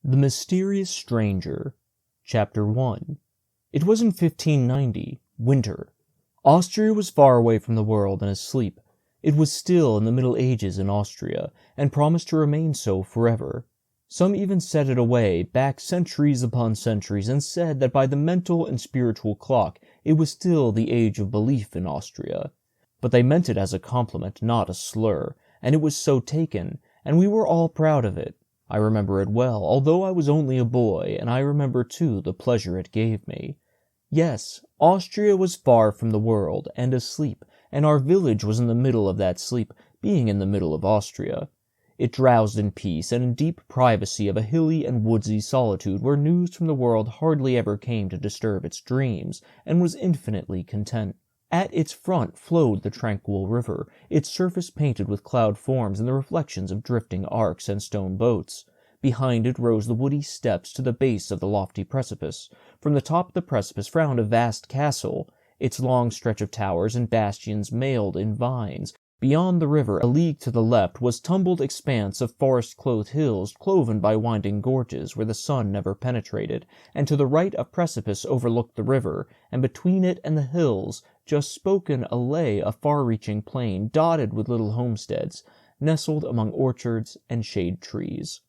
The Mysterious Stranger. Chapter 1. It was in 1590, winter. Austria was far away from the world and asleep. It was still in the Middle Ages in Austria, and promised to remain so forever. Some even set it away back centuries upon centuries, and said that by the mental and spiritual clock it was still the age of belief in Austria. But they meant it as a compliment, not a slur, and it was so taken, and we were all proud of it. I remember it well, although I was only a boy, and I remember too the pleasure it gave me. Yes, Austria was far from the world, and asleep, and our village was in the middle of that sleep, being in the middle of Austria. It drowsed in peace and in deep privacy of a hilly and woodsy solitude where news from the world hardly ever came to disturb its dreams, and was infinitely content. At its front flowed the tranquil river, its surface painted with cloud forms and the reflections of drifting arcs and stone boats. Behind it rose the woody steps to the base of the lofty precipice. From the top of the precipice frowned a vast castle, its long stretch of towers and bastions mailed in vines. Beyond the river, a league to the left, was tumbled expanse of forest-clothed hills, cloven by winding gorges where the sun never penetrated, and to the right a precipice overlooked the river, and between it and the hills, just spoken lay a far-reaching plain dotted with little homesteads, nestled among orchards and shade trees.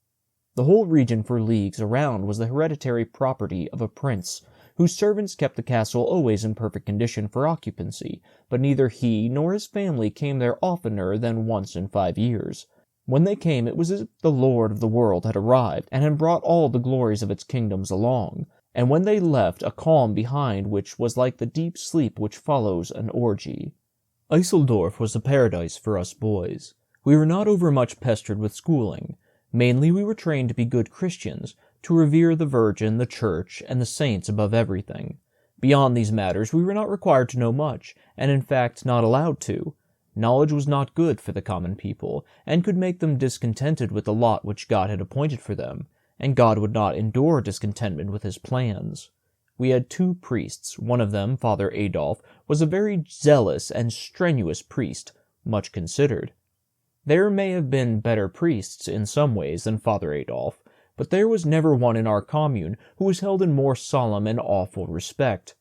The whole region for leagues around was the hereditary property of a prince, whose servants kept the castle always in perfect condition for occupancy, but neither he nor his family came there oftener than once in 5 years. When they came, it was as if the Lord of the world had arrived, and had brought all the glories of its kingdoms along, and when they left, a calm behind which was like the deep sleep which follows an orgy. Eiseldorf was a paradise for us boys. We were not overmuch pestered with schooling. Mainly we were trained to be good Christians, to revere the Virgin, the Church, and the saints above everything. Beyond these matters we were not required to know much, and in fact not allowed to. Knowledge was not good for the common people, and could make them discontented with the lot which God had appointed for them, and God would not endure discontentment with his plans. We had 2 priests. One of them, Father Adolf, was a very zealous and strenuous priest, much considered. There may have been better priests in some ways than Father Adolf, but there was never one in our commune who was held in more solemn and awful respect.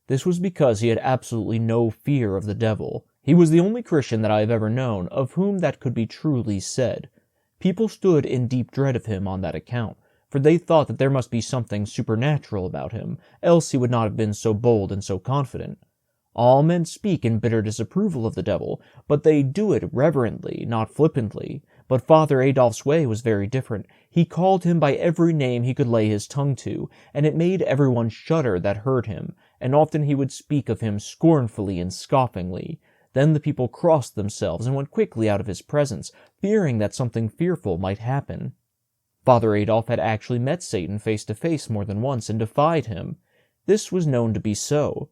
This was because he had absolutely no fear of the devil. He was the only Christian that I have ever known of whom that could be truly said. People stood in deep dread of him on that account, for they thought that there must be something supernatural about him, else he would not have been so bold and so confident. All men speak in bitter disapproval of the devil, but they do it reverently, not flippantly. But Father Adolf's way was very different. He called him by every name he could lay his tongue to, and it made everyone shudder that heard him, and often he would speak of him scornfully and scoffingly. Then the people crossed themselves and went quickly out of his presence, fearing that something fearful might happen. Father Adolf had actually met Satan face to face more than once and defied him. This was known to be so.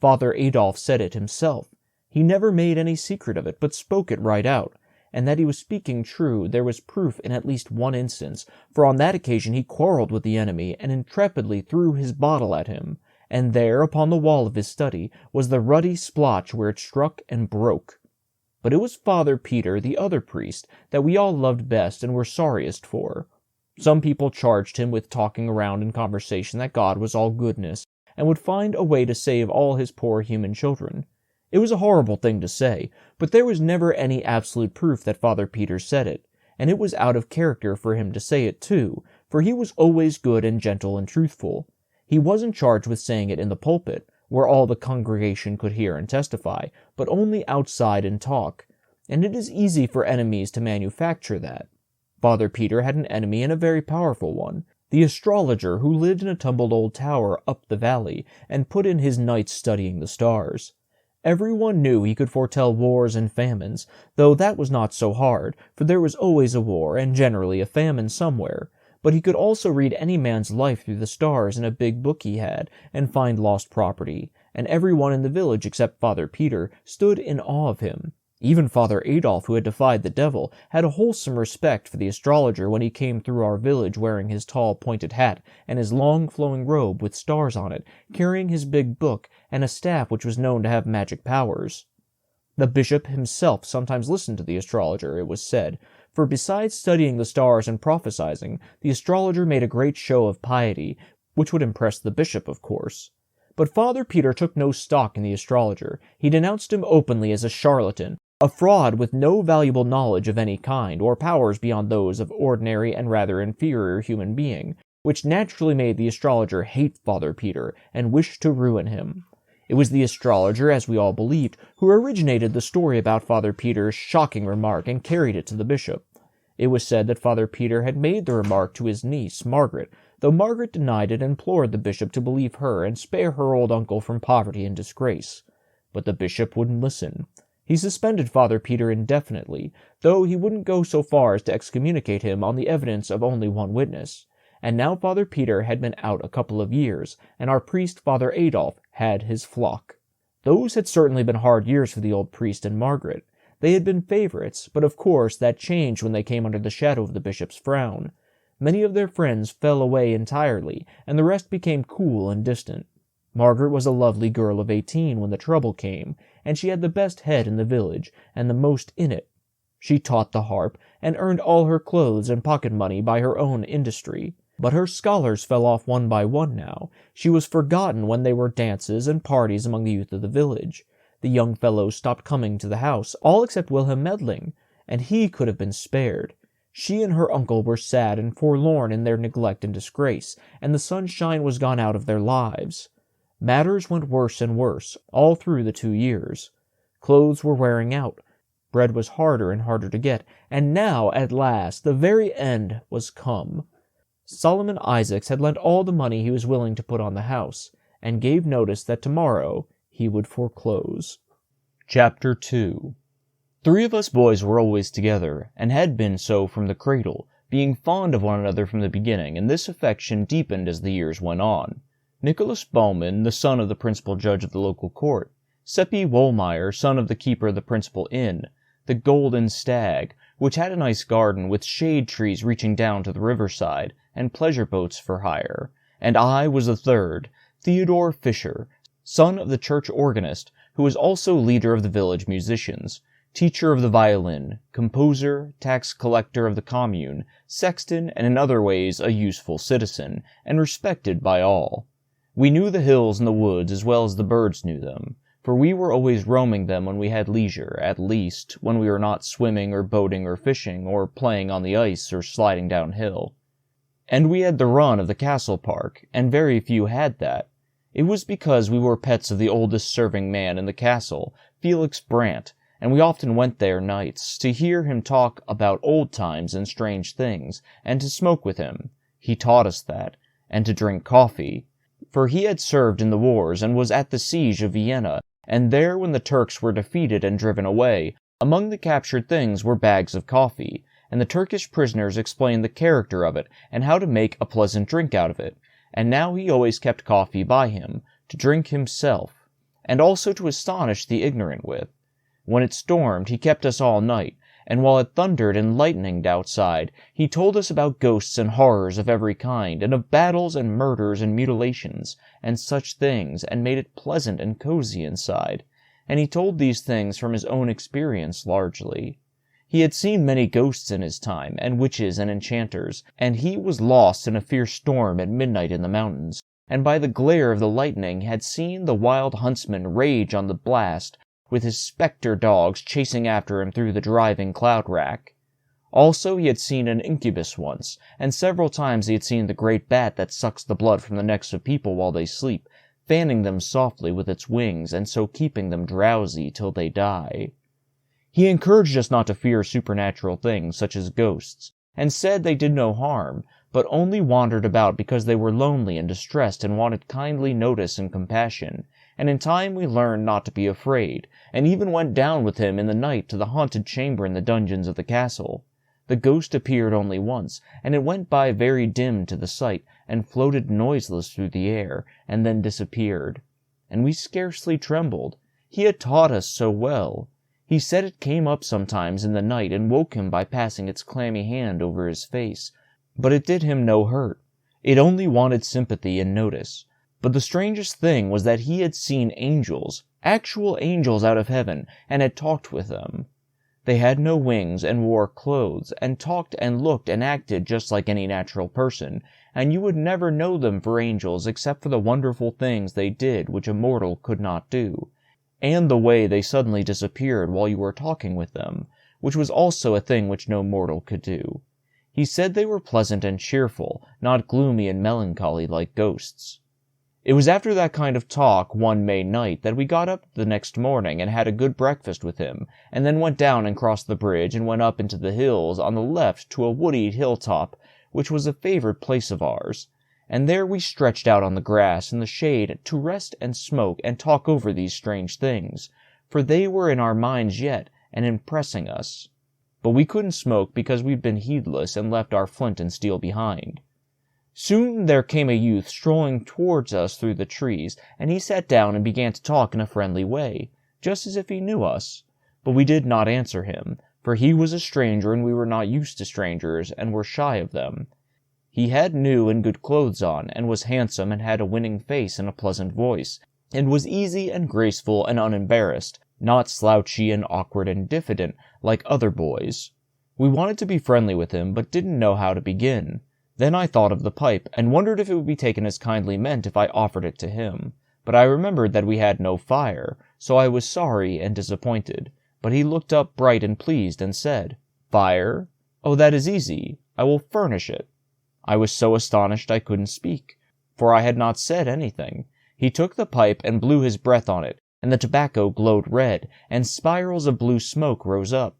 Father Adolf said it himself. He never made any secret of it, but spoke it right out, and that he was speaking true there was proof in at least one instance, for on that occasion he quarreled with the enemy and intrepidly threw his bottle at him, and there, upon the wall of his study, was the ruddy splotch where it struck and broke. But it was Father Peter, the other priest, that we all loved best and were sorriest for. Some people charged him with talking around in conversation that God was all goodness, and would find a way to save all his poor human children. It was a horrible thing to say, but there was never any absolute proof that Father Peter said it, and it was out of character for him to say it too, for he was always good and gentle and truthful. He wasn't charged with saying it in the pulpit, where all the congregation could hear and testify, but only outside in talk, and it is easy for enemies to manufacture that. Father Peter had an enemy, and a very powerful one, the astrologer who lived in a tumbled old tower up the valley, and put in his nights studying the stars. Everyone knew he could foretell wars and famines, though that was not so hard, for there was always a war, and generally a famine somewhere. But he could also read any man's life through the stars in a big book he had, and find lost property, and everyone in the village except Father Peter stood in awe of him. Even Father Adolf, who had defied the devil, had a wholesome respect for the astrologer when he came through our village wearing his tall pointed hat and his long flowing robe with stars on it, carrying his big book and a staff which was known to have magic powers. The bishop himself sometimes listened to the astrologer, it was said, for besides studying the stars and prophesying, the astrologer made a great show of piety, which would impress the bishop, of course. But Father Peter took no stock in the astrologer. He denounced him openly as a charlatan, a fraud with no valuable knowledge of any kind, or powers beyond those of ordinary and rather inferior human being, which naturally made the astrologer hate Father Peter and wish to ruin him. It was the astrologer, as we all believed, who originated the story about Father Peter's shocking remark and carried it to the bishop. It was said that Father Peter had made the remark to his niece, Margaret, though Margaret denied it and implored the bishop to believe her and spare her old uncle from poverty and disgrace. But the bishop wouldn't listen. He suspended Father Peter indefinitely, though he wouldn't go so far as to excommunicate him on the evidence of only one witness. And now Father Peter had been out a couple of years, and our priest, Father Adolf, had his flock. Those had certainly been hard years for the old priest and Margaret. They had been favorites, but of course that changed when they came under the shadow of the bishop's frown. Many of their friends fell away entirely, and the rest became cool and distant. Margaret was a lovely girl of 18 when the trouble came, and she had the best head in the village, and the most in it. She taught the harp, and earned all her clothes and pocket money by her own industry. But her scholars fell off one by one now. She was forgotten when there were dances and parties among the youth of the village. The young fellows stopped coming to the house, all except Wilhelm Medling, and he could have been spared. She and her uncle were sad and forlorn in their neglect and disgrace, and the sunshine was gone out of their lives. Matters went worse and worse, all through the 2 years. Clothes were wearing out. Bread was harder and harder to get, and now, at last, the very end was come. Solomon Isaacs had lent all the money he was willing to put on the house, and gave notice that tomorrow he would foreclose. Chapter 2. 3 of us boys were always together, and had been so from the cradle, being fond of one another from the beginning, and this affection deepened as the years went on. Nicholas Baumann, the son of the principal judge of the local court; Seppi Wohlmeyer, son of the keeper of the principal inn, the Golden Stag, which had a nice garden with shade trees reaching down to the riverside, and pleasure boats for hire; and I was the third, Theodore Fischer, son of the church organist, who was also leader of the village musicians, teacher of the violin, composer, tax collector of the commune, sexton, and in other ways a useful citizen, and respected by all. We knew the hills and the woods as well as the birds knew them, for we were always roaming them when we had leisure, at least, when we were not swimming or boating or fishing, or playing on the ice or sliding downhill. And we had the run of the castle park, and very few had that. It was because we were pets of the oldest serving man in the castle, Felix Brandt, and we often went there nights, to hear him talk about old times and strange things, and to smoke with him. He taught us that, and to drink coffee, for he had served in the wars and was at the siege of Vienna, and there when the Turks were defeated and driven away, among the captured things were bags of coffee, and the Turkish prisoners explained the character of it and how to make a pleasant drink out of it, and now he always kept coffee by him, to drink himself, and also to astonish the ignorant with. When it stormed, he kept us all night, and while it thundered and lightened outside, he told us about ghosts and horrors of every kind, and of battles and murders and mutilations, and such things, and made it pleasant and cozy inside, and he told these things from his own experience largely. He had seen many ghosts in his time, and witches and enchanters, and he was lost in a fierce storm at midnight in the mountains, and by the glare of the lightning had seen the wild huntsman rage on the blast, with his spectre dogs chasing after him through the driving cloud-rack. Also he had seen an incubus once, and several times he had seen the great bat that sucks the blood from the necks of people while they sleep, fanning them softly with its wings, and so keeping them drowsy till they die. He encouraged us not to fear supernatural things, such as ghosts, and said they did no harm, but only wandered about because they were lonely and distressed and wanted kindly notice and compassion, and in time we learned not to be afraid, and even went down with him in the night to the haunted chamber in the dungeons of the castle. The ghost appeared only once, and it went by very dim to the sight, and floated noiseless through the air, and then disappeared. And we scarcely trembled. He had taught us so well. He said it came up sometimes in the night and woke him by passing its clammy hand over his face, but it did him no hurt. It only wanted sympathy and notice. But the strangest thing was that he had seen angels, actual angels out of heaven, and had talked with them. They had no wings and wore clothes, and talked and looked and acted just like any natural person, and you would never know them for angels except for the wonderful things they did which a mortal could not do, and the way they suddenly disappeared while you were talking with them, which was also a thing which no mortal could do. He said they were pleasant and cheerful, not gloomy and melancholy like ghosts. It was after that kind of talk one May night that we got up the next morning and had a good breakfast with him, and then went down and crossed the bridge and went up into the hills on the left to a woody hilltop, which was a favorite place of ours, and there we stretched out on the grass in the shade to rest and smoke and talk over these strange things, for they were in our minds yet and impressing us. But we couldn't smoke because we'd been heedless and left our flint and steel behind. Soon there came a youth strolling towards us through the trees, and he sat down and began to talk in a friendly way, just as if he knew us. But we did not answer him, for he was a stranger and we were not used to strangers, and were shy of them. He had new and good clothes on, and was handsome, and had a winning face and a pleasant voice, and was easy and graceful and unembarrassed, not slouchy and awkward and diffident like other boys. We wanted to be friendly with him, but didn't know how to begin. Then I thought of the pipe, and wondered if it would be taken as kindly meant if I offered it to him. But I remembered that we had no fire, so I was sorry and disappointed. But he looked up bright and pleased, and said, "Fire? Oh, that is easy. I will furnish it." I was so astonished I couldn't speak, for I had not said anything. He took the pipe and blew his breath on it, and the tobacco glowed red, and spirals of blue smoke rose up.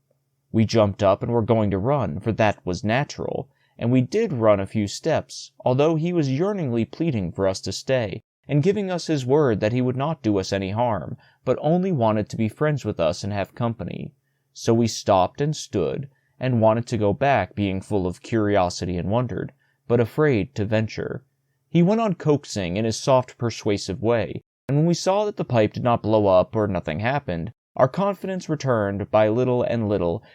We jumped up and were going to run, for that was natural. And we did run a few steps, although he was yearningly pleading for us to stay, and giving us his word that he would not do us any harm, but only wanted to be friends with us and have company. So we stopped and stood, and wanted to go back, being full of curiosity and wondered, but afraid to venture. He went on coaxing in his soft, persuasive way, and when we saw that the pipe did not blow up or nothing happened, our confidence returned by little,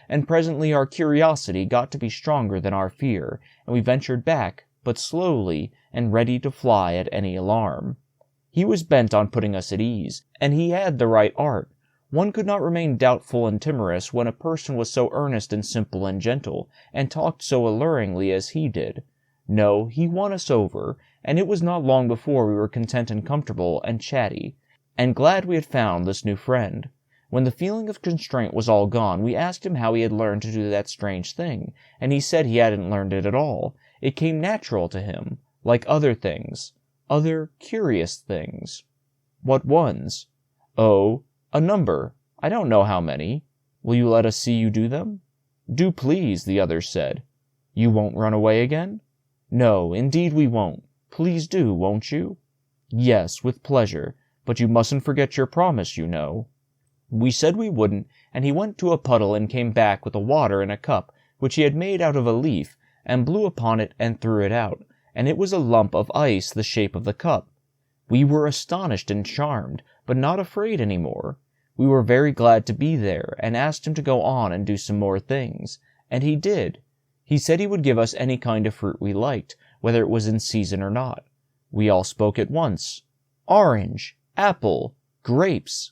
and presently our curiosity got to be stronger than our fear, and we ventured back, but slowly, and ready to fly at any alarm. He was bent on putting us at ease, and he had the right art. One could not remain doubtful and timorous when a person was so earnest and simple and gentle, and talked so alluringly as he did. No, he won us over, and it was not long before we were content and comfortable and chatty, and glad we had found this new friend. When the feeling of constraint was all gone, we asked him how he had learned to do that strange thing, and he said he hadn't learned it at all. It came natural to him, like other things, other curious things. What ones? Oh, a number. I don't know how many. Will you let us see you do them? Do please, the others said. You won't run away again? No, indeed we won't. Please do, won't you? Yes, with pleasure, but you mustn't forget your promise, you know. We said we wouldn't, and he went to a puddle and came back with a water in a cup, which he had made out of a leaf, and blew upon it and threw it out, and it was a lump of ice the shape of the cup. We were astonished and charmed, but not afraid any more. We were very glad to be there, and asked him to go on and do some more things, and he did. He said he would give us any kind of fruit we liked, whether it was in season or not. We all spoke at once. Orange, apple, grapes.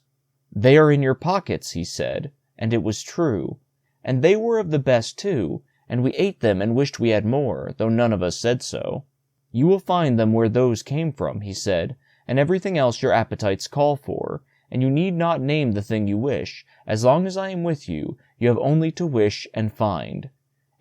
They are in your pockets, he said, and it was true. And they were of the best, too, and we ate them and wished we had more, though none of us said so. You will find them where those came from, he said, and everything else your appetites call for, and you need not name the thing you wish. As long as I am with you, you have only to wish and find.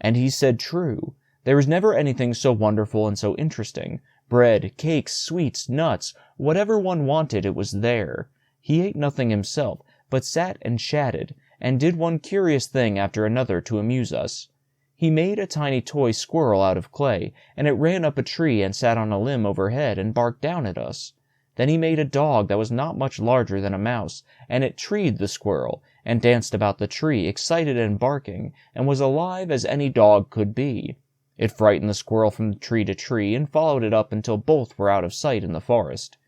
And he said true. There was never anything so wonderful and so interesting. Bread, cakes, sweets, nuts, whatever one wanted, it was there. He ate nothing himself, but sat and chatted, and did one curious thing after another to amuse us. He made a tiny toy squirrel out of clay, and it ran up a tree and sat on a limb overhead and barked down at us. Then he made a dog that was not much larger than a mouse, and it treed the squirrel, and danced about the tree, excited and barking, and was alive as any dog could be. It frightened the squirrel from tree to tree, and followed it up until both were out of sight in the forest.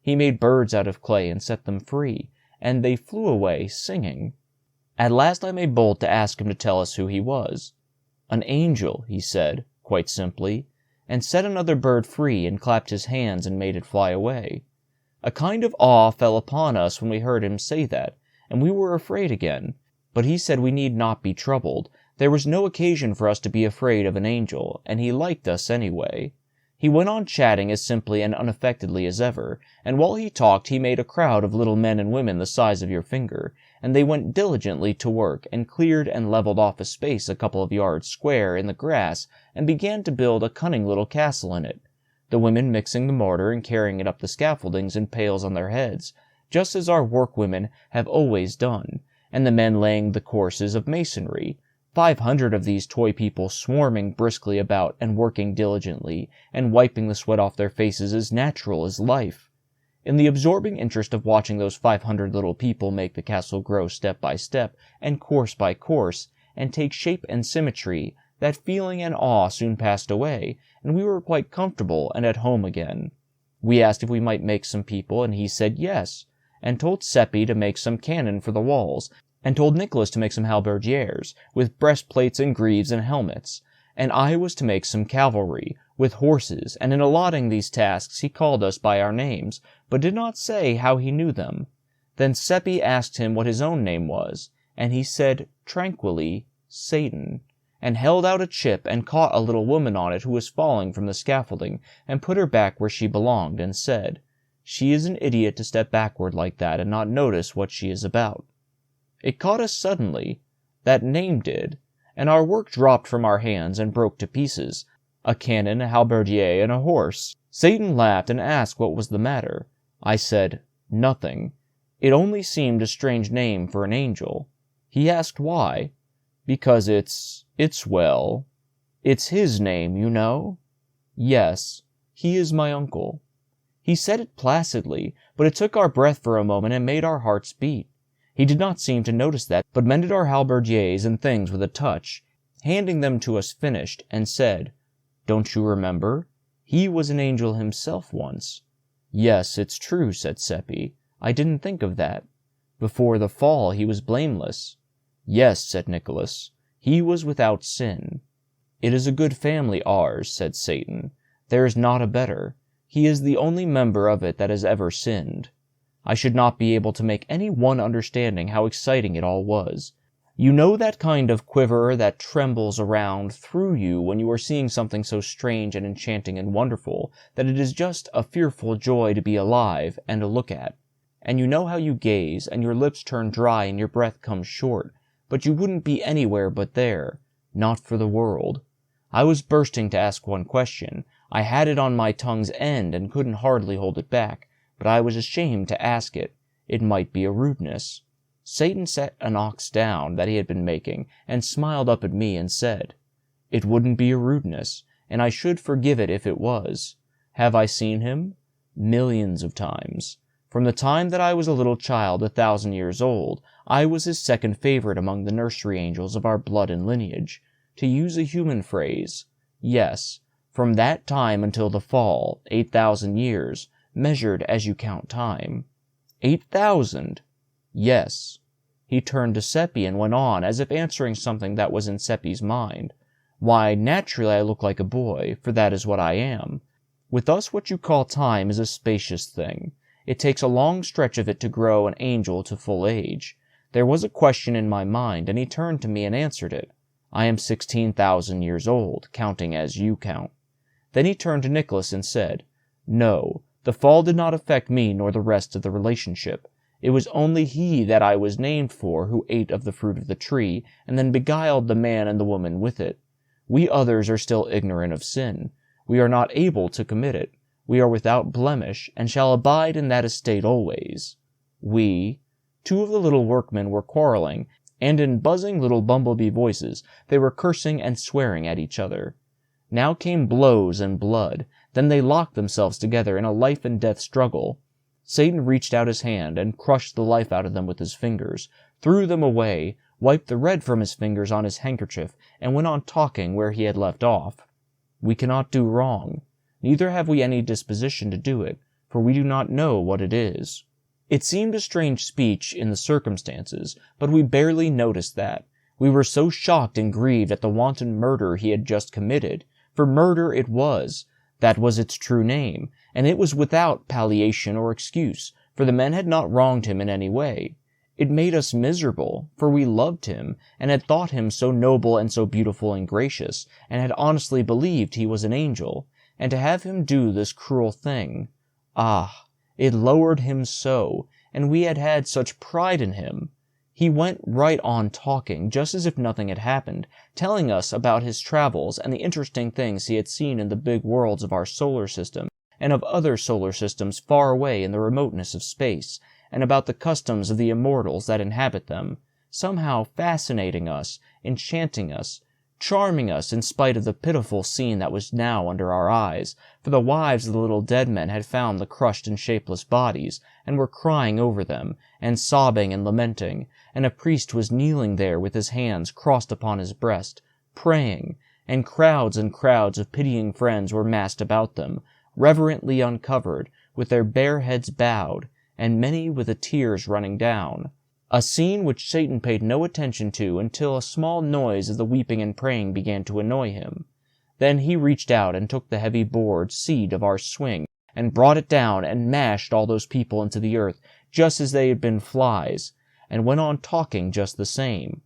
He made birds out of clay and set them free, and they flew away singing. At last I made bold to ask him to tell us who he was. An angel, he said, quite simply, and set another bird free and clapped his hands and made it fly away. A kind of awe fell upon us when we heard him say that, and we were afraid again. But he said we need not be troubled. There was no occasion for us to be afraid of an angel, and he liked us anyway. He went on chatting as simply and unaffectedly as ever, and while he talked he made a crowd of little men and women the size of your finger, and they went diligently to work, and cleared and leveled off a space a couple of yards square in the grass, and began to build a cunning little castle in it, the women mixing the mortar and carrying it up the scaffoldings in pails on their heads, just as our workwomen have always done, and the men laying the courses of masonry, 500 of these toy people swarming briskly about and working diligently, and wiping the sweat off their faces as natural as life. In the absorbing interest of watching those 500 little people make the castle grow step by step, and course by course, and take shape and symmetry, that feeling and awe soon passed away, and we were quite comfortable and at home again. We asked if we might make some people, and he said yes, and told Seppi to make some cannon for the walls, and told Nicholas to make some halberdiers, with breastplates and greaves and helmets, and I was to make some cavalry, with horses, and in allotting these tasks he called us by our names, but did not say how he knew them. Then Seppi asked him what his own name was, and he said, tranquilly, Satan, and held out a chip and caught a little woman on it who was falling from the scaffolding, and put her back where she belonged, and said, "She is an idiot to step backward like that and not notice what she is about." It caught us suddenly, that name did, and our work dropped from our hands and broke to pieces, a cannon, a halberdier, and a horse. Satan laughed and asked what was the matter. I said, nothing. It only seemed a strange name for an angel. He asked why. Because it's his name, you know? Yes, he is my uncle. He said it placidly, but it took our breath for a moment and made our hearts beat. He did not seem to notice that, but mended our halberdiers and things with a touch, handing them to us finished, and said, "Don't you remember? He was an angel himself once." "Yes, it's true," said Seppi. "I didn't think of that. Before the fall he was blameless." "Yes," said Nicholas. "He was without sin." "It is a good family, ours," said Satan. "There is not a better. He is the only member of it that has ever sinned." I should not be able to make any one understanding how exciting it all was. You know that kind of quiver that trembles around through you when you are seeing something so strange and enchanting and wonderful that it is just a fearful joy to be alive and to look at. And you know how you gaze, and your lips turn dry and your breath comes short, but you wouldn't be anywhere but there, not for the world. I was bursting to ask one question. I had it on my tongue's end and couldn't hardly hold it back, but I was ashamed to ask it. It might be a rudeness. Satan set an ox down that he had been making, and smiled up at me and said, "It wouldn't be a rudeness, and I should forgive it if it was. Have I seen him? Millions of times. From the time that I was a little child 1,000 years old, I was his second favorite among the nursery angels of our blood and lineage. To use a human phrase, yes, from that time until the fall, 8,000 years, measured as you count time." 8,000! Yes. He turned to Seppi and went on, as if answering something that was in Seppi's mind. "Why, naturally I look like a boy, for that is what I am. With us what you call time is a spacious thing. It takes a long stretch of it to grow an angel to full age. There was a question in my mind, and he turned to me and answered it. I am 16,000 years old, counting as you count. Then he turned to Nicholas and said, "No, the fall did not affect me nor the rest of the relationship. It was only he that I was named for who ate of the fruit of the tree, and then beguiled the man and the woman with it. We others are still ignorant of sin. We are not able to commit it. We are without blemish, and shall abide in that estate always. Two of the little workmen were quarreling, and in buzzing little bumblebee voices they were cursing and swearing at each other. Now came blows and blood. Then they locked themselves together in a life-and-death struggle. Satan reached out his hand and crushed the life out of them with his fingers, threw them away, wiped the red from his fingers on his handkerchief, and went on talking where he had left off. We cannot do wrong. Neither have we any disposition to do it, for we do not know what it is. It seemed a strange speech in the circumstances, but we barely noticed that. We were so shocked and grieved at the wanton murder he had just committed, for murder it was. That was its true name, and it was without palliation or excuse, for the men had not wronged him in any way. It made us miserable, for we loved him, and had thought him so noble and so beautiful and gracious, and had honestly believed he was an angel, and to have him do this cruel thing, it lowered him so, and we had had such pride in him. He went right on talking, just as if nothing had happened, telling us about his travels and the interesting things he had seen in the big worlds of our solar system, and of other solar systems far away in the remoteness of space, and about the customs of the immortals that inhabit them, somehow fascinating us, enchanting us, charming us in spite of the pitiful scene that was now under our eyes, for the wives of the little dead men had found the crushed and shapeless bodies, and were crying over them, and sobbing and lamenting, and a priest was kneeling there with his hands crossed upon his breast, praying, and crowds of pitying friends were massed about them, reverently uncovered, with their bare heads bowed, and many with the tears running down. A scene which Satan paid no attention to until a small noise of the weeping and praying began to annoy him. Then he reached out and took the heavy board seat of our swing, and brought it down and mashed all those people into the earth, just as they had been flies, and went on talking just the same.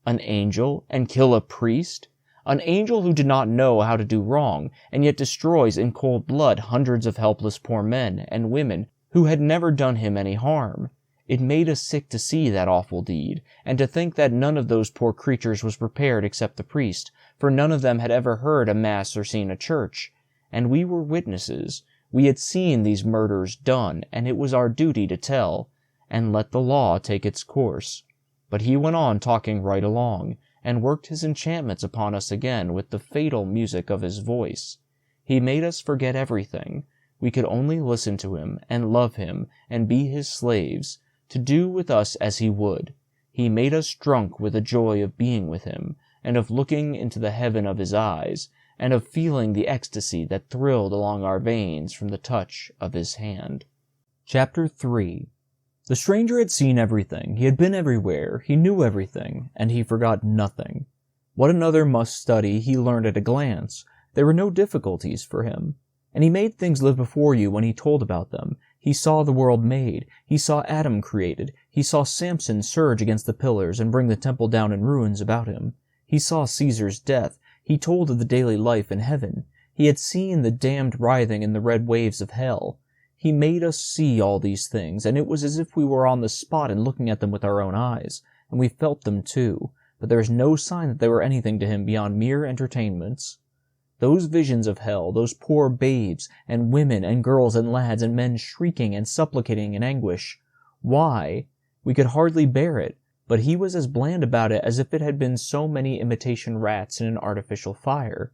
An angel, and kill a priest? An angel who did not know how to do wrong, and yet destroys in cold blood hundreds of helpless poor men and women who had never done him any harm. It made us sick to see that awful deed, and to think that none of those poor creatures was prepared except the priest, for none of them had ever heard a mass or seen a church. And we were witnesses. We had seen these murders done, and it was our duty to tell, and let the law take its course. But he went on talking right along, and worked his enchantments upon us again with the fatal music of his voice. He made us forget everything. We could only listen to him, and love him, and be his slaves, to do with us as he would. He made us drunk with the joy of being with him, and of looking into the heaven of his eyes, and of feeling the ecstasy that thrilled along our veins from the touch of his hand. Chapter 3. The stranger had seen everything, he had been everywhere, he knew everything, and he forgot nothing. What another must study he learned at a glance. There were no difficulties for him. And he made things live before you when he told about them. He saw the world made. He saw Adam created. He saw Samson surge against the pillars and bring the temple down in ruins about him. He saw Caesar's death. He told of the daily life in heaven. He had seen the damned writhing in the red waves of hell. He made us see all these things, and it was as if we were on the spot and looking at them with our own eyes, and we felt them too, but there is no sign that they were anything to him beyond mere entertainments. Those visions of hell, those poor babes, and women, and girls, and lads, and men shrieking and supplicating in anguish. Why? We could hardly bear it, but he was as bland about it as if it had been so many imitation rats in an artificial fire.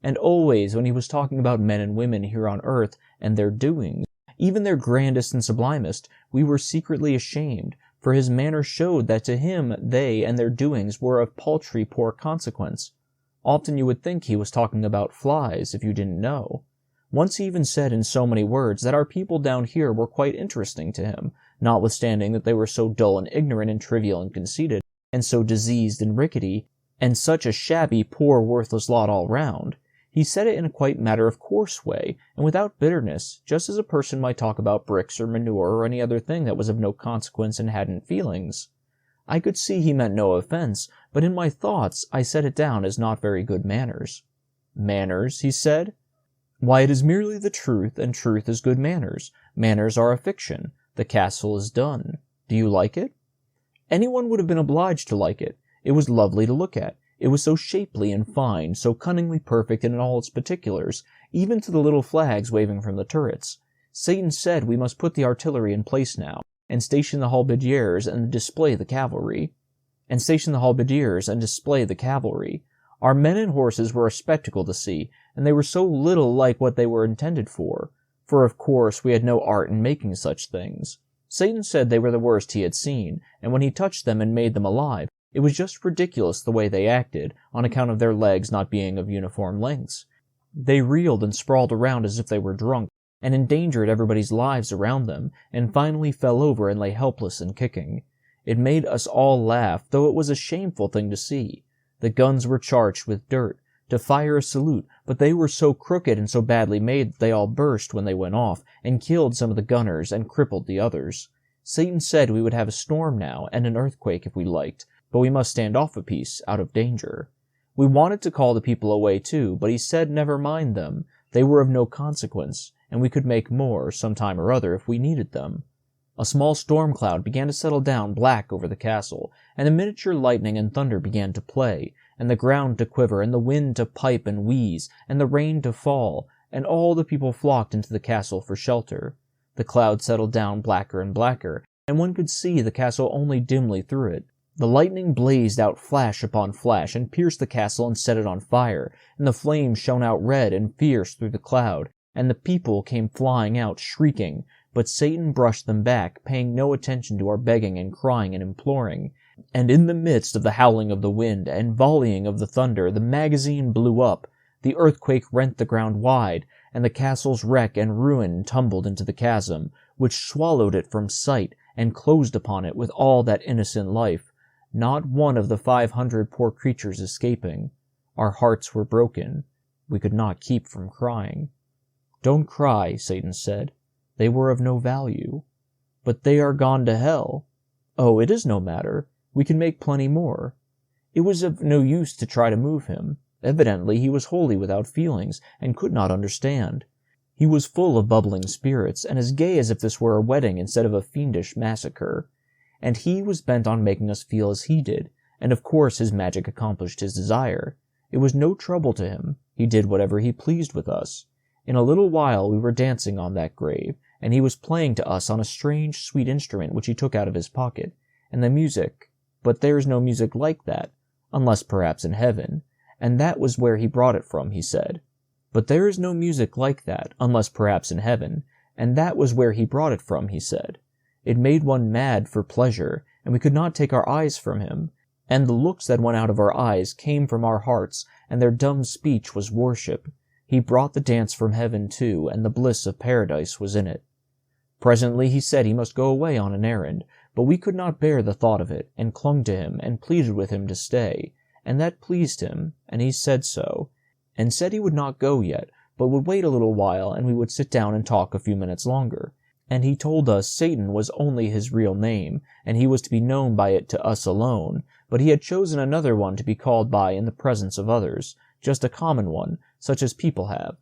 And always, when he was talking about men and women here on earth, and their doings, even their grandest and sublimest, we were secretly ashamed, for his manner showed that to him they and their doings were of paltry poor consequence. Often you would think he was talking about flies, if you didn't know. Once he even said in so many words that our people down here were quite interesting to him, notwithstanding that they were so dull and ignorant and trivial and conceited, and so diseased and rickety, and such a shabby, poor, worthless lot all round. He said it in a quite matter-of-course way, and without bitterness, just as a person might talk about bricks or manure or any other thing that was of no consequence and hadn't feelings. I could see he meant no offense, but in my thoughts I set it down as not very good manners. Manners, he said? Why, it is merely the truth, and truth is good manners. Manners are a fiction. The castle is done. Do you like it? Anyone would have been obliged to like it. It was lovely to look at. It was so shapely and fine, so cunningly perfect in all its particulars, even to the little flags waving from the turrets. Satan said we must put the artillery in place now, and station the halberdiers and display the cavalry. Our men and horses were a spectacle to see, and they were so little like what they were intended for of course we had no art in making such things. Satan said they were the worst he had seen, and when he touched them and made them alive, it was just ridiculous the way they acted, on account of their legs not being of uniform lengths. They reeled and sprawled around as if they were drunk, and endangered everybody's lives around them, and finally fell over and lay helpless and kicking. It made us all laugh, though it was a shameful thing to see. The guns were charged with dirt, to fire a salute, but they were so crooked and so badly made that they all burst when they went off, and killed some of the gunners and crippled the others. Satan said we would have a storm now and an earthquake if we liked, but we must stand off a piece, out of danger. We wanted to call the people away too, but he said never mind them, they were of no consequence, and we could make more, some time or other, if we needed them. A small storm cloud began to settle down black over the castle, and the miniature lightning and thunder began to play, and the ground to quiver, and the wind to pipe and wheeze, and the rain to fall, and all the people flocked into the castle for shelter. The cloud settled down blacker and blacker, and one could see the castle only dimly through it. The lightning blazed out flash upon flash, and pierced the castle and set it on fire, and the flames shone out red and fierce through the cloud, and the people came flying out, shrieking, but Satan brushed them back, paying no attention to our begging and crying and imploring. And in the midst of the howling of the wind and volleying of the thunder, the magazine blew up, the earthquake rent the ground wide, and the castle's wreck and ruin tumbled into the chasm, which swallowed it from sight and closed upon it with all that innocent life, not one of the 500 poor creatures escaping. Our hearts were broken. We could not keep from crying. "Don't cry," Satan said. "They were of no value." "But they are gone to hell." "Oh, it is no matter. We can make plenty more." It was of no use to try to move him. Evidently he was wholly without feelings, and could not understand. He was full of bubbling spirits, and as gay as if this were a wedding instead of a fiendish massacre. And he was bent on making us feel as he did, and of course his magic accomplished his desire. It was no trouble to him. He did whatever he pleased with us. In a little while we were dancing on that grave, and he was playing to us on a strange, sweet instrument which he took out of his pocket, and the music, but there is no music like that, unless perhaps in heaven, and that was where he brought it from, he said. But there is no music like that, unless perhaps in heaven, and that was where he brought it from, he said. It made one mad for pleasure, and we could not take our eyes from him, and the looks that went out of our eyes came from our hearts, and their dumb speech was worship. He brought the dance from heaven too, and the bliss of paradise was in it. Presently he said he must go away on an errand, but we could not bear the thought of it, and clung to him, and pleaded with him to stay, and that pleased him, and he said so, and said he would not go yet, but would wait a little while, and we would sit down and talk a few minutes longer. And he told us Satan was only his real name, and he was to be known by it to us alone, but he had chosen another one to be called by in the presence of others, just a common one, such as people have,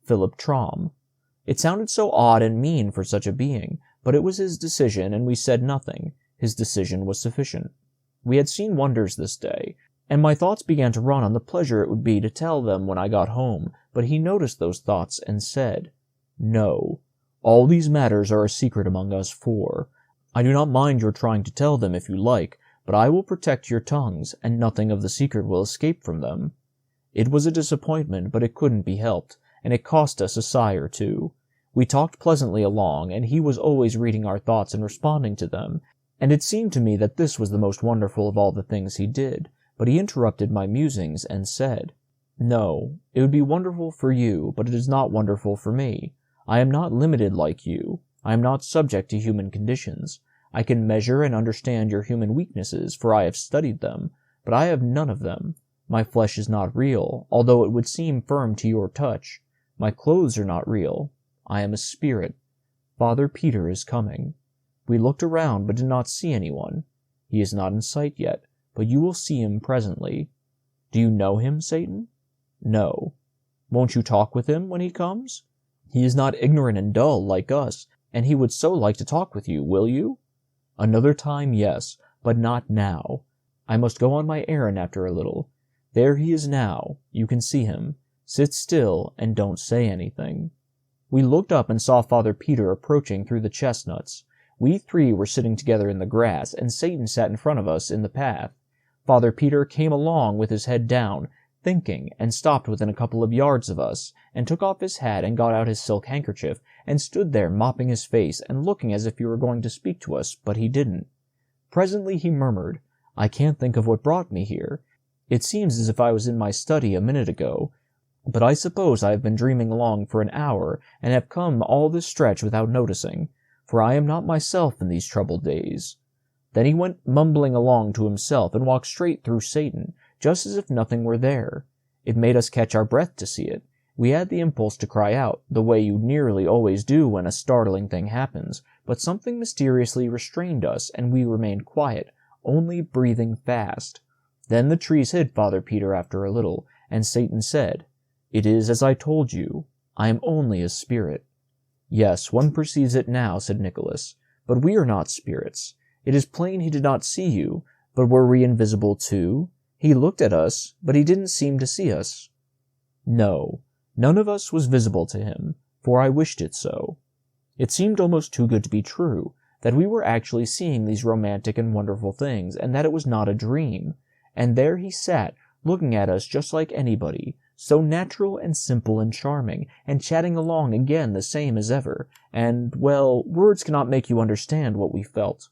Philip Traum. It sounded so odd and mean for such a being, but it was his decision, and we said nothing. His decision was sufficient. We had seen wonders this day, and my thoughts began to run on the pleasure it would be to tell them when I got home, but he noticed those thoughts and said, "No, all these matters are a secret among us four. I do not mind your trying to tell them if you like, but I will protect your tongues, and nothing of the secret will escape from them." It was a disappointment, but it couldn't be helped, and it cost us a sigh or two. We talked pleasantly along, and he was always reading our thoughts and responding to them, and it seemed to me that this was the most wonderful of all the things he did, but he interrupted my musings and said, "No, it would be wonderful for you, but it is not wonderful for me. I am not limited like you. I am not subject to human conditions. I can measure and understand your human weaknesses, for I have studied them, but I have none of them. My flesh is not real, although it would seem firm to your touch. My clothes are not real. I am a spirit. Father Peter is coming." We looked around, but did not see anyone. He is not in sight yet, but you will see him presently. "Do you know him, Satan?" "No." "Won't you talk with him when he comes?" "He is not ignorant and dull like us, and he would so like to talk with you, will you?" "Another time, yes, but not now. I must go on my errand after a little. There he is now. You can see him. Sit still, and don't say anything." We looked up and saw Father Peter approaching through the chestnuts. We three were sitting together in the grass, and Satan sat in front of us in the path. Father Peter came along with his head down, thinking, and stopped within a couple of yards of us, and took off his hat and got out his silk handkerchief, and stood there mopping his face and looking as if he were going to speak to us, but he didn't. Presently he murmured, "I can't think of what brought me here. It seems as if I was in my study a minute ago, but I suppose I have been dreaming along for an hour, and have come all this stretch without noticing, for I am not myself in these troubled days." Then he went mumbling along to himself, and walked straight through Satan, just as if nothing were there. It made us catch our breath to see it, We had the impulse to cry out, the way you nearly always do when a startling thing happens, but something mysteriously restrained us, and we remained quiet, only breathing fast. Then the trees hid Father Peter after a little, and Satan said, "It is as I told you. I am only a spirit." "Yes, one perceives it now," said Nicholas, "but we are not spirits. It is plain he did not see you, but were we invisible too? He looked at us, but he didn't seem to see us." "No, none of us was visible to him, for I wished it so." It seemed almost too good to be true, that we were actually seeing these romantic and wonderful things, and that it was not a dream. And there he sat, looking at us just like anybody, so natural and simple and charming, and chatting along again the same as ever, and, well, words cannot make you understand what we felt.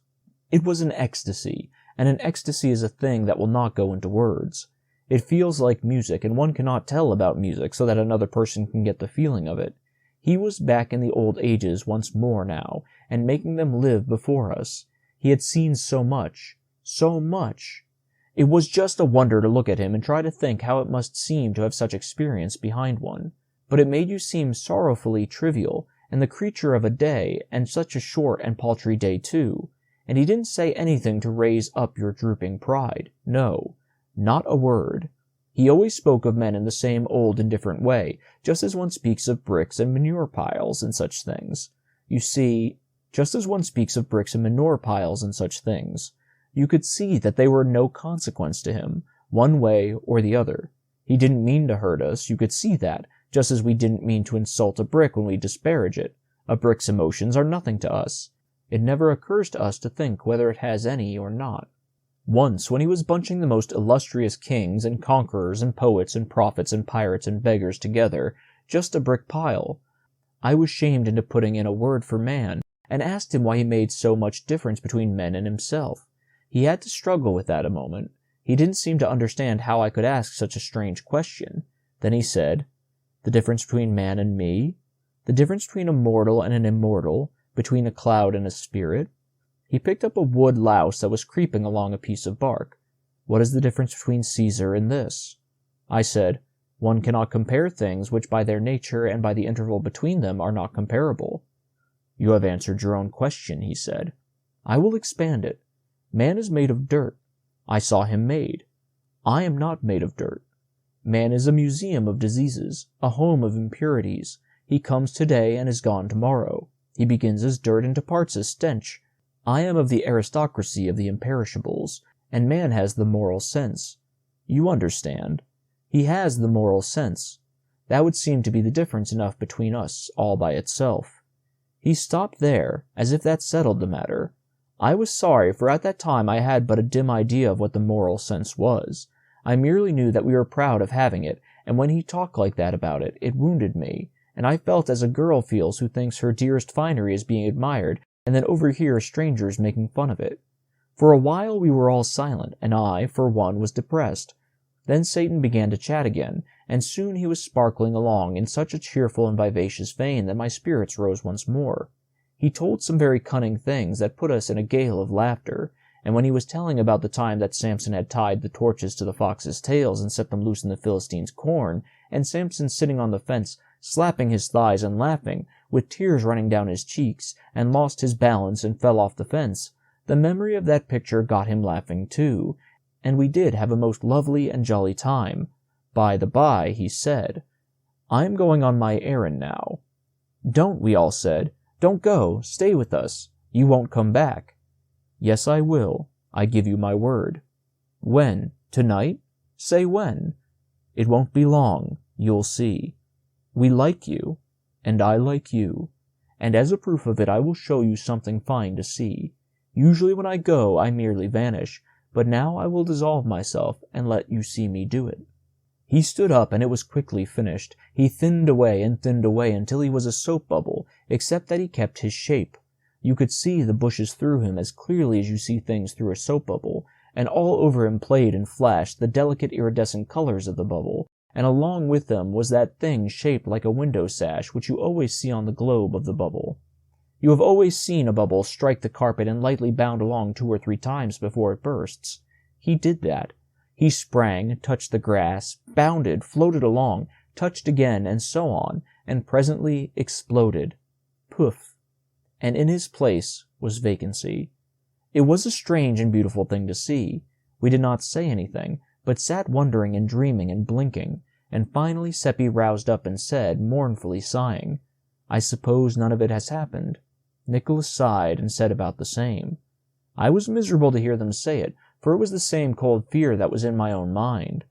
It was an ecstasy, and an ecstasy is a thing that will not go into words. It feels like music, and one cannot tell about music so that another person can get the feeling of it. He was back in the old ages once more now, and making them live before us. He had seen so much, so much. It was just a wonder to look at him and try to think how it must seem to have such experience behind one. But it made you seem sorrowfully trivial, and the creature of a day, and such a short and paltry day too. And he didn't say anything to raise up your drooping pride. No, not a word. He always spoke of men in the same old indifferent way, just as one speaks of bricks and manure piles and such things. You see, just as one speaks of bricks and manure piles and such things. You could see that they were no consequence to him, one way or the other. He didn't mean to hurt us, you could see that, just as we didn't mean to insult a brick when we disparage it. A brick's emotions are nothing to us. It never occurs to us to think whether it has any or not. Once, when he was bunching the most illustrious kings and conquerors and poets and prophets and pirates and beggars together, just a brick pile, I was shamed into putting in a word for man, and asked him why he made so much difference between men and himself. He had to struggle with that a moment. He didn't seem to understand how I could ask such a strange question. Then he said, "The difference between man and me? The difference between a mortal and an immortal? Between a cloud and a spirit?" He picked up a wood louse that was creeping along a piece of bark. "What is the difference between Caesar and this?" I said, "One cannot compare things which by their nature and by the interval between them are not comparable." "You have answered your own question," he said. "I will expand it. Man is made of dirt. I saw him made. I am not made of dirt. Man is a museum of diseases, a home of impurities. He comes today and is gone tomorrow. He begins as dirt and departs as stench. I am of the aristocracy of the imperishables, and man has the moral sense. You understand. He has the moral sense. That would seem to be the difference enough between us, all by itself." He stopped there, as if that settled the matter. I was sorry, for at that time I had but a dim idea of what the moral sense was. I merely knew that we were proud of having it, and when he talked like that about it, it wounded me, and I felt as a girl feels who thinks her dearest finery is being admired, and then overhears strangers making fun of it. For a while we were all silent, and I, for one, was depressed. Then Satan began to chat again, and soon he was sparkling along in such a cheerful and vivacious vein that my spirits rose once more. He told some very cunning things that put us in a gale of laughter, and when he was telling about the time that Samson had tied the torches to the foxes' tails and set them loose in the Philistines' corn, and Samson sitting on the fence, slapping his thighs and laughing, with tears running down his cheeks, and lost his balance and fell off the fence, the memory of that picture got him laughing too, and we did have a most lovely and jolly time. By the by, he said, "I am going on my errand now." "Don't," we all said. "Don't go. Stay with us. You won't come back." "Yes, I will. I give you my word." "When? Tonight? Say when." "It won't be long. You'll see. We like you, and I like you, and as a proof of it I will show you something fine to see. Usually when I go I merely vanish, but now I will dissolve myself and let you see me do it." He stood up, and it was quickly finished. He thinned away and thinned away until he was a soap bubble, except that he kept his shape. You could see the bushes through him as clearly as you see things through a soap bubble, and all over him played and flashed the delicate iridescent colors of the bubble, and along with them was that thing shaped like a window sash which you always see on the globe of the bubble. You have always seen a bubble strike the carpet and lightly bound along 2 or 3 times before it bursts. He did that. He sprang, touched the grass, bounded, floated along, touched again, and so on, and presently exploded. Poof! And in his place was vacancy. It was a strange and beautiful thing to see. We did not say anything, but sat wondering and dreaming and blinking, and finally Seppi roused up and said, mournfully sighing, "I suppose none of it has happened." Nicholas sighed and said about the same. I was miserable to hear them say it, for it was the same cold fear that was in my own mind.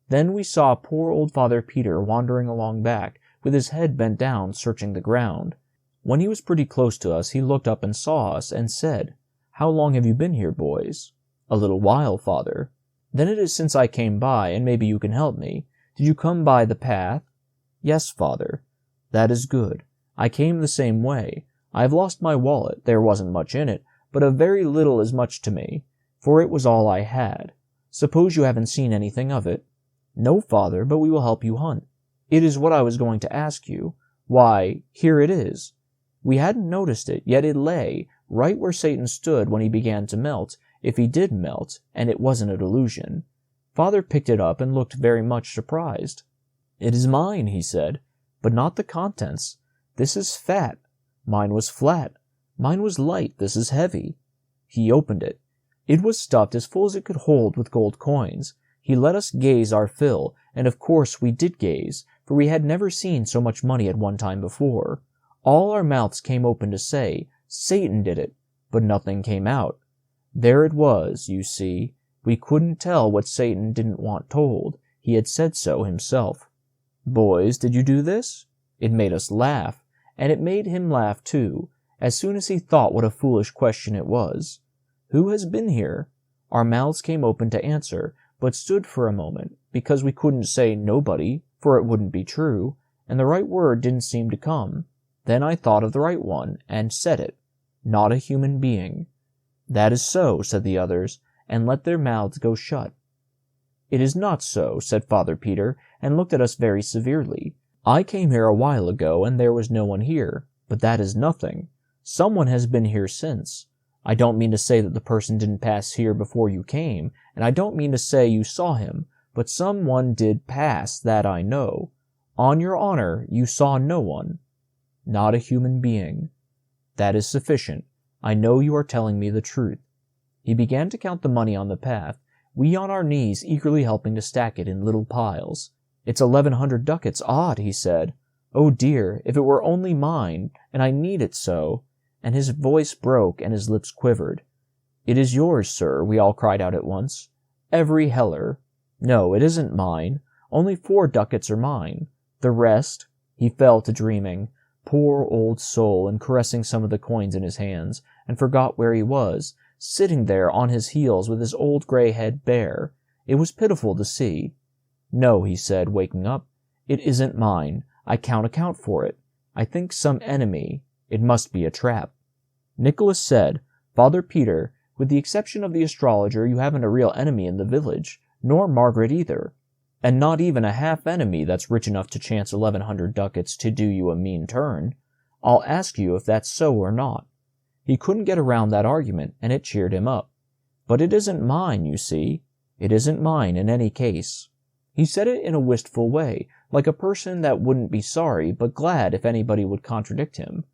Then we saw poor old Father Peter wandering along back, with his head bent down, searching the ground. When he was pretty close to us, he looked up and saw us, and said, "How long have you been here, boys?" "A little while, Father." "Then it is since I came by, and maybe you can help me. Did you come by the path?" "Yes, Father." "That is good. I came the same way. I have lost my wallet. There wasn't much in it, but a very little is much to me, for it was all I had. Suppose you haven't seen anything of it?" "No, Father, but we will help you hunt." "It is what I was going to ask you. Why, here it is." We hadn't noticed it, yet it lay right where Satan stood when he began to melt, if he did melt, and it wasn't a delusion. Father picked it up and looked very much surprised. "It is mine," he said, "but not the contents. This is fat. Mine was flat. Mine was light. This is heavy." He opened it. It was stuffed as full as it could hold with gold coins. He let us gaze our fill, and of course we did gaze, for we had never seen so much money at one time before. All our mouths came open to say, "Satan did it," but nothing came out. There it was, you see. We couldn't tell what Satan didn't want told. He had said so himself. "Boys, did you do this?" It made us laugh, and it made him laugh too, as soon as he thought what a foolish question it was. "Who has been here?" Our mouths came open to answer, but stood for a moment, because we couldn't say nobody, for it wouldn't be true, and the right word didn't seem to come. Then I thought of the right one, and said it. "Not a human being." "That is so," said the others, and let their mouths go shut. "It is not so," said Father Peter, and looked at us very severely. "I came here a while ago, and there was no one here, but that is nothing. Someone has been here since. I don't mean to say that the person didn't pass here before you came, and I don't mean to say you saw him, but someone did pass, that I know. On your honor, you saw no one." "Not a human being." "That is sufficient. I know you are telling me the truth." He began to count the money on the path, we on our knees eagerly helping to stack it in little piles. "It's 1,100 ducats odd," he said. "Oh dear, if it were only mine, and I need it so," and his voice broke and his lips quivered. "It is yours, sir," we all cried out at once. "Every heller." "No, it isn't mine. Only 4 ducats are mine. The rest—" He fell to dreaming. Poor old soul, and caressing some of the coins in his hands, and forgot where he was, sitting there on his heels with his old gray head bare. It was pitiful to see. "No," he said, waking up, "it isn't mine. I can't account for it. I think some enemy. It must be a trap." Nicholas said, "Father Peter, with the exception of the astrologer, you haven't a real enemy in the village, nor Margaret either. And not even a half-enemy that's rich enough to chance 1,100 ducats to do you a mean turn. I'll ask you if that's so or not." He couldn't get around that argument, and it cheered him up. "But it isn't mine, you see. It isn't mine in any case." He said it in a wistful way, like a person that wouldn't be sorry, but glad if anybody would contradict him.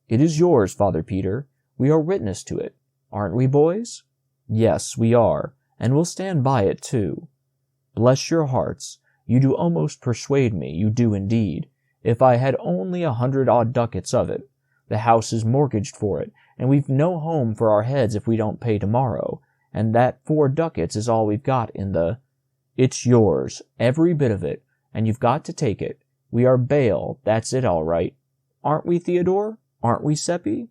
"It is yours, Father Peter. We are witness to it. Aren't we, boys?" "Yes, we are, and we'll stand by it, too." "Bless your hearts, you do almost persuade me, you do indeed. If I had only 100-odd ducats of it. The house is mortgaged for it, and we've no home for our heads if we don't pay tomorrow, and that 4 ducats is all we've got in the—" "It's yours, every bit of it, and you've got to take it. We are bail, that's it all right. Aren't we, Theodore? Aren't we, Seppi?"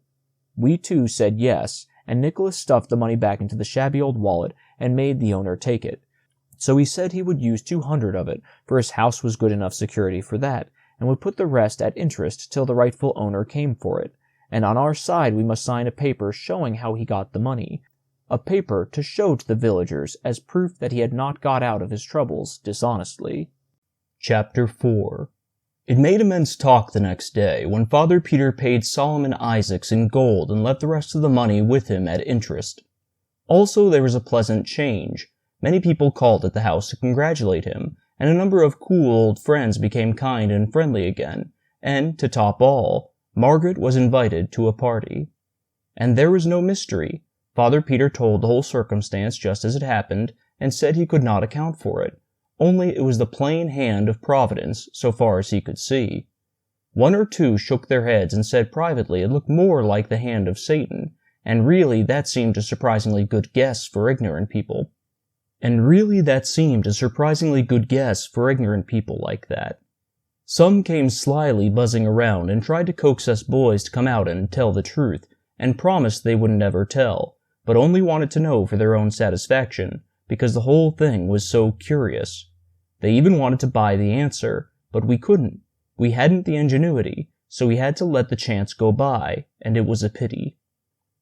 We too said yes, and Nicholas stuffed the money back into the shabby old wallet and made the owner take it. So he said he would use 200 of it, for his house was good enough security for that, and would put the rest at interest till the rightful owner came for it, and on our side we must sign a paper showing how he got the money, a paper to show to the villagers as proof that he had not got out of his troubles dishonestly. Chapter 4. It made immense talk the next day, when Father Peter paid Solomon Isaacs in gold and left the rest of the money with him at interest. Also there was a pleasant change. Many people called at the house to congratulate him, and a number of cool old friends became kind and friendly again, and, to top all, Margaret was invited to a party. And there was no mystery. Father Peter told the whole circumstance just as it happened, and said he could not account for it, only it was the plain hand of Providence, so far as he could see. One or two shook their heads and said privately it looked more like the hand of Satan, and really that seemed a surprisingly good guess for ignorant people. Like that. Some came slyly buzzing around and tried to coax us boys to come out and tell the truth, and promised they wouldn't ever tell, but only wanted to know for their own satisfaction, because the whole thing was so curious. They even wanted to buy the answer, but we couldn't. We hadn't the ingenuity, so we had to let the chance go by, and it was a pity.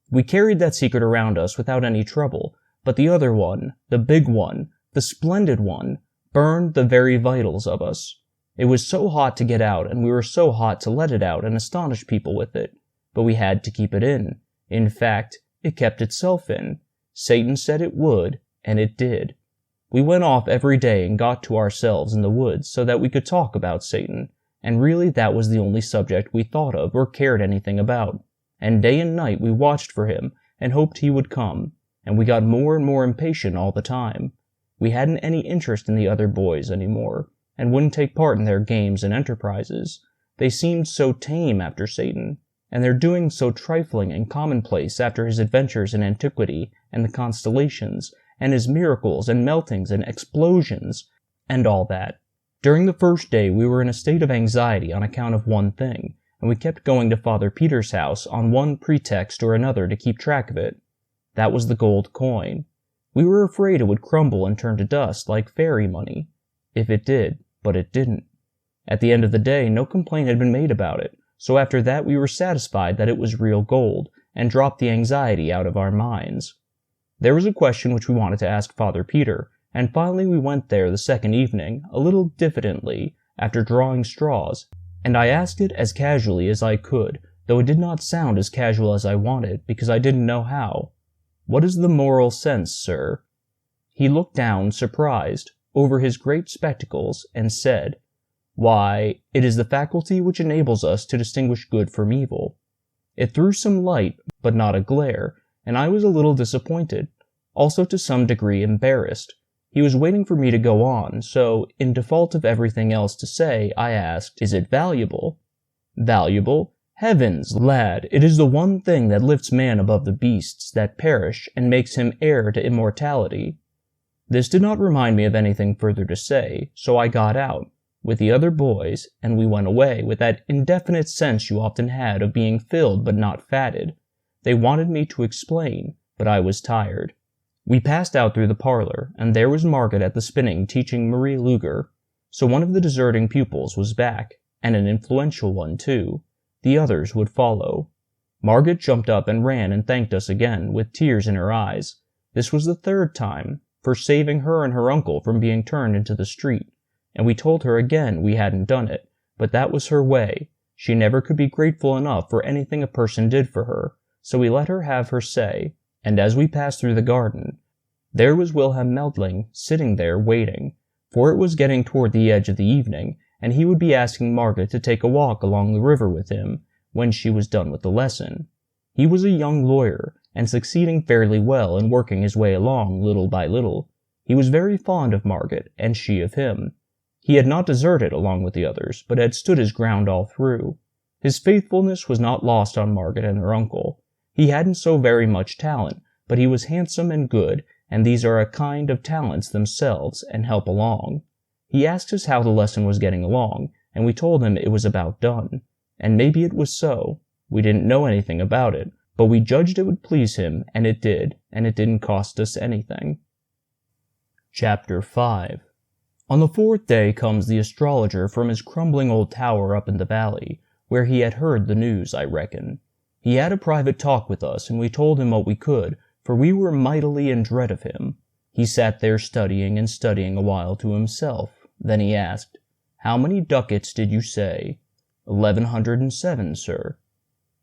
We carried that secret around us without any trouble, but the other one, the big one, the splendid one, burned the very vitals of us. It was so hot to get out, and we were so hot to let it out and astonish people with it, but we had to keep it in. In fact, it kept itself in. Satan said it would, and it did. We went off every day and got to ourselves in the woods so that we could talk about Satan, and really that was the only subject we thought of or cared anything about. And day and night we watched for him and hoped he would come, and we got more and more impatient all the time. We hadn't any interest in the other boys anymore, and wouldn't take part in their games and enterprises. They seemed so tame after Satan, and their doings so trifling and commonplace after his adventures in antiquity and the constellations, and his miracles and meltings and explosions, and all that. During the first day we were in a state of anxiety on account of one thing, and we kept going to Father Peter's house on one pretext or another to keep track of it. That was the gold coin. We were afraid it would crumble and turn to dust like fairy money. If it did, but it didn't. At the end of the day, no complaint had been made about it, so after that we were satisfied that it was real gold, and dropped the anxiety out of our minds. There was a question which we wanted to ask Father Peter, and finally we went there the second evening, a little diffidently, after drawing straws, and I asked it as casually as I could, though it did not sound as casual as I wanted, because I didn't know how. "What is the moral sense, sir?" He looked down, surprised, over his great spectacles, and said, "Why, it is the faculty which enables us to distinguish good from evil." It threw some light, but not a glare, and I was a little disappointed, also to some degree embarrassed. He was waiting for me to go on, so, in default of everything else to say, I asked, "Is it valuable?" "Valuable? Heavens, lad, it is the one thing that lifts man above the beasts that perish and makes him heir to immortality." This did not remind me of anything further to say, so I got out, with the other boys, and we went away with that indefinite sense you often had of being filled but not fatted. They wanted me to explain, but I was tired. We passed out through the parlor, and there was Margaret at the spinning teaching Marie Luger. So one of the deserting pupils was back, and an influential one too. The others would follow. Margaret jumped up and ran and thanked us again, with tears in her eyes. This was the third time, for saving her and her uncle from being turned into the street, and we told her again we hadn't done it, but that was her way. She never could be grateful enough for anything a person did for her, so we let her have her say, and as we passed through the garden, there was Wilhelm Meldling sitting there waiting, for it was getting toward the edge of the evening, and he would be asking Margaret to take a walk along the river with him when she was done with the lesson. He was a young lawyer, and succeeding fairly well in working his way along little by little. He was very fond of Margaret, and she of him. He had not deserted along with the others, but had stood his ground all through. His faithfulness was not lost on Margaret and her uncle. He hadn't so very much talent, but he was handsome and good, and these are a kind of talents themselves, and help along. He asked us how the lesson was getting along, and we told him it was about done. And maybe it was so. We didn't know anything about it, but we judged it would please him, and it did, and it didn't cost us anything. Chapter 5. On the fourth day comes the astrologer from his crumbling old tower up in the valley, where he had heard the news, I reckon. He had a private talk with us, and we told him what we could, for we were mightily in dread of him. He sat there studying and studying a while to himself. Then he asked, "How many ducats did you say?" 1107, sir.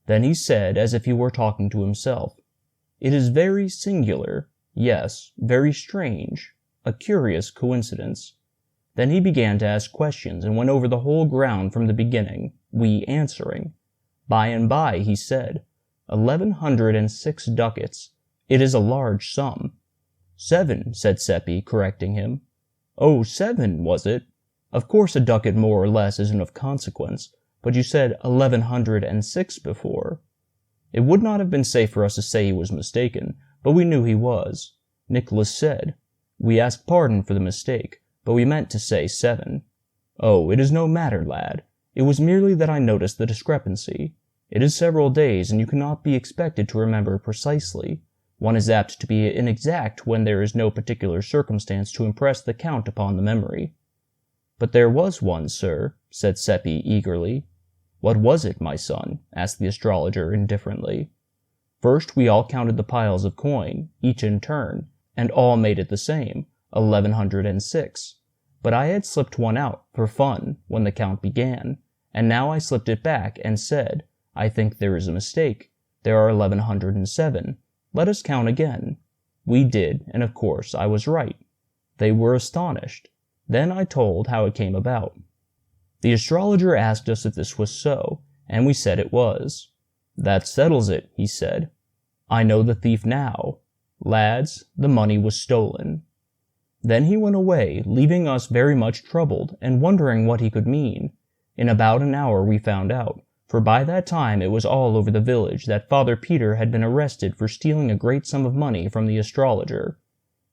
Then he said, as if he were talking to himself, "It is very singular, yes, very strange, a curious coincidence. Then he began to ask questions and went over the whole ground from the beginning, we answering. By and by he said, 1,106 ducats. It is a large sum. 7, said Seppi, correcting him. Oh, 7, was it? Of course a ducat more or less isn't of consequence, but you said 1,106 before. It would not have been safe for us to say he was mistaken, but we knew he was. Nicholas said, We ask pardon for the mistake, but we meant to say 7. Oh, it is no matter, lad. It was merely that I noticed the discrepancy. It is several days, and you cannot be expected to remember precisely. One is apt to be inexact when there is no particular circumstance to impress the count upon the memory. But there was one, sir, said Seppi eagerly. What was it, my son? Asked the astrologer indifferently. First we all counted the piles of coin, each in turn, and all made it the same, 1,106. But I had slipped one out, for fun, when the count began, and now I slipped it back and said, I think there is a mistake. There are 1,107. Let us count again. We did, and of course I was right. They were astonished. Then I told how it came about. The astrologer asked us if this was so, and we said it was. That settles it, he said. I know the thief now. Lads, the money was stolen. Then he went away, leaving us very much troubled, and wondering what he could mean. In about an hour we found out, for by that time it was all over the village that Father Peter had been arrested for stealing a great sum of money from the astrologer.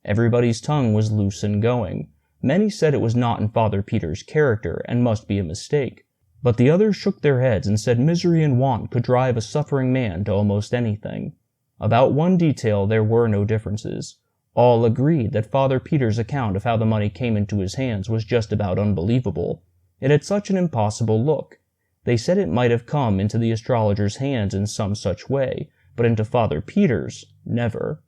Everybody's tongue was loose and going. Many said it was not in Father Peter's character, and must be a mistake. But the others shook their heads and said misery and want could drive a suffering man to almost anything. About one detail there were no differences. All agreed that Father Peter's account of how the money came into his hands was just about unbelievable. It had such an impossible look. They said it might have come into the astrologer's hands in some such way, but into Father Peter's, never.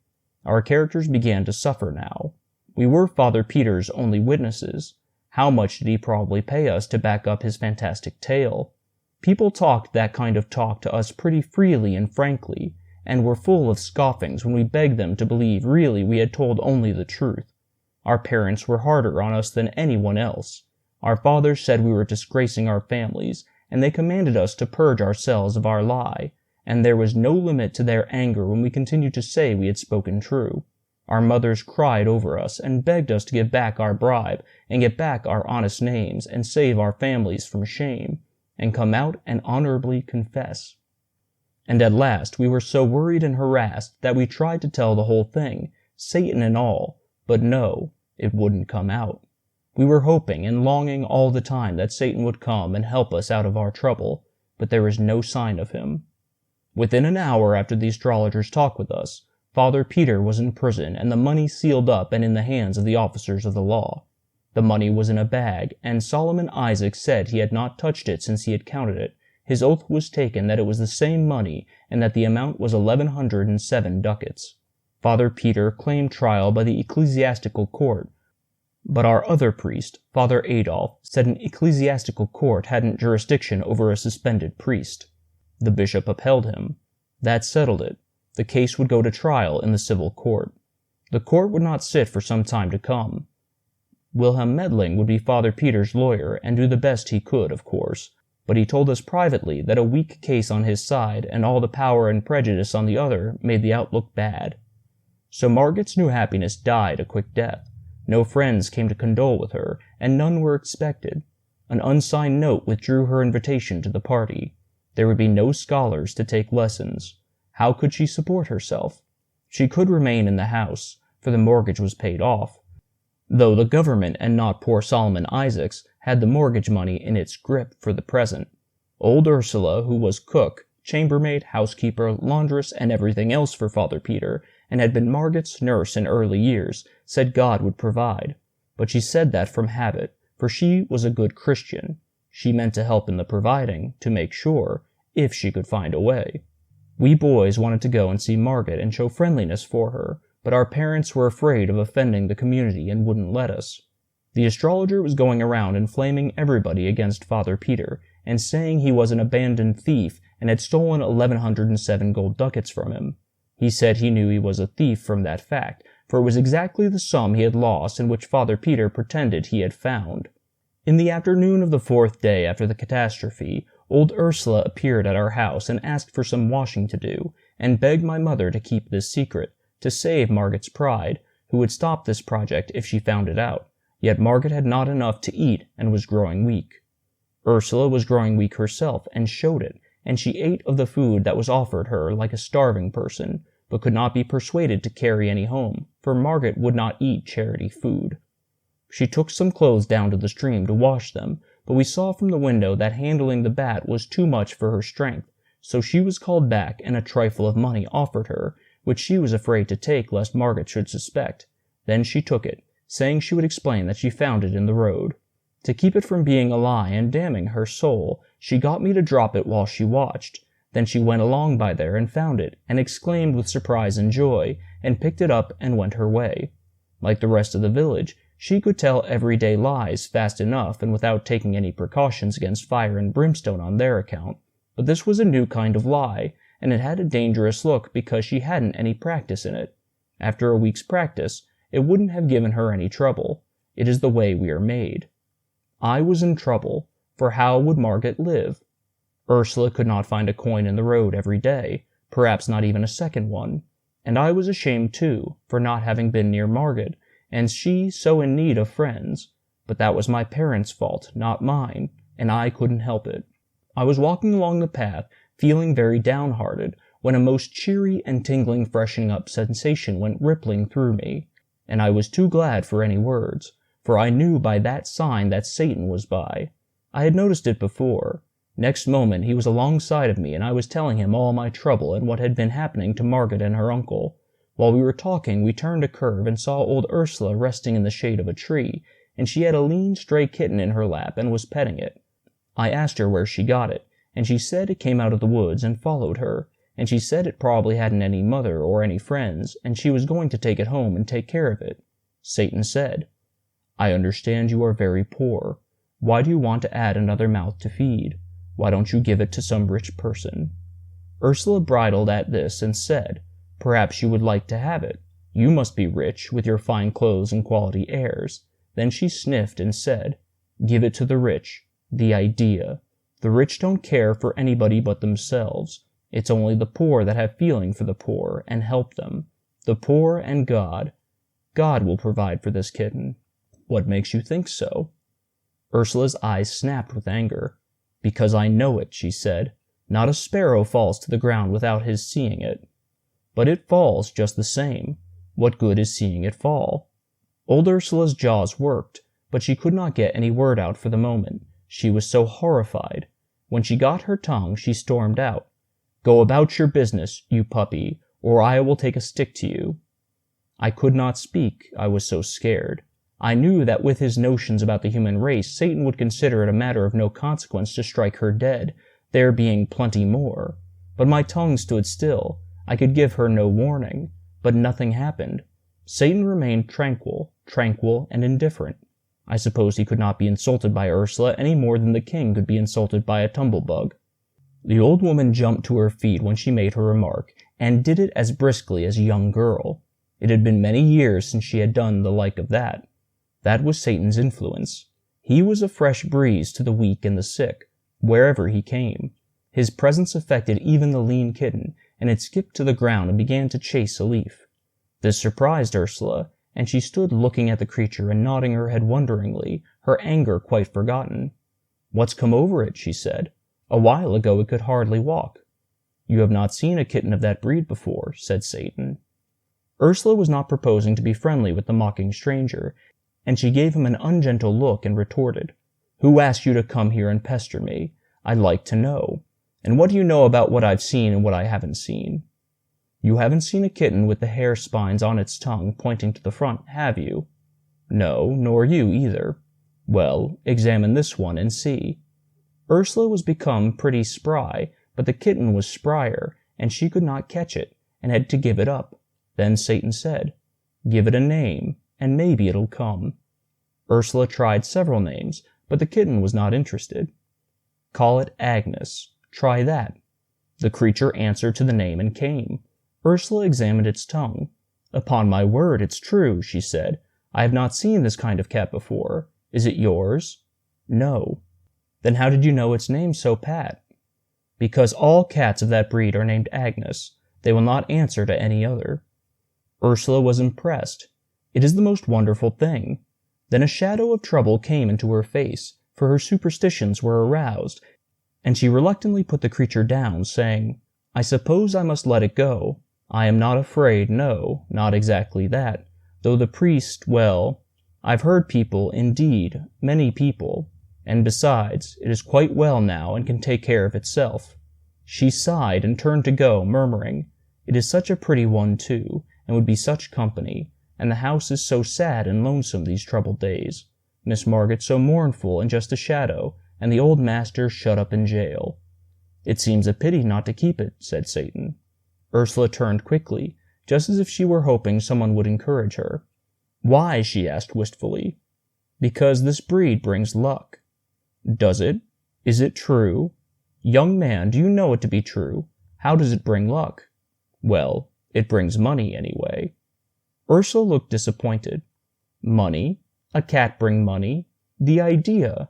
Our characters began to suffer now. We were Father Peter's only witnesses. How much did he probably pay us to back up his fantastic tale? People talked that kind of talk to us pretty freely and frankly, and were full of scoffings when we begged them to believe really we had told only the truth. Our parents were harder on us than anyone else. Our fathers said we were disgracing our families, and they commanded us to purge ourselves of our lie, and there was no limit to their anger when we continued to say we had spoken true. Our mothers cried over us and begged us to give back our bribe and get back our honest names and save our families from shame, and come out and honorably confess. And at last we were so worried and harassed that we tried to tell the whole thing, Satan and all, but no, it wouldn't come out. We were hoping and longing all the time that Satan would come and help us out of our trouble, but there was no sign of him. Within an hour after the astrologer's talk with us, Father Peter was in prison and the money sealed up and in the hands of the officers of the law. The money was in a bag, and Solomon Isaac said he had not touched it since he had counted it. His oath was taken that it was the same money and that the amount was 1,107 ducats. Father Peter claimed trial by the ecclesiastical court, but our other priest, Father Adolf, said an ecclesiastical court hadn't jurisdiction over a suspended priest. The bishop upheld him. That settled it. The case would go to trial in the civil court. The court would not sit for some time to come. Wilhelm Medling would be Father Peter's lawyer and do the best he could, of course, but he told us privately that a weak case on his side and all the power and prejudice on the other made the outlook bad. So Margaret's new happiness died a quick death. No friends came to condole with her, and none were expected. An unsigned note withdrew her invitation to the party. There would be no scholars to take lessons. How could she support herself? She could remain in the house, for the mortgage was paid off, though the government and not poor Solomon Isaacs had the mortgage money in its grip for the present. Old Ursula, who was cook, chambermaid, housekeeper, laundress, and everything else for Father Peter, and had been Margaret's nurse in early years, said God would provide. But she said that from habit, for she was a good Christian. She meant to help in the providing, to make sure, if she could find a way. We boys wanted to go and see Margaret and show friendliness for her, but our parents were afraid of offending the community and wouldn't let us. The astrologer was going around inflaming everybody against Father Peter, and saying he was an abandoned thief and had stolen 1,107 gold ducats from him. He said he knew he was a thief from that fact, for it was exactly the sum he had lost and which Father Peter pretended he had found. In the afternoon of the 4th day after the catastrophe, old Ursula appeared at our house and asked for some washing to do, and begged my mother to keep this secret, to save Margaret's pride, who would stop this project if she found it out. Yet Margaret had not enough to eat and was growing weak. Ursula was growing weak herself, and showed it, and she ate of the food that was offered her like a starving person, but could not be persuaded to carry any home, for Margaret would not eat charity food. She took some clothes down to the stream to wash them, but we saw from the window that handling the bat was too much for her strength, so she was called back, and a trifle of money offered her, which she was afraid to take lest Margaret should suspect. Then she took it, saying she would explain that she found it in the road. To keep it from being a lie and damning her soul, she got me to drop it while she watched. Then she went along by there and found it, and exclaimed with surprise and joy, and picked it up and went her way. Like the rest of the village, she could tell everyday lies fast enough and without taking any precautions against fire and brimstone on their account. But this was a new kind of lie, and it had a dangerous look because she hadn't any practice in it. After a week's practice, it wouldn't have given her any trouble. It is the way we are made. I was in trouble, for how would Margaret live? Ursula could not find a coin in the road every day, perhaps not even a second one, and I was ashamed too, for not having been near Margaret, and she so in need of friends. But that was my parents' fault, not mine, and I couldn't help it. I was walking along the path, feeling very downhearted, when a most cheery and tingling freshening up sensation went rippling through me, and I was too glad for any words, for I knew by that sign that Satan was by. I had noticed it before. Next moment he was alongside of me, and I was telling him all my trouble and what had been happening to Margaret and her uncle. While we were talking, we turned a curve and saw old Ursula resting in the shade of a tree, and she had a lean stray kitten in her lap and was petting it. I asked her where she got it, and she said it came out of the woods and followed her, and she said it probably hadn't any mother or any friends, and she was going to take it home and take care of it. Satan said, "I understand you are very poor. Why do you want to add another mouth to feed? Why don't you give it to some rich person?" Ursula bridled at this and said, "Perhaps you would like to have it. You must be rich, with your fine clothes and quality airs." Then she sniffed and said, "Give it to the rich. The idea! The rich don't care for anybody but themselves. It's only the poor that have feeling for the poor and help them. The poor and God. God will provide for this kitten." "What makes you think so?" Ursula's eyes snapped with anger. "Because I know it," she said. "Not a sparrow falls to the ground without his seeing it." "But it falls just the same. What good is seeing it fall?" Old Ursula's jaws worked, but she could not get any word out for the moment. She was so horrified. When she got her tongue, she stormed out, "Go about your business, you puppy, or I will take a stick to you." I could not speak, I was so scared. I knew that with his notions about the human race, Satan would consider it a matter of no consequence to strike her dead, there being plenty more. But my tongue stood still. I could give her no warning. But nothing happened. Satan remained tranquil and indifferent. I suppose he could not be insulted by Ursula any more than the king could be insulted by a tumblebug. The old woman jumped to her feet when she made her remark, and did it as briskly as a young girl. It had been many years since she had done the like of that. That was Satan's influence. He was a fresh breeze to the weak and the sick, wherever he came. His presence affected even the lean kitten, and it skipped to the ground and began to chase a leaf. This surprised Ursula, and she stood looking at the creature and nodding her head wonderingly, her anger quite forgotten. "What's come over it?" she said. "A while ago it could hardly walk." "You have not seen a kitten of that breed before," said Satan. Ursula was not proposing to be friendly with the mocking stranger, and she gave him an ungentle look and retorted, "Who asked you to come here and pester me? I'd like to know. And what do you know about what I've seen and what I haven't seen?" "You haven't seen a kitten with the hair spines on its tongue pointing to the front, have you?" "No, nor you either." "Well, examine this one and see." Ursula was become pretty spry, but the kitten was sprier, and she could not catch it, and had to give it up. Then Satan said, "Give it a name, and maybe it'll come." Ursula tried several names, but the kitten was not interested. "Call it Agnes. Try that." The creature answered to the name and came. Ursula examined its tongue. "Upon my word, it's true," she said. "I have not seen this kind of cat before. Is it yours?" "No." "Then how did you know its name so pat?" "Because all cats of that breed are named Agnes. They will not answer to any other." Ursula was impressed. "It is the most wonderful thing." Then a shadow of trouble came into her face, for her superstitions were aroused, and she reluctantly put the creature down, saying, "I suppose I must let it go. I am not afraid, no, not exactly that, though the priest, well, I've heard people, indeed, many people, and besides, it is quite well now and can take care of itself." She sighed and turned to go, murmuring, "It is such a pretty one, too, and would be such company, and the house is so sad and lonesome these troubled days. Miss Margaret so mournful and just a shadow, and the old master shut up in jail." "It seems a pity not to keep it," said Satan. Ursula turned quickly, just as if she were hoping someone would encourage her. "Why?" she asked wistfully. "Because this breed brings luck." "Does it? Is it true? Young man, do you know it to be true? How does it bring luck?" "Well, it brings money, anyway." Ursula looked disappointed. "Money? A cat bring money? The idea!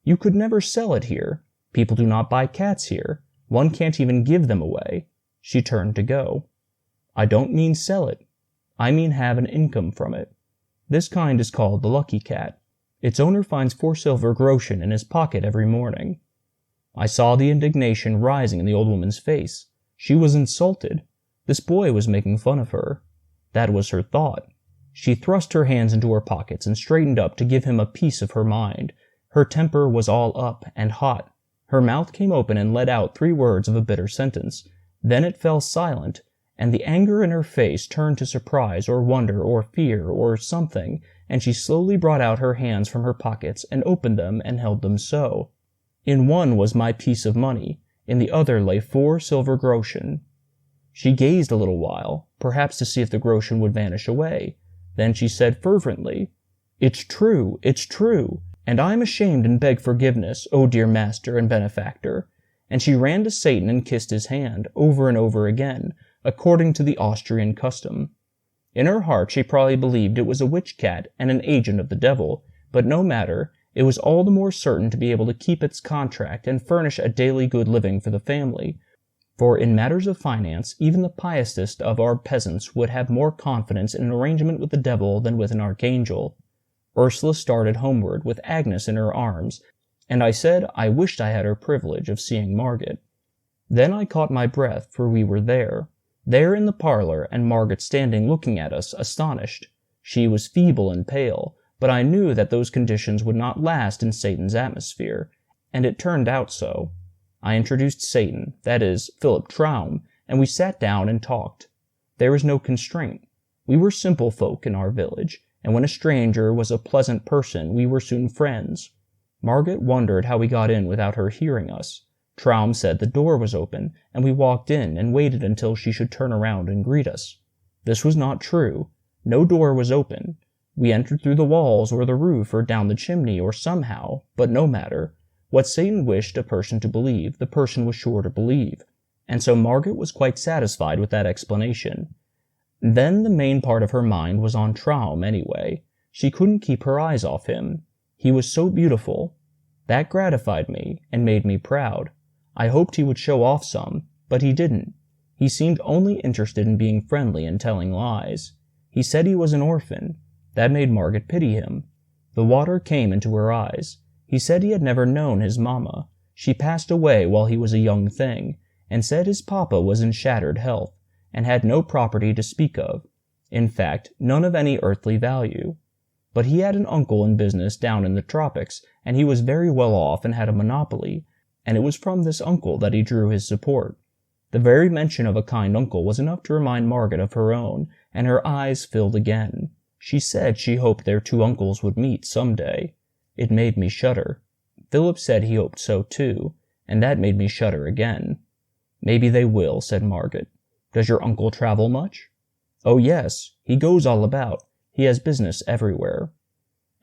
You could never sell it here. People do not buy cats here. One can't even give them away." She turned to go. "I don't mean sell it. I mean have an income from it. This kind is called the lucky cat. Its owner finds 4 silver groschen in his pocket every morning." I saw the indignation rising in the old woman's face. She was insulted. This boy was making fun of her. That was her thought. She thrust her hands into her pockets and straightened up to give him a piece of her mind. Her temper was all up and hot. Her mouth came open and let out 3 words of a bitter sentence. Then it fell silent, and the anger in her face turned to surprise or wonder or fear or something, and she slowly brought out her hands from her pockets and opened them and held them so. In one was my piece of money, in the other lay 4 silver groschen. She gazed a little while, perhaps to see if the groschen would vanish away. Then she said fervently, "It's true, it's true, and I am ashamed and beg forgiveness, O dear master and benefactor." And she ran to Satan and kissed his hand, over and over again, according to the Austrian custom. In her heart she probably believed it was a witch cat and an agent of the devil, but no matter, it was all the more certain to be able to keep its contract and furnish a daily good living for the family, for in matters of finance even the piousest of our peasants would have more confidence in an arrangement with the devil than with an archangel. Ursula started homeward with Agnes in her arms, and I said I wished I had her privilege of seeing Margaret. Then I caught my breath, for we were there in the parlor, and Margaret standing looking at us, astonished. She was feeble and pale, but I knew that those conditions would not last in Satan's atmosphere, and it turned out so. I introduced Satan, that is, Philip Traum, and we sat down and talked. There was no constraint. We were simple folk in our village, and when a stranger was a pleasant person we were soon friends. Margaret wondered how we got in without her hearing us. Traum said the door was open, and we walked in and waited until she should turn around and greet us. This was not true. No door was open. We entered through the walls or the roof or down the chimney or somehow, but no matter. What Satan wished a person to believe, the person was sure to believe. And so Margaret was quite satisfied with that explanation. Then the main part of her mind was on Traum anyway. She couldn't keep her eyes off him. He was so beautiful. That gratified me and made me proud. I hoped he would show off some, but he didn't. He seemed only interested in being friendly and telling lies. He said he was an orphan. That made Margaret pity him. The water came into her eyes. He said he had never known his mamma. She passed away while he was a young thing, and said his papa was in shattered health, and had no property to speak of. In fact, none of any earthly value. But he had an uncle in business down in the tropics, and he was very well off and had a monopoly, and it was from this uncle that he drew his support. The very mention of a kind uncle was enough to remind Margaret of her own, and her eyes filled again. She said she hoped their 2 uncles would meet some day. It made me shudder. Philip said he hoped so too, and that made me shudder again. "Maybe they will," said Margaret. "Does your uncle travel much?" "Oh yes, he goes all about. He has business everywhere."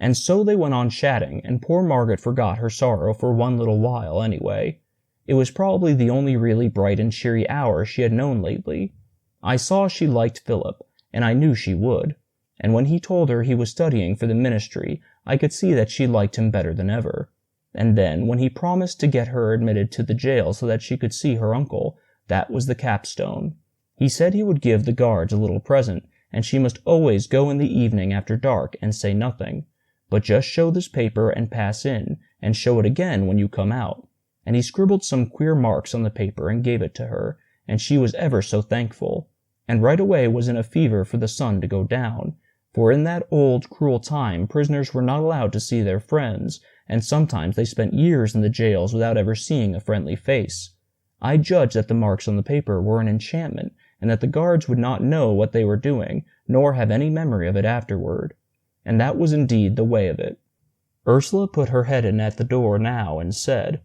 And so they went on chatting, and poor Margaret forgot her sorrow for one little while anyway. It was probably the only really bright and cheery hour she had known lately. I saw she liked Philip, and I knew she would. And when he told her he was studying for the ministry, I could see that she liked him better than ever. And then, when he promised to get her admitted to the jail so that she could see her uncle, that was the capstone. He said he would give the guards a little present, and she must always go in the evening after dark and say nothing, but just show this paper and pass in, and show it again when you come out. And he scribbled some queer marks on the paper and gave it to her, and she was ever so thankful, and right away was in a fever for the sun to go down, for in that old, cruel time prisoners were not allowed to see their friends, and sometimes they spent years in the jails without ever seeing a friendly face. I judged that the marks on the paper were an enchantment, and that the guards would not know what they were doing, nor have any memory of it afterward. And that was indeed the way of it. Ursula put her head in at the door now, and said,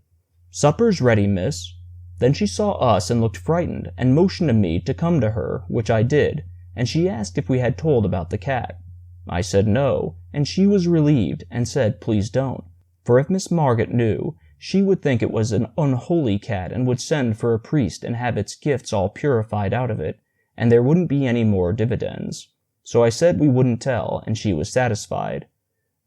"Supper's ready, miss." Then she saw us and looked frightened, and motioned to me to come to her, which I did, and she asked if we had told about the cat. I said no, and she was relieved, and said please don't, for if Miss Margaret knew, she would think it was an unholy cat and would send for a priest and have its gifts all purified out of it, and there wouldn't be any more dividends. So I said we wouldn't tell, and she was satisfied.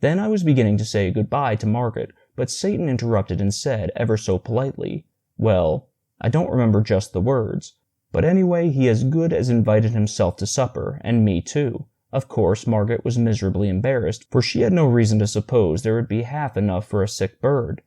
Then I was beginning to say goodbye to Margaret, but Satan interrupted and said, ever so politely, well, I don't remember just the words, but anyway he as good as invited himself to supper, and me too. Of course, Margaret was miserably embarrassed, for she had no reason to suppose there would be half enough for a sick bird.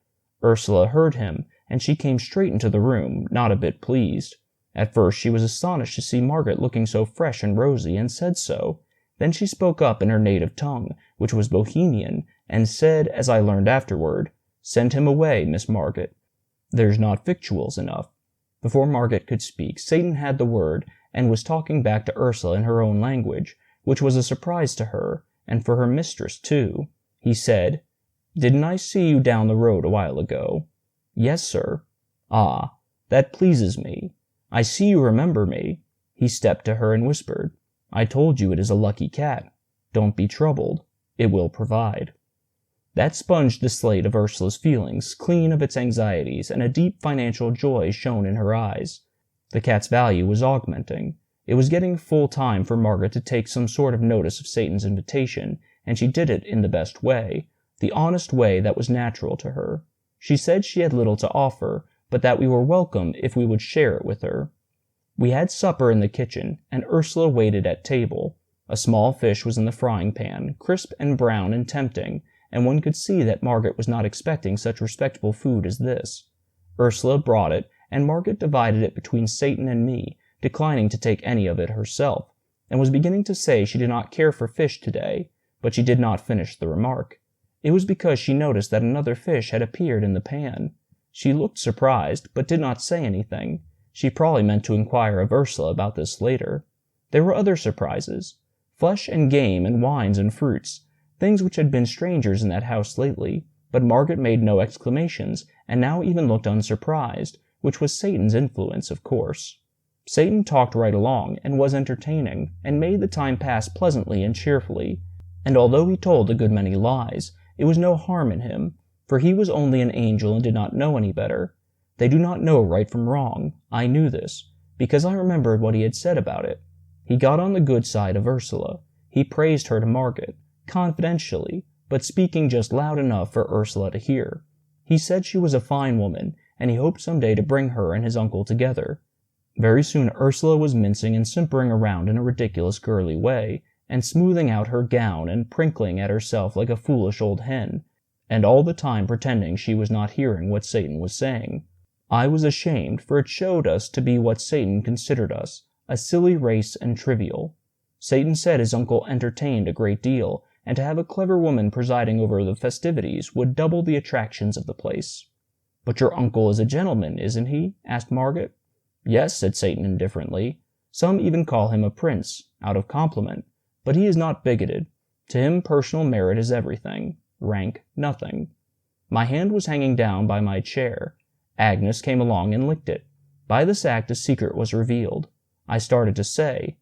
Ursula heard him, and she came straight into the room, not a bit pleased. At first she was astonished to see Margaret looking so fresh and rosy, and said so. Then she spoke up in her native tongue, which was Bohemian, and said, as I learned afterward, "Send him away, Miss Margaret. There's not victuals enough." Before Margaret could speak, Satan had the word, and was talking back to Ursula in her own language, which was a surprise to her, and for her mistress too. He said, "Didn't I see you down the road a while ago?" "Yes, sir." "Ah, that pleases me. I see you remember me." He stepped to her and whispered, "I told you it is a lucky cat. Don't be troubled. It will provide." That sponged the slate of Ursula's feelings, clean of its anxieties, and a deep financial joy shone in her eyes. The cat's value was augmenting. It was getting full time for Margaret to take some sort of notice of Satan's invitation, and she did it in the best way, the honest way that was natural to her. She said she had little to offer, but that we were welcome if we would share it with her. We had supper in the kitchen, and Ursula waited at table. A small fish was in the frying pan, crisp and brown and tempting, and one could see that Margaret was not expecting such respectable food as this. Ursula brought it, and Margaret divided it between Satan and me, declining to take any of it herself, and was beginning to say she did not care for fish today, but she did not finish the remark. It was because she noticed that another fish had appeared in the pan. She looked surprised, but did not say anything. She probably meant to inquire of Ursula about this later. There were other surprises. Flesh and game and wines and fruits, things which had been strangers in that house lately, but Margaret made no exclamations, and now even looked unsurprised, which was Satan's influence, of course. Satan talked right along, and was entertaining, and made the time pass pleasantly and cheerfully, and although he told a good many lies, it was no harm in him, for he was only an angel and did not know any better. They do not know right from wrong. I knew this, because I remembered what he had said about it. He got on the good side of Ursula. He praised her to Margaret, confidentially, but speaking just loud enough for Ursula to hear. He said she was a fine woman, and he hoped some day to bring her and his uncle together. Very soon Ursula was mincing and simpering around in a ridiculous girly way, and smoothing out her gown and prinkling at herself like a foolish old hen, and all the time pretending she was not hearing what Satan was saying. I was ashamed, for it showed us to be what Satan considered us, a silly race and trivial. Satan said his uncle entertained a great deal, and to have a clever woman presiding over the festivities would double the attractions of the place. "But your uncle is a gentleman, isn't he?" asked Margaret. "Yes," said Satan indifferently. "Some even call him a prince, out of compliment, but he is not bigoted. To him personal merit is everything, rank nothing." My hand was hanging down by my chair. Agnes came along and licked it. By this act a secret was revealed. I started to say,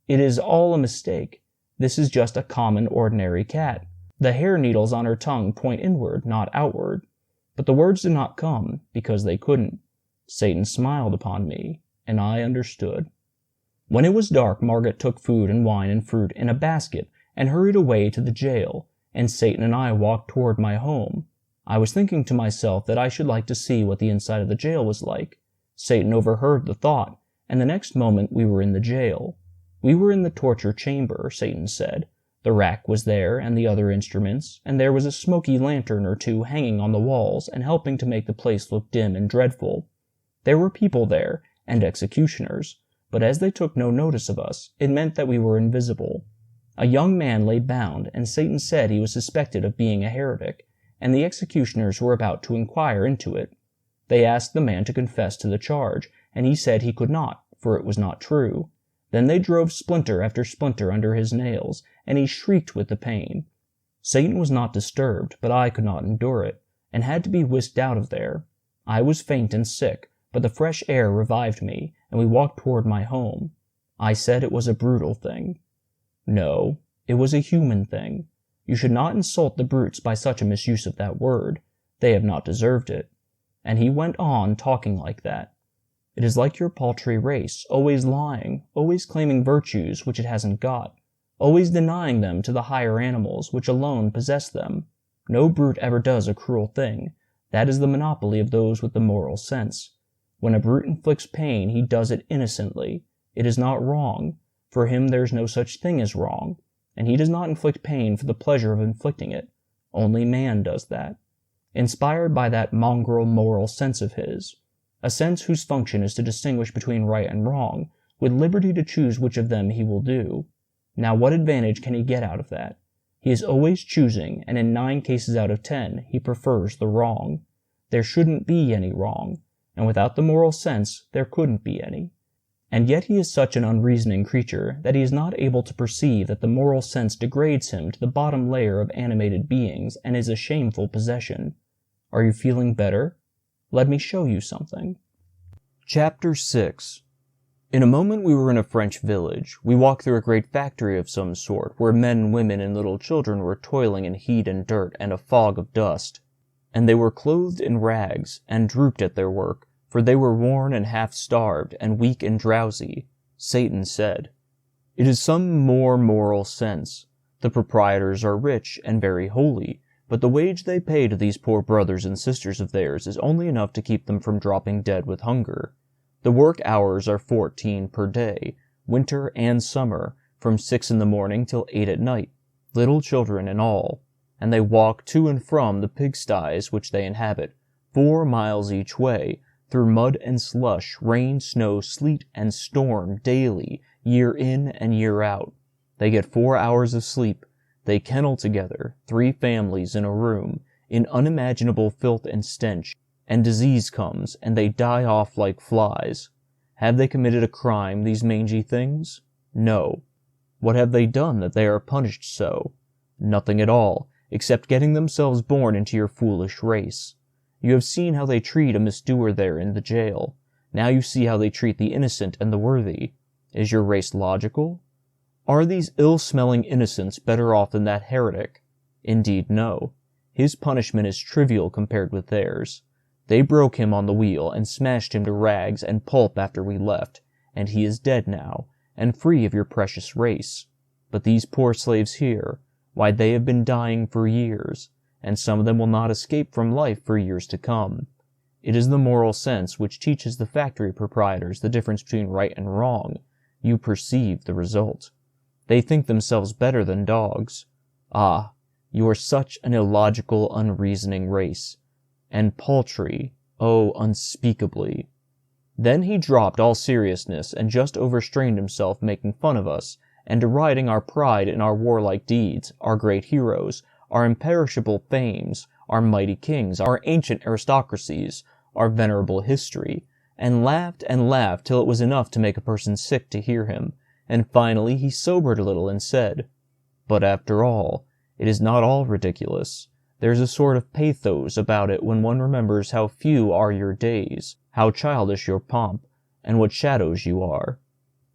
"It is all a mistake. This is just a common, ordinary cat. The hair needles on her tongue point inward, not outward." But the words did not come, because they couldn't. Satan smiled upon me, and I understood. When it was dark, Margaret took food and wine and fruit in a basket and hurried away to the jail, and Satan and I walked toward my home. I was thinking to myself that I should like to see what the inside of the jail was like. Satan overheard the thought, and the next moment we were in the jail. We were in the torture chamber, Satan said. The rack was there, and the other instruments, and there was a smoky lantern or two hanging on the walls and helping to make the place look dim and dreadful. There were people there, and executioners, but as they took no notice of us, it meant that we were invisible. A young man lay bound, and Satan said he was suspected of being a heretic, and the executioners were about to inquire into it. They asked the man to confess to the charge, and he said he could not, for it was not true. Then they drove splinter after splinter under his nails, and he shrieked with the pain. Satan was not disturbed, but I could not endure it, and had to be whisked out of there. I was faint and sick, but the fresh air revived me, and we walked toward my home. I said it was a brutal thing. No, it was a human thing. You should not insult the brutes by such a misuse of that word. They have not deserved it. And he went on talking like that. It is like your paltry race, always lying, always claiming virtues which it hasn't got, always denying them to the higher animals which alone possess them. No brute ever does a cruel thing. That is the monopoly of those with the moral sense. When a brute inflicts pain, he does it innocently. It is not wrong. For him there is no such thing as wrong, and he does not inflict pain for the pleasure of inflicting it. Only man does that. Inspired by that mongrel moral sense of his, a sense whose function is to distinguish between right and wrong, with liberty to choose which of them he will do. Now what advantage can he get out of that? He is always choosing, and in 9 cases out of 10 he prefers the wrong. There shouldn't be any wrong, and without the moral sense there couldn't be any. And yet he is such an unreasoning creature that he is not able to perceive that the moral sense degrades him to the bottom layer of animated beings and is a shameful possession. Are you feeling better? Let me show you something. Chapter 6. In a moment we were in a French village. We walked through a great factory of some sort, where men, women, and little children were toiling in heat and dirt and a fog of dust. And they were clothed in rags, and drooped at their work, for they were worn and half-starved, and weak and drowsy. Satan said, "It is some more moral sense. The proprietors are rich and very holy, but the wage they pay to these poor brothers and sisters of theirs is only enough to keep them from dropping dead with hunger. The work hours are 14 per day, winter and summer, from 6 in the morning till 8 at night, little children and all, and they walk to and from the pigsties which they inhabit, 4 miles each way, through mud and slush, rain, snow, sleet, and storm daily, year in and year out. They get 4 hours of sleep. They kennel together, 3 families in a room, in unimaginable filth and stench, and disease comes, and they die off like flies. Have they committed a crime, these mangy things? No. What have they done that they are punished so? Nothing at all, except getting themselves born into your foolish race. You have seen how they treat a misdoer there in the jail. Now you see how they treat the innocent and the worthy. Is your race logical? Are these ill-smelling innocents better off than that heretic? Indeed, no. His punishment is trivial compared with theirs. They broke him on the wheel and smashed him to rags and pulp after we left, and he is dead now, and free of your precious race. But these poor slaves here, why, they have been dying for years, and some of them will not escape from life for years to come. It is the moral sense which teaches the factory proprietors the difference between right and wrong. You perceive the result. They think themselves better than dogs. Ah, you are such an illogical, unreasoning race. And paltry, oh, unspeakably. Then he dropped all seriousness and just overstrained himself making fun of us, and deriding our pride in our warlike deeds, our great heroes, our imperishable fames, our mighty kings, our ancient aristocracies, our venerable history, and laughed till it was enough to make a person sick to hear him, and finally he sobered a little and said, "But after all, it is not all ridiculous. There's a sort of pathos about it when one remembers how few are your days, how childish your pomp, and what shadows you are."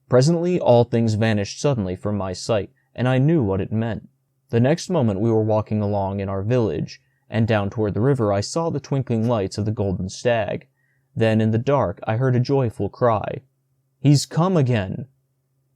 Presently all things vanished suddenly from my sight, and I knew what it meant. The next moment we were walking along in our village, and down toward the river I saw the twinkling lights of the Golden Stag. Then in the dark I heard a joyful cry. "He's come again!"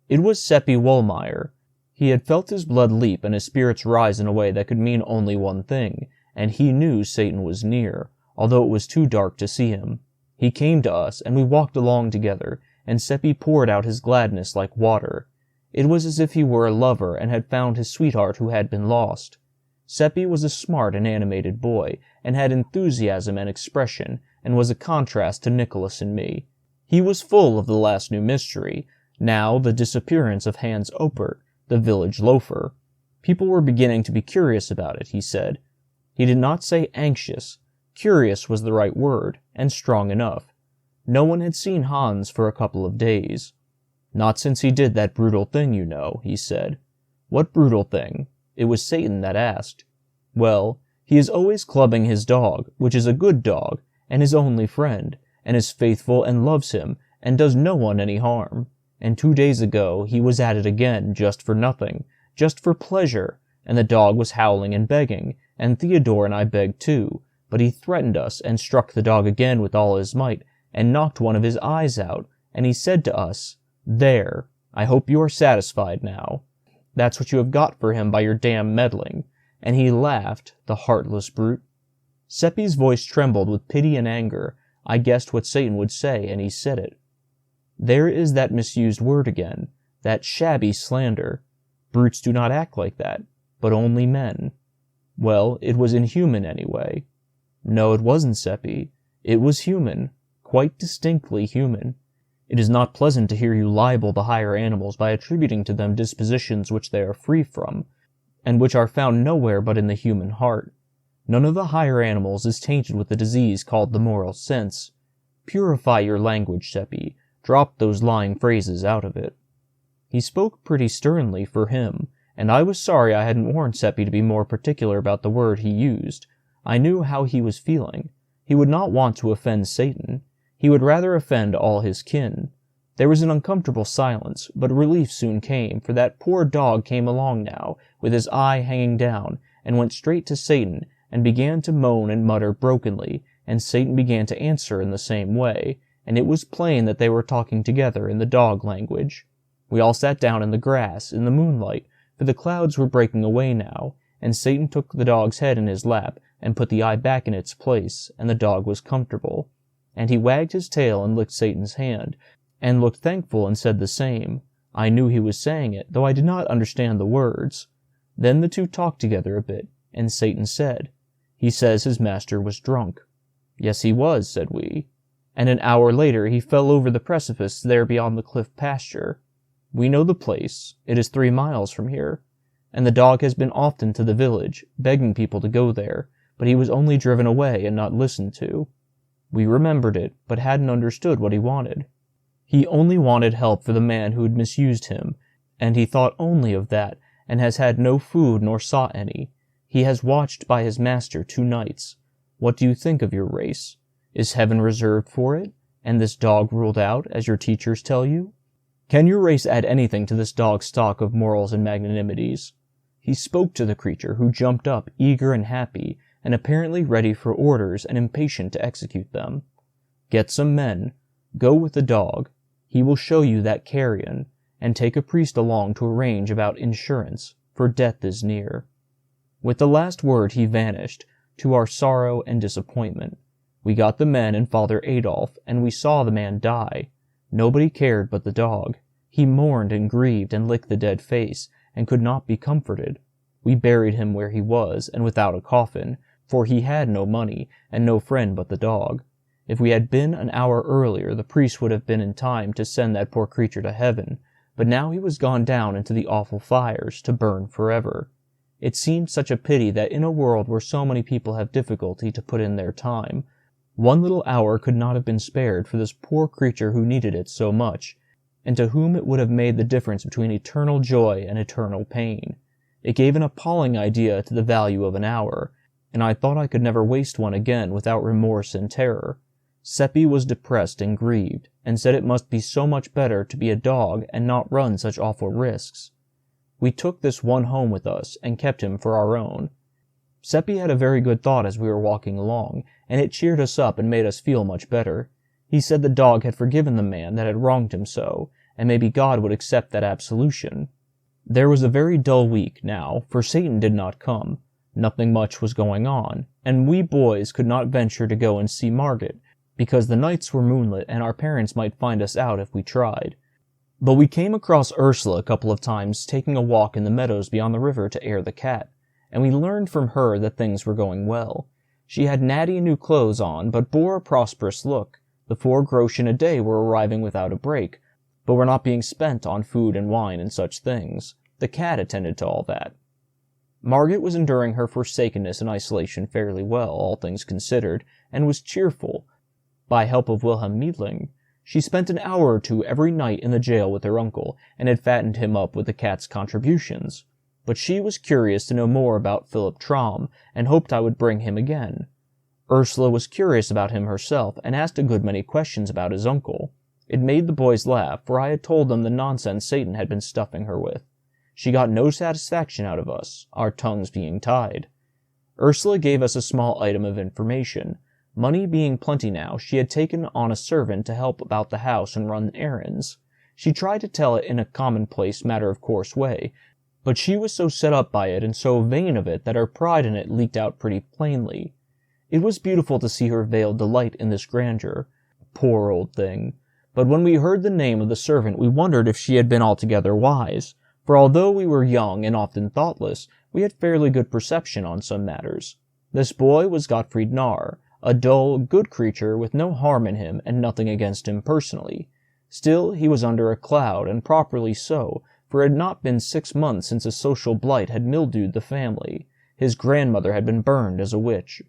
It was Seppi Wohlmeyer. He had felt his blood leap and his spirits rise in a way that could mean only one thing, and he knew Satan was near, although it was too dark to see him. He came to us, and we walked along together, and Seppi poured out his gladness like water. It was as if he were a lover and had found his sweetheart who had been lost. Seppi was a smart and animated boy, and had enthusiasm and expression, and was a contrast to Nicholas and me. He was full of the last new mystery, now the disappearance of Hans Oppert, the village loafer. People were beginning to be curious about it, he said. He did not say anxious. Curious was the right word, and strong enough. No one had seen Hans for a couple of days. Not since he did that brutal thing, you know, he said. What brutal thing? It was Satan that asked. Well, he is always clubbing his dog, which is a good dog, and his only friend, and is faithful and loves him, and does no one any harm. And 2 days ago he was at it again, just for nothing, just for pleasure, and the dog was howling and begging, and Theodore and I begged too, but he threatened us and struck the dog again with all his might, and knocked one of his eyes out, and he said to us, "There, I hope you are satisfied now. That's what you have got for him by your damn meddling." And he laughed, the heartless brute. Seppi's voice trembled with pity and anger. I guessed what Satan would say, and he said it. There is that misused word again, that shabby slander. Brutes do not act like that, but only men. Well, it was inhuman anyway. No, it wasn't, Seppi. It was human, quite distinctly human. It is not pleasant to hear you libel the higher animals by attributing to them dispositions which they are free from, and which are found nowhere but in the human heart. None of the higher animals is tainted with the disease called the moral sense. Purify your language, Seppi. Drop those lying phrases out of it. He spoke pretty sternly for him, and I was sorry I hadn't warned Seppi to be more particular about the word he used. I knew how he was feeling. He would not want to offend Satan. He would rather offend all his kin. There was an uncomfortable silence, but relief soon came, for that poor dog came along now, with his eye hanging down, and went straight to Satan, and began to moan and mutter brokenly, and Satan began to answer in the same way, and it was plain that they were talking together in the dog language. We all sat down in the grass, in the moonlight, for the clouds were breaking away now, and Satan took the dog's head in his lap, and put the eye back in its place, and the dog was comfortable. And he wagged his tail and licked Satan's hand, and looked thankful and said the same. I knew he was saying it, though I did not understand the words. Then the two talked together a bit, and Satan said, "He says his master was drunk." "Yes, he was," said we. "And an hour later he fell over the precipice there beyond the cliff pasture. We know the place. It is 3 miles from here. And the dog has been often to the village, begging people to go there, but he was only driven away and not listened to. We remembered it, but hadn't understood what he wanted. He only wanted help for the man who had misused him, and he thought only of that, and has had no food nor sought any. He has watched by his master 2 nights. What do you think of your race? Is heaven reserved for it, and this dog ruled out, as your teachers tell you? Can your race add anything to this dog's stock of morals and magnanimities?" He spoke to the creature, who jumped up, eager and happy, and apparently ready for orders and impatient to execute them. "Get some men. Go with the dog. He will show you that carrion, and take a priest along to arrange about insurance, for death is near." With the last word he vanished, to our sorrow and disappointment. We got the men and Father Adolf, and we saw the man die. Nobody cared but the dog. He mourned and grieved and licked the dead face, and could not be comforted. We buried him where he was, and without a coffin, for he had no money, and no friend but the dog. If we had been an hour earlier, the priest would have been in time to send that poor creature to heaven, but now he was gone down into the awful fires, to burn forever. It seemed such a pity that in a world where so many people have difficulty to put in their time, 1 little hour could not have been spared for this poor creature who needed it so much, and to whom it would have made the difference between eternal joy and eternal pain. It gave an appalling idea to the value of an hour, and I thought I could never waste one again without remorse and terror. Seppi was depressed and grieved, and said it must be so much better to be a dog and not run such awful risks. We took this one home with us, and kept him for our own. Seppi had a very good thought as we were walking along, and it cheered us up and made us feel much better. He said the dog had forgiven the man that had wronged him so, and maybe God would accept that absolution. There was a very dull week now, for Satan did not come. Nothing much was going on, and we boys could not venture to go and see Margaret, because the nights were moonlit and our parents might find us out if we tried. But we came across Ursula a couple of times taking a walk in the meadows beyond the river to air the cat, and we learned from her that things were going well. She had natty new clothes on, but bore a prosperous look. The 4 groschen a day were arriving without a break, but were not being spent on food and wine and such things. The cat attended to all that. Margaret was enduring her forsakenness and isolation fairly well, all things considered, and was cheerful. By help of Wilhelm Meidling, she spent an hour or 2 every night in the jail with her uncle, and had fattened him up with the cat's contributions. But she was curious to know more about Philip Traum, and hoped I would bring him again. Ursula was curious about him herself, and asked a good many questions about his uncle. It made the boys laugh, for I had told them the nonsense Satan had been stuffing her with. She got no satisfaction out of us, our tongues being tied. Ursula gave us a small item of information. Money being plenty now, she had taken on a servant to help about the house and run errands. She tried to tell it in a commonplace, matter-of-course way, but she was so set up by it and so vain of it that her pride in it leaked out pretty plainly. It was beautiful to see her veiled delight in this grandeur. Poor old thing. But when we heard the name of the servant, we wondered if she had been altogether wise, for although we were young and often thoughtless, we had fairly good perception on some matters. This boy was Gottfried Narr, a dull, good creature with no harm in him and nothing against him personally. Still, he was under a cloud, and properly so, for it had not been 6 months since a social blight had mildewed the family. His grandmother had been burned as a witch.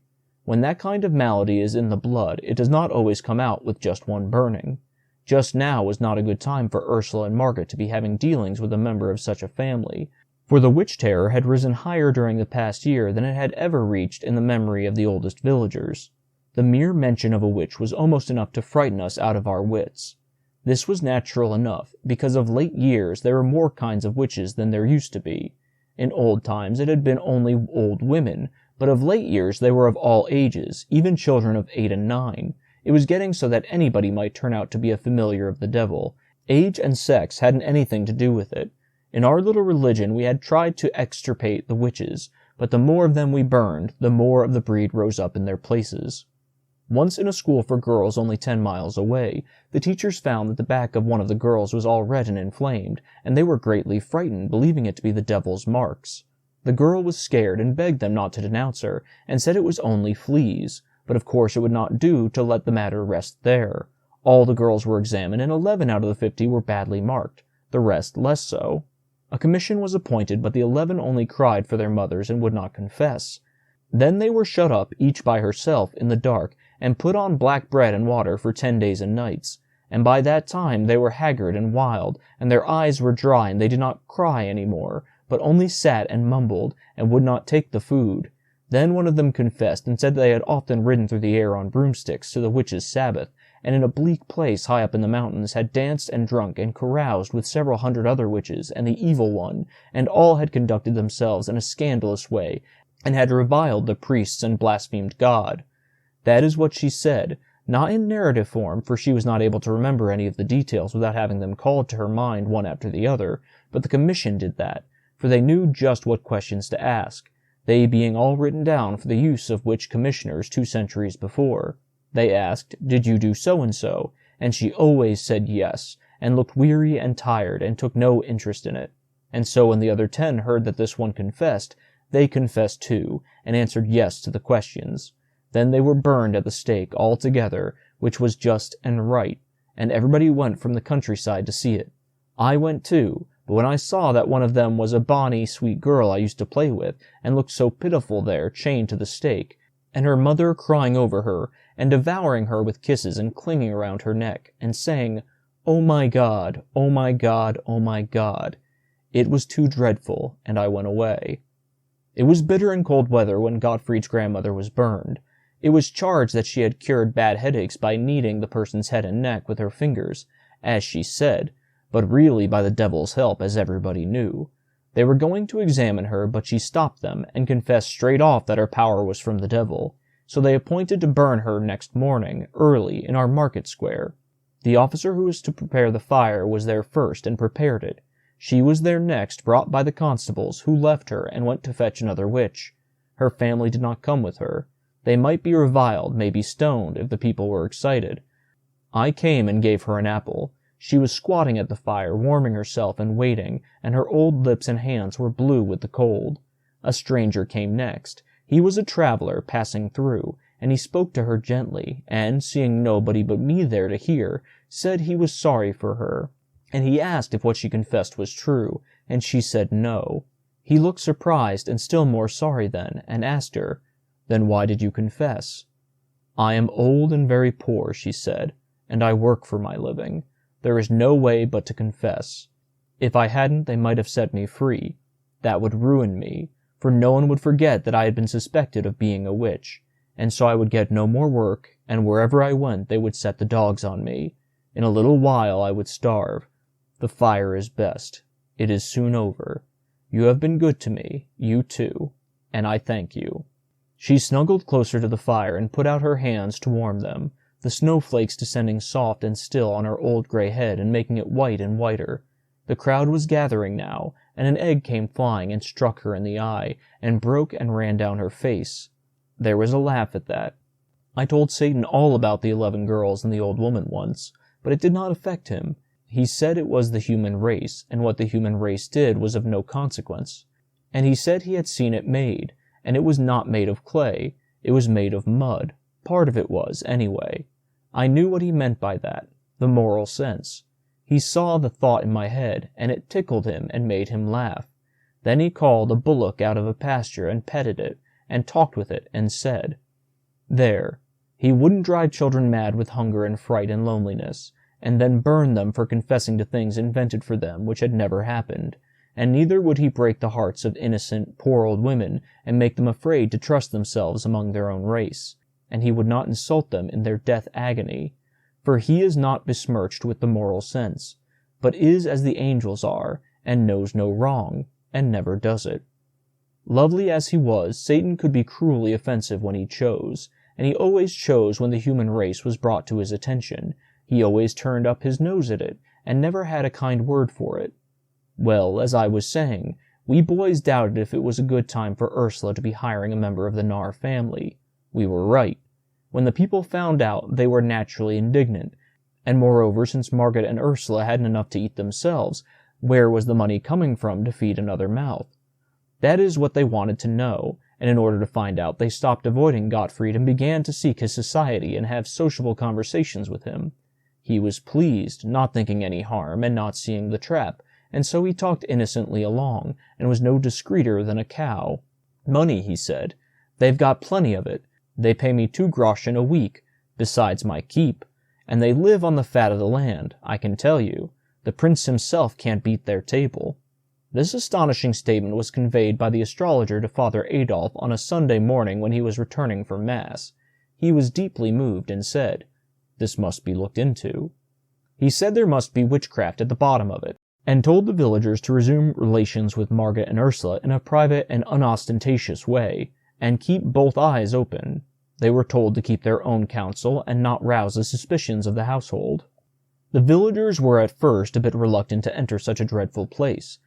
When that kind of malady is in the blood, it does not always come out with just one burning. Just now was not a good time for Ursula and Margaret to be having dealings with a member of such a family, for the witch terror had risen higher during the past year than it had ever reached in the memory of the oldest villagers. The mere mention of a witch was almost enough to frighten us out of our wits. This was natural enough, because of late years there were more kinds of witches than there used to be. In old times it had been only old women, but of late years they were of all ages, even children of 8 and 9. It was getting so that anybody might turn out to be a familiar of the devil. Age and sex hadn't anything to do with it. In our little religion we had tried to extirpate the witches, but the more of them we burned, the more of the breed rose up in their places. Once in a school for girls only 10 miles away, the teachers found that the back of one of the girls was all red and inflamed, and they were greatly frightened, believing it to be the devil's marks. The girl was scared and begged them not to denounce her, and said it was only fleas, but of course it would not do to let the matter rest there. All the girls were examined, and 11 out of the 50 were badly marked, the rest less so. A commission was appointed, but the 11 only cried for their mothers and would not confess. Then they were shut up, each by herself, in the dark, and put on black bread and water for 10 days and nights, and by that time they were haggard and wild, and their eyes were dry, and they did not cry any more, but only sat and mumbled, and would not take the food. Then one of them confessed, and said they had often ridden through the air on broomsticks to the witches' Sabbath, and in a bleak place high up in the mountains had danced and drunk and caroused with several hundred other witches and the evil one, and all had conducted themselves in a scandalous way, and had reviled the priests and blasphemed God. That is what she said, not in narrative form, for she was not able to remember any of the details without having them called to her mind one after the other, but the commission did that, for they knew just what questions to ask, they being all written down for the use of witch commissioners 2 centuries before. They asked, "Did you do so-and-so?" and she always said yes, and looked weary and tired, and took no interest in it. And so when the other 10 heard that this one confessed, they confessed too, and answered yes to the questions. Then they were burned at the stake all together, which was just and right, and everybody went from the countryside to see it. I went too, but when I saw that one of them was a bonny, sweet girl I used to play with, and looked so pitiful there, chained to the stake, and her mother crying over her, and devouring her with kisses and clinging around her neck, and saying, "Oh my God, oh my God, oh my God," it was too dreadful, and I went away. It was bitter and cold weather when Gottfried's grandmother was burned. It was charged that she had cured bad headaches by kneading the person's head and neck with her fingers, as she said, but really by the devil's help, as everybody knew. They were going to examine her, but she stopped them, and confessed straight off that her power was from the devil, so they appointed to burn her next morning, early, in our market square. The officer who was to prepare the fire was there first and prepared it. She was there next, brought by the constables, who left her and went to fetch another witch. Her family did not come with her. They might be reviled, maybe stoned, if the people were excited. I came and gave her an apple. She was squatting at the fire, warming herself and waiting, and her old lips and hands were blue with the cold. A stranger came next. He was a traveler passing through, and he spoke to her gently, and, seeing nobody but me there to hear, said he was sorry for her, and he asked if what she confessed was true, and she said no. He looked surprised and still more sorry then, and asked her, "Then why did you confess?" "I am old and very poor," she said, "and I work for my living. There is no way but to confess. If I hadn't, they might have set me free. That would ruin me, for no one would forget that I had been suspected of being a witch, and so I would get no more work, and wherever I went they would set the dogs on me. In a little while I would starve. The fire is best. It is soon over. You have been good to me, you too, and I thank you." She snuggled closer to the fire and put out her hands to warm them, the snowflakes descending soft and still on her old gray head and making it white and whiter. The crowd was gathering now, and an egg came flying and struck her in the eye, and broke and ran down her face. There was a laugh at that. I told Satan all about the 11 girls and the old woman once, but it did not affect him. He said it was the human race, and what the human race did was of no consequence. And he said he had seen it made, and it was not made of clay, it was made of mud. Part of it was, anyway. I knew what he meant by that, the moral sense. He saw the thought in my head, and it tickled him and made him laugh. Then he called a bullock out of a pasture and petted it, and talked with it, and said, "There, he wouldn't drive children mad with hunger and fright and loneliness, and then burn them for confessing to things invented for them which had never happened, and neither would he break the hearts of innocent, poor old women, and make them afraid to trust themselves among their own race, and he would not insult them in their death agony, for he is not besmirched with the moral sense, but is as the angels are, and knows no wrong, and never does it." Lovely as he was, Satan could be cruelly offensive when he chose, and he always chose when the human race was brought to his attention. He always turned up his nose at it, and never had a kind word for it. Well, as I was saying, we boys doubted if it was a good time for Ursula to be hiring a member of the Narr family. We were right. When the people found out, they were naturally indignant, and moreover, since Margaret and Ursula hadn't enough to eat themselves, where was the money coming from to feed another mouth? That is what they wanted to know, and in order to find out, they stopped avoiding Gottfried and began to seek his society and have sociable conversations with him. He was pleased, not thinking any harm, and not seeing the trap, and so he talked innocently along, and was no discreeter than a cow. "Money," he said. "They've got plenty of it. They pay me 2 groschen a week, besides my keep, and they live on the fat of the land, I can tell you. The prince himself can't beat their table." This astonishing statement was conveyed by the astrologer to Father Adolf on a Sunday morning when he was returning from Mass. He was deeply moved and said, "This must be looked into." He said there must be witchcraft at the bottom of it, and told the villagers to resume relations with Margaret and Ursula in a private and unostentatious way, and keep both eyes open. They were told to keep their own counsel and not rouse the suspicions of the household. The villagers were at first a bit reluctant to enter such a dreadful place,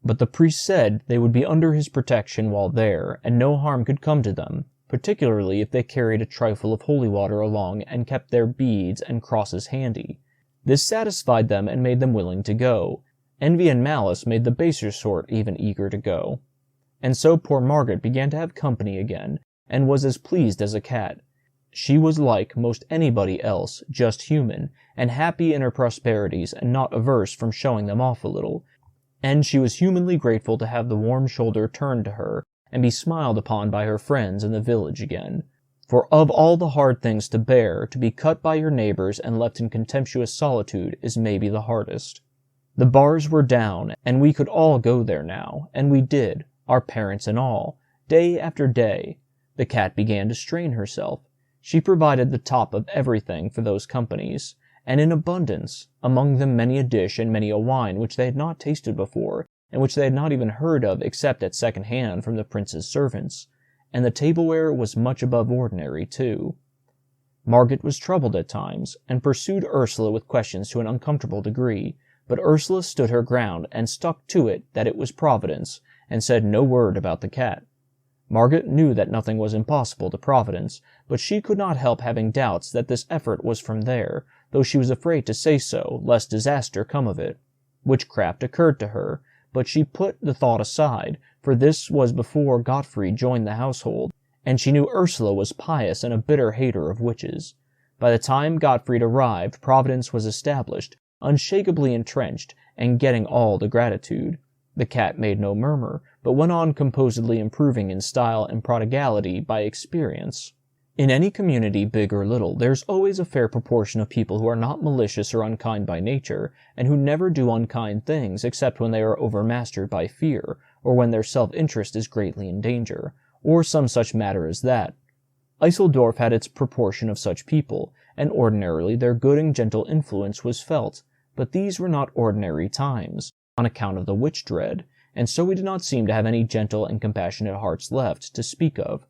but the priest said they would be under his protection while there, and no harm could come to them, particularly if they carried a trifle of holy water along and kept their beads and crosses handy. This satisfied them and made them willing to go. Envy and malice made the baser sort even eager to go. And so poor Margaret began to have company again, and was as pleased as a cat. She was like most anybody else, just human, and happy in her prosperities, and not averse from showing them off a little. And she was humanly grateful to have the warm shoulder turned to her, and be smiled upon by her friends in the village again. For of all the hard things to bear, to be cut by your neighbors and left in contemptuous solitude is maybe the hardest. The bars were down, and we could all go there now, and we did, our parents and all, day after day. The cat began to strain herself. She provided the top of everything for those companies, and in abundance, among them many a dish and many a wine which they had not tasted before, and which they had not even heard of except at second hand from the prince's servants, and the tableware was much above ordinary, too. Margaret was troubled at times, and pursued Ursula with questions to an uncomfortable degree, but Ursula stood her ground and stuck to it that it was Providence, and said no word about the cat. Margaret knew that nothing was impossible to Providence, but she could not help having doubts that this effort was from there, though she was afraid to say so, lest disaster come of it. Witchcraft occurred to her, but she put the thought aside, for this was before Gottfried joined the household, and she knew Ursula was pious and a bitter hater of witches. By the time Gottfried arrived, Providence was established, unshakably entrenched, and getting all the gratitude. The cat made no murmur, but went on composedly improving in style and prodigality by experience. In any community, big or little, there's always a fair proportion of people who are not malicious or unkind by nature, and who never do unkind things except when they are overmastered by fear, or when their self-interest is greatly in danger, or some such matter as that. Eiseldorf had its proportion of such people, and ordinarily their good and gentle influence was felt, but these were not ordinary times, on account of the witch-dread, and so we did not seem to have any gentle and compassionate hearts left to speak of.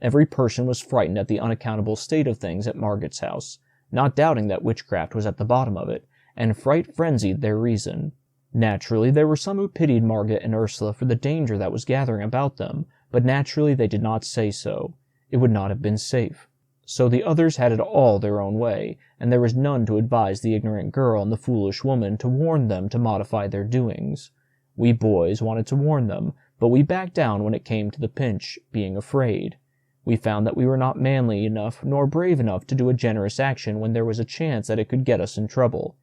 Every person was frightened at the unaccountable state of things at Margaret's house, not doubting that witchcraft was at the bottom of it, and fright frenzied their reason. Naturally, there were some who pitied Margaret and Ursula for the danger that was gathering about them, but naturally they did not say so. It would not have been safe. So the others had it all their own way, and there was none to advise the ignorant girl and the foolish woman to warn them to modify their doings. We boys wanted to warn them, but we backed down when it came to the pinch, being afraid. We found that we were not manly enough nor brave enough to do a generous action when there was a chance that it could get us in trouble.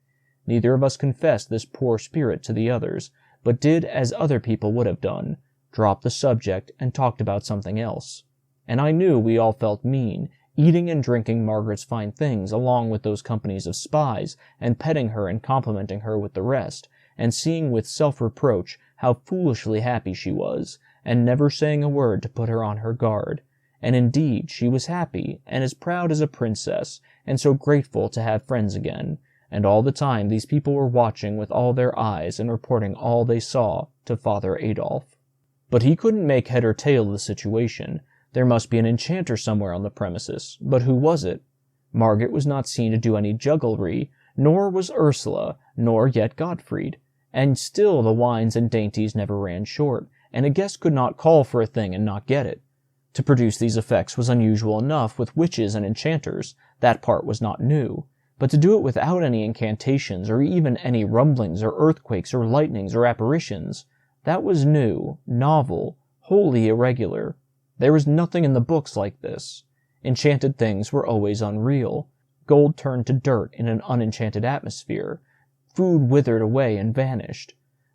Neither of us confessed this poor spirit to the others, but did as other people would have done, dropped the subject and talked about something else. And I knew we all felt mean, eating and drinking Margaret's fine things along with those companies of spies, and petting her and complimenting her with the rest, and seeing with self-reproach how foolishly happy she was, and never saying a word to put her on her guard. And indeed she was happy, and as proud as a princess, and so grateful to have friends again, and all the time these people were watching with all their eyes and reporting all they saw to Father Adolf. But he couldn't make head or tail of the situation. There must be an enchanter somewhere on the premises, but who was it? Margaret was not seen to do any jugglery, nor was Ursula, nor yet Gottfried, and still the wines and dainties never ran short, and a guest could not call for a thing and not get it. To produce these effects was unusual enough with witches and enchanters, that part was not new, but to do it without any incantations, or even any rumblings, or earthquakes, or lightnings, or apparitions, that was new, novel, wholly irregular. There was nothing in the books like this. Enchanted things were always unreal. Gold turned to dirt in an unenchanted atmosphere. Food withered away and vanished.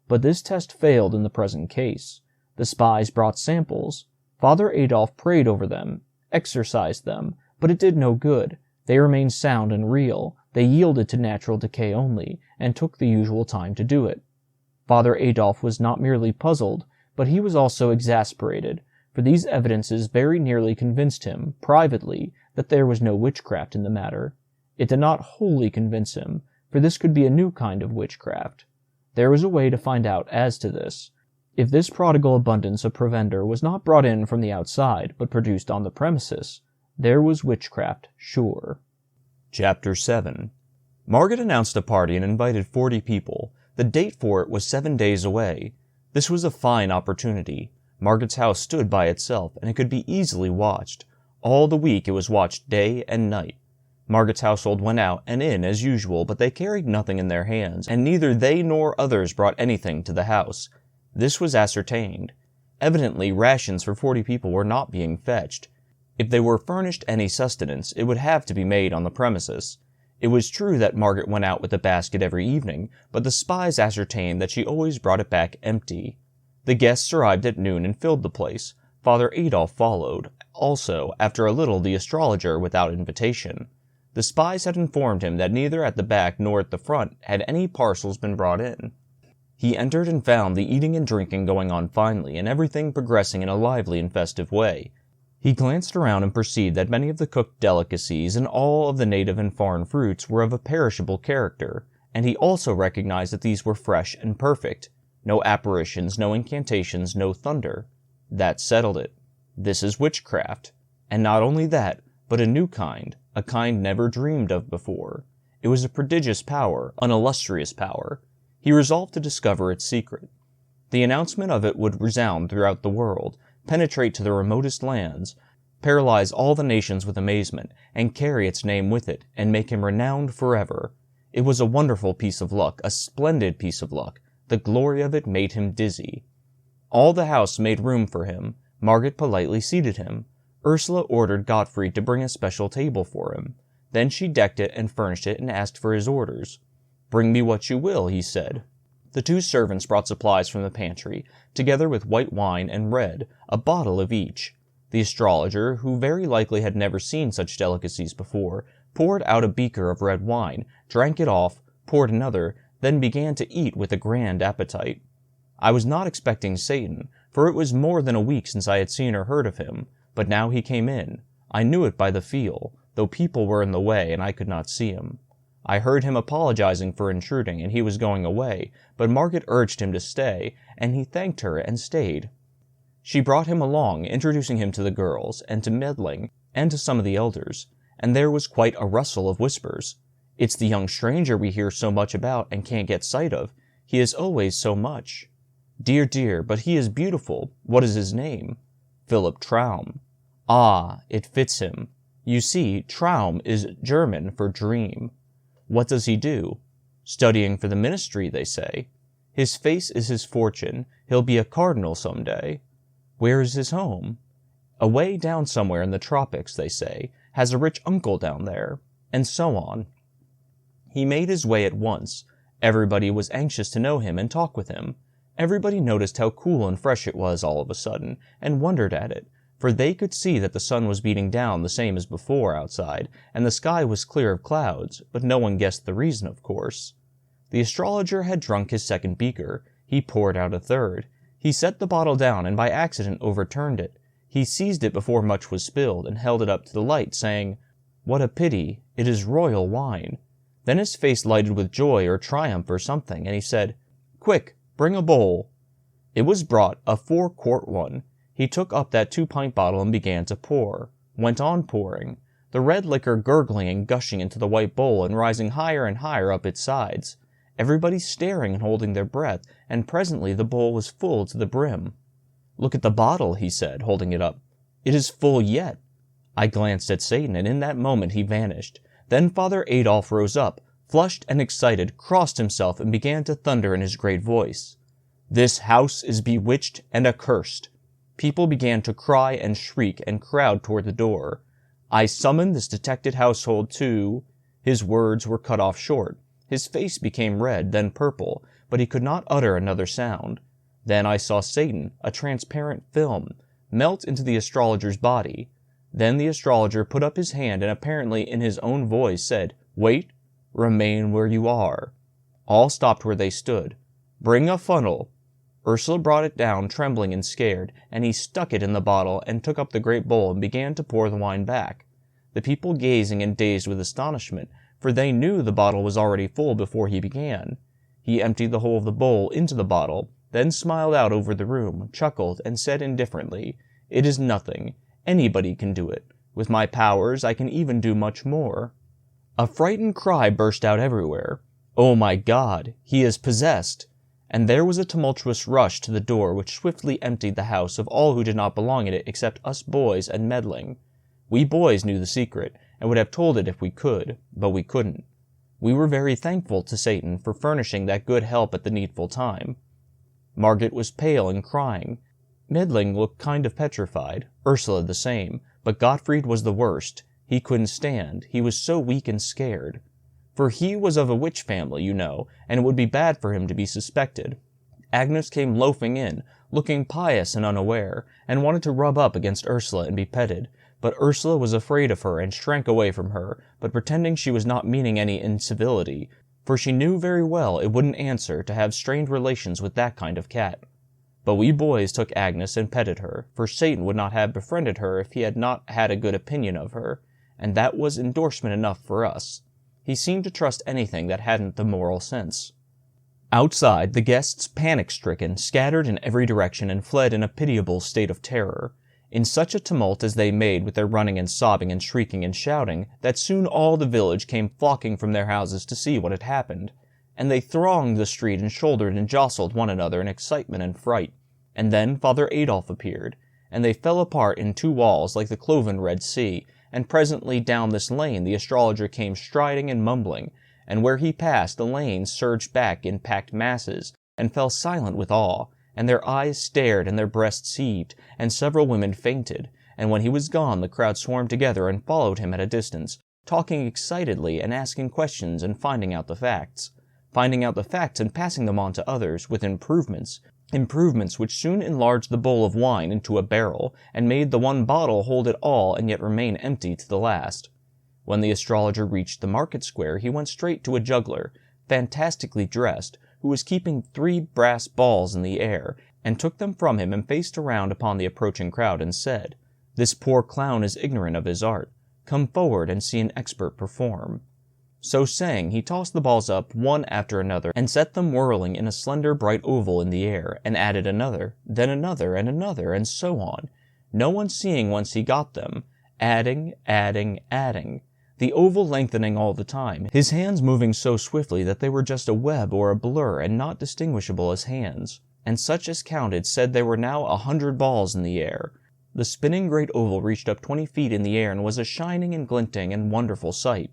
But this test failed in the present case. The spies brought samples. Father Adolf prayed over them, exorcised them, but it did no good. They remained sound and real. They yielded to natural decay only, and took the usual time to do it. Father Adolf was not merely puzzled, but he was also exasperated, for these evidences very nearly convinced him, privately, that there was no witchcraft in the matter. It did not wholly convince him, for this could be a new kind of witchcraft. There was a way to find out as to this. If this prodigal abundance of provender was not brought in from the outside, but produced on the premises, there was witchcraft, sure. Chapter 7. Margaret announced a party and invited 40 people. The date for it was 7 days away. This was a fine opportunity. Margaret's house stood by itself, and it could be easily watched. All the week it was watched day and night. Margaret's household went out and in as usual, but they carried nothing in their hands, and neither they nor others brought anything to the house. This was ascertained. Evidently, rations for 40 people were not being fetched. If they were furnished any sustenance, it would have to be made on the premises. It was true that Margaret went out with a basket every evening, but the spies ascertained that she always brought it back empty. The guests arrived at noon and filled the place. Father Adolf followed, also, after a little, the astrologer without invitation. The spies had informed him that neither at the back nor at the front had any parcels been brought in. He entered and found the eating and drinking going on finely, and everything progressing in a lively and festive way. He glanced around and perceived that many of the cooked delicacies and all of the native and foreign fruits were of a perishable character, and he also recognized that these were fresh and perfect. No apparitions, no incantations, no thunder. That settled it. This is witchcraft. And not only that, but a new kind, a kind never dreamed of before. It was a prodigious power, an illustrious power. He resolved to discover its secret. The announcement of it would resound throughout the world, penetrate to the remotest lands, paralyze all the nations with amazement, and carry its name with it, and make him renowned forever. It was a wonderful piece of luck, a splendid piece of luck. The glory of it made him dizzy. All the house made room for him. Margaret politely seated him. Ursula ordered Gottfried to bring a special table for him. Then she decked it and furnished it and asked for his orders. "Bring me what you will," he said. The two servants brought supplies from the pantry, together with white wine and red, a bottle of each. The astrologer, who very likely had never seen such delicacies before, poured out a beaker of red wine, drank it off, poured another, then began to eat with a grand appetite. I was not expecting Satan, for it was more than a week since I had seen or heard of him, but now he came in. I knew it by the feel, though people were in the way and I could not see him. I heard him apologizing for intruding, and he was going away, but Margaret urged him to stay, and he thanked her and stayed. She brought him along, introducing him to the girls, and to Medling, and to some of the elders, and there was quite a rustle of whispers. "It's the young stranger we hear so much about and can't get sight of. He is always so much." "Dear, dear, but he is beautiful. What is his name?" "Philip Traum." "Ah, it fits him. You see, Traum is German for dream." "What does he do?" "Studying for the ministry, they say." "His face is his fortune. He'll be a cardinal some day." "Where is his home?" "Away down somewhere in the tropics, they say. Has a rich uncle down there." And so on. He made his way at once. Everybody was anxious to know him and talk with him. Everybody noticed how cool and fresh it was all of a sudden, and wondered at it, for they could see that the sun was beating down the same as before outside, and the sky was clear of clouds, but no one guessed the reason, of course. The astrologer had drunk his second beaker. He poured out a third. He set the bottle down and by accident overturned it. He seized it before much was spilled and held it up to the light, saying, "What a pity! It is royal wine." Then his face lighted with joy or triumph or something, and he said, "Quick, bring a bowl." It was brought, a 4-quart one. He took up that 2-pint bottle and began to pour. Went on pouring. The red liquor gurgling and gushing into the white bowl and rising higher and higher up its sides. Everybody staring and holding their breath, and presently the bowl was full to the brim. "Look at the bottle," he said, holding it up. "It is full yet." I glanced at Satan, and in that moment he vanished. Then Father Adolf rose up, flushed and excited, crossed himself, and began to thunder in his great voice. "This house is bewitched and accursed." People began to cry and shriek and crowd toward the door. "I summon this detected household to—" His words were cut off short. His face became red, then purple, but he could not utter another sound. Then I saw Satan, a transparent film, melt into the astrologer's body. Then the astrologer put up his hand and apparently in his own voice said, "Wait, remain where you are." All stopped where they stood. "Bring a funnel." Ursula brought it down, trembling and scared, and he stuck it in the bottle and took up the great bowl and began to pour the wine back. The people gazing and dazed with astonishment, for they knew the bottle was already full before he began. He emptied the whole of the bowl into the bottle, then smiled out over the room, chuckled, and said indifferently, "It is nothing. Anybody can do it. With my powers I can even do much more." A frightened cry burst out everywhere. "Oh my God, he is possessed!" And there was a tumultuous rush to the door which swiftly emptied the house of all who did not belong in it except us boys and Medling. We boys knew the secret, and would have told it if we could, but we couldn't. We were very thankful to Satan for furnishing that good help at the needful time. Margaret was pale and crying. Medling looked kind of petrified, Ursula the same, but Gottfried was the worst. He couldn't stand, he was so weak and scared. For he was of a witch family, you know, and it would be bad for him to be suspected. Agnes came loafing in, looking pious and unaware, and wanted to rub up against Ursula and be petted, but Ursula was afraid of her and shrank away from her, but pretending she was not meaning any incivility, for she knew very well it wouldn't answer to have strained relations with that kind of cat. But we boys took Agnes and petted her, for Satan would not have befriended her if he had not had a good opinion of her, and that was endorsement enough for us. He seemed to trust anything that hadn't the moral sense. Outside, the guests, panic-stricken, scattered in every direction and fled in a pitiable state of terror. in such a tumult as they made with their running and sobbing and shrieking and shouting, that soon all the village came flocking from their houses to see what had happened. And they thronged the street and shouldered and jostled one another in excitement and fright. And then Father Adolf appeared, and they fell apart in two walls like the cloven Red Sea, and presently down this lane the astrologer came striding and mumbling, and where he passed the lane surged back in packed masses, and fell silent with awe, and their eyes stared and their breasts heaved, and several women fainted, and when he was gone the crowd swarmed together and followed him at a distance, talking excitedly and asking questions and finding out the facts and passing them on to others, with improvements which soon enlarged the bowl of wine into a barrel, and made the one bottle hold it all and yet remain empty to the last. When the astrologer reached the market square, he went straight to a juggler, fantastically dressed, who was keeping 3 brass balls in the air, and took them from him and faced around upon the approaching crowd and said, "This poor clown is ignorant of his art. Come forward and see an expert perform." So saying, he tossed the balls up one after another, and set them whirling in a slender bright oval in the air, and added another, then another, and so on, no one seeing whence he got them, adding, the oval lengthening all the time, his hands moving so swiftly that they were just a web or a blur, and not distinguishable as hands. And such as counted said there were now 100 balls in the air. The spinning great oval reached up 20 feet in the air, and was a shining and glinting and wonderful sight.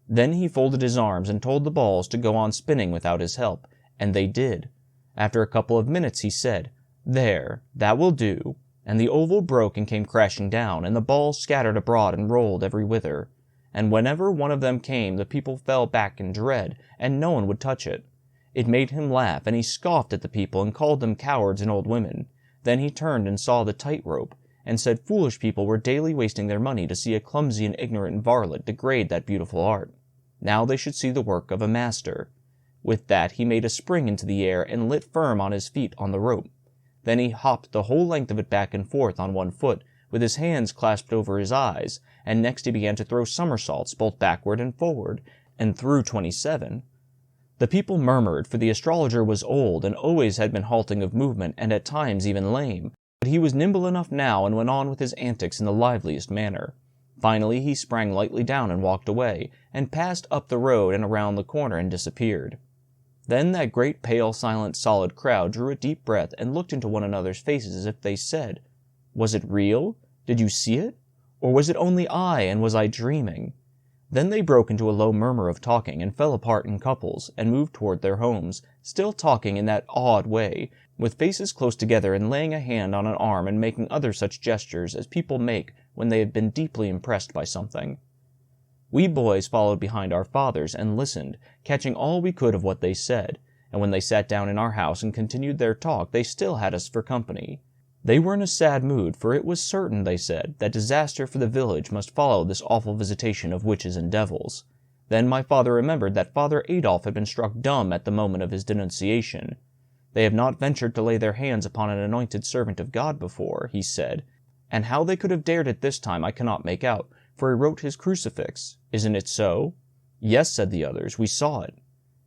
Then he folded his arms and told the balls to go on spinning without his help, and they did. After a couple of minutes he said, "There, that will do," and the oval broke and came crashing down, and the balls scattered abroad and rolled every whither. And whenever one of them came, the people fell back in dread, and no one would touch it. It made him laugh, and he scoffed at the people and called them cowards and old women. Then he turned and saw the tightrope, and said foolish people were daily wasting their money to see a clumsy and ignorant varlet degrade that beautiful art. Now they should see the work of a master. With that he made a spring into the air and lit firm on his feet on the rope. Then he hopped the whole length of it back and forth on one foot, with his hands clasped over his eyes, and next he began to throw somersaults both backward and forward, and threw 27. The people murmured, for the astrologer was old, and always had been halting of movement, and at times even lame, but he was nimble enough now, and went on with his antics in the liveliest manner. Finally he sprang lightly down and walked away, and passed up the road and around the corner and disappeared. Then that great pale, silent, solid crowd drew a deep breath and looked into one another's faces as if they said, "Was it real? Did you see it? Or was it only I, and was I dreaming?" Then they broke into a low murmur of talking, and fell apart in couples, and moved toward their homes, still talking in that odd way, with faces close together, and laying a hand on an arm and making other such gestures as people make when they have been deeply impressed by something. We boys followed behind our fathers and listened, catching all we could of what they said, and when they sat down in our house and continued their talk, they still had us for company. They were in a sad mood, for it was certain, they said, that disaster for the village must follow this awful visitation of witches and devils. Then my father remembered that Father Adolf had been struck dumb at the moment of his denunciation. "They have not ventured to lay their hands upon an anointed servant of God before," he said, "and how they could have dared it this time I cannot make out, for he wrote his crucifix. Isn't it so?" "Yes," said the others, "we saw it."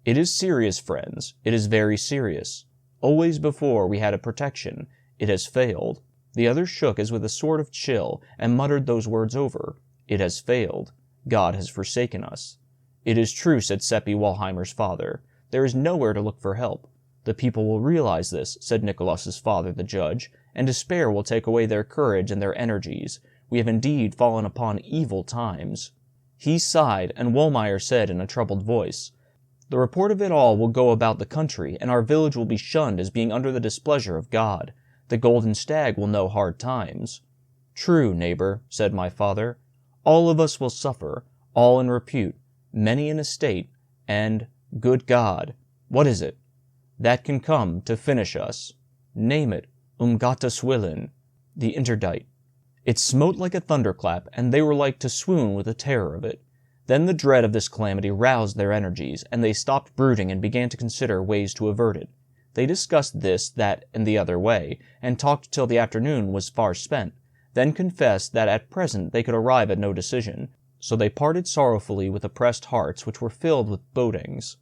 "It is serious, friends. It is very serious. Always before we had a protection. It has failed." The others shook as with a sort of chill, and muttered those words over. "It has failed. God has forsaken us." "It is true," said Seppi Walheimer's father. "There is nowhere to look for help. The people will realize this," said Nicholas's father, the judge, "and despair will take away their courage and their energies. We have indeed fallen upon evil times." He sighed, and Wohlmeyer said in a troubled voice, "The report of it all will go about the country, and our village will be shunned as being under the displeasure of God. The Golden Stag will know hard times." "True, neighbor," said my father. "All of us will suffer, all in repute, many in estate, and, good God, what is it? That can come to finish us. Name it, Gottes Willen." The interdict. It smote like a thunderclap, and they were like to swoon with the terror of it. Then the dread of this calamity roused their energies, and they stopped brooding and began to consider ways to avert it. They discussed this, that, and the other way, and talked till the afternoon was far spent, then confessed that at present they could arrive at no decision, so they parted sorrowfully with oppressed hearts which were filled with bodings.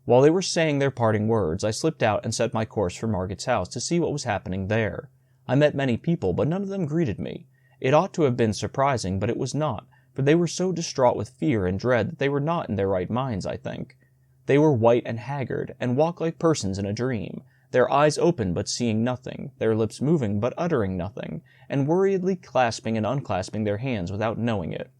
While they were saying their parting words, I slipped out and set my course for Margit's house to see what was happening there. I met many people, but none of them greeted me, It ought to have been surprising, but it was not, for they were so distraught with fear and dread that they were not in their right minds, I think. They were white and haggard, and walked like persons in a dream, their eyes open but seeing nothing, their lips moving but uttering nothing, and worriedly clasping and unclasping their hands without knowing it.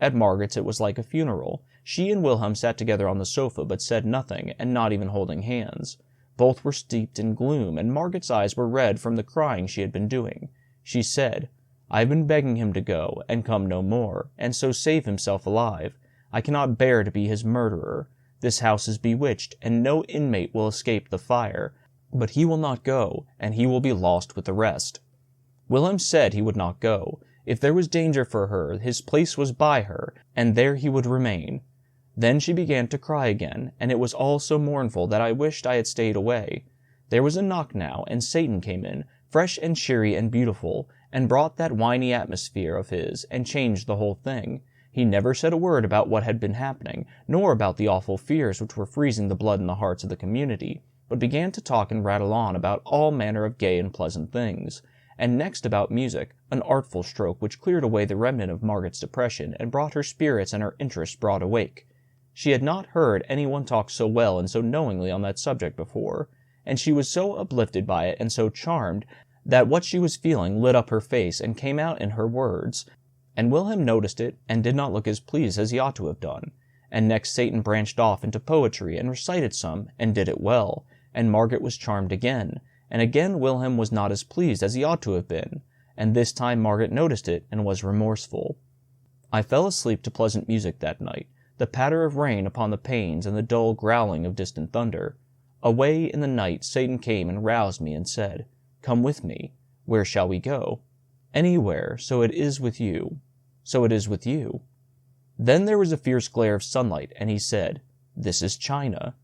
At Margaret's it was like a funeral. She and Wilhelm sat together on the sofa but said nothing, and not even holding hands. Both were steeped in gloom, and Margaret's eyes were red from the crying she had been doing. She said, "I have been begging him to go, and come no more, and so save himself alive. I cannot bear to be his murderer. This house is bewitched, and no inmate will escape the fire. But he will not go, and he will be lost with the rest." Wilhelm said he would not go. If there was danger for her, his place was by her, and there he would remain. Then she began to cry again, and it was all so mournful that I wished I had stayed away. There was a knock now, and Satan came in, fresh and cheery and beautiful, and brought that whiny atmosphere of his, and changed the whole thing. He never said a word about what had been happening, nor about the awful fears which were freezing the blood in the hearts of the community, but began to talk and rattle on about all manner of gay and pleasant things, and next about music, an artful stroke which cleared away the remnant of Margaret's depression, and brought her spirits and her interest broad awake. She had not heard anyone talk so well and so knowingly on that subject before, and she was so uplifted by it and so charmed that what she was feeling lit up her face and came out in her words, and Wilhelm noticed it and did not look as pleased as he ought to have done. And next Satan branched off into poetry and recited some, and did it well, and Margaret was charmed again, and again Wilhelm was not as pleased as he ought to have been, and this time Margaret noticed it and was remorseful. I fell asleep to pleasant music that night, the patter of rain upon the panes and the dull growling of distant thunder. Away in the night Satan came and roused me and said, "Come with me. Where shall we go?" "Anywhere, so it is with you." "So it is with you." Then there was a fierce glare of sunlight, and he said, "This is China."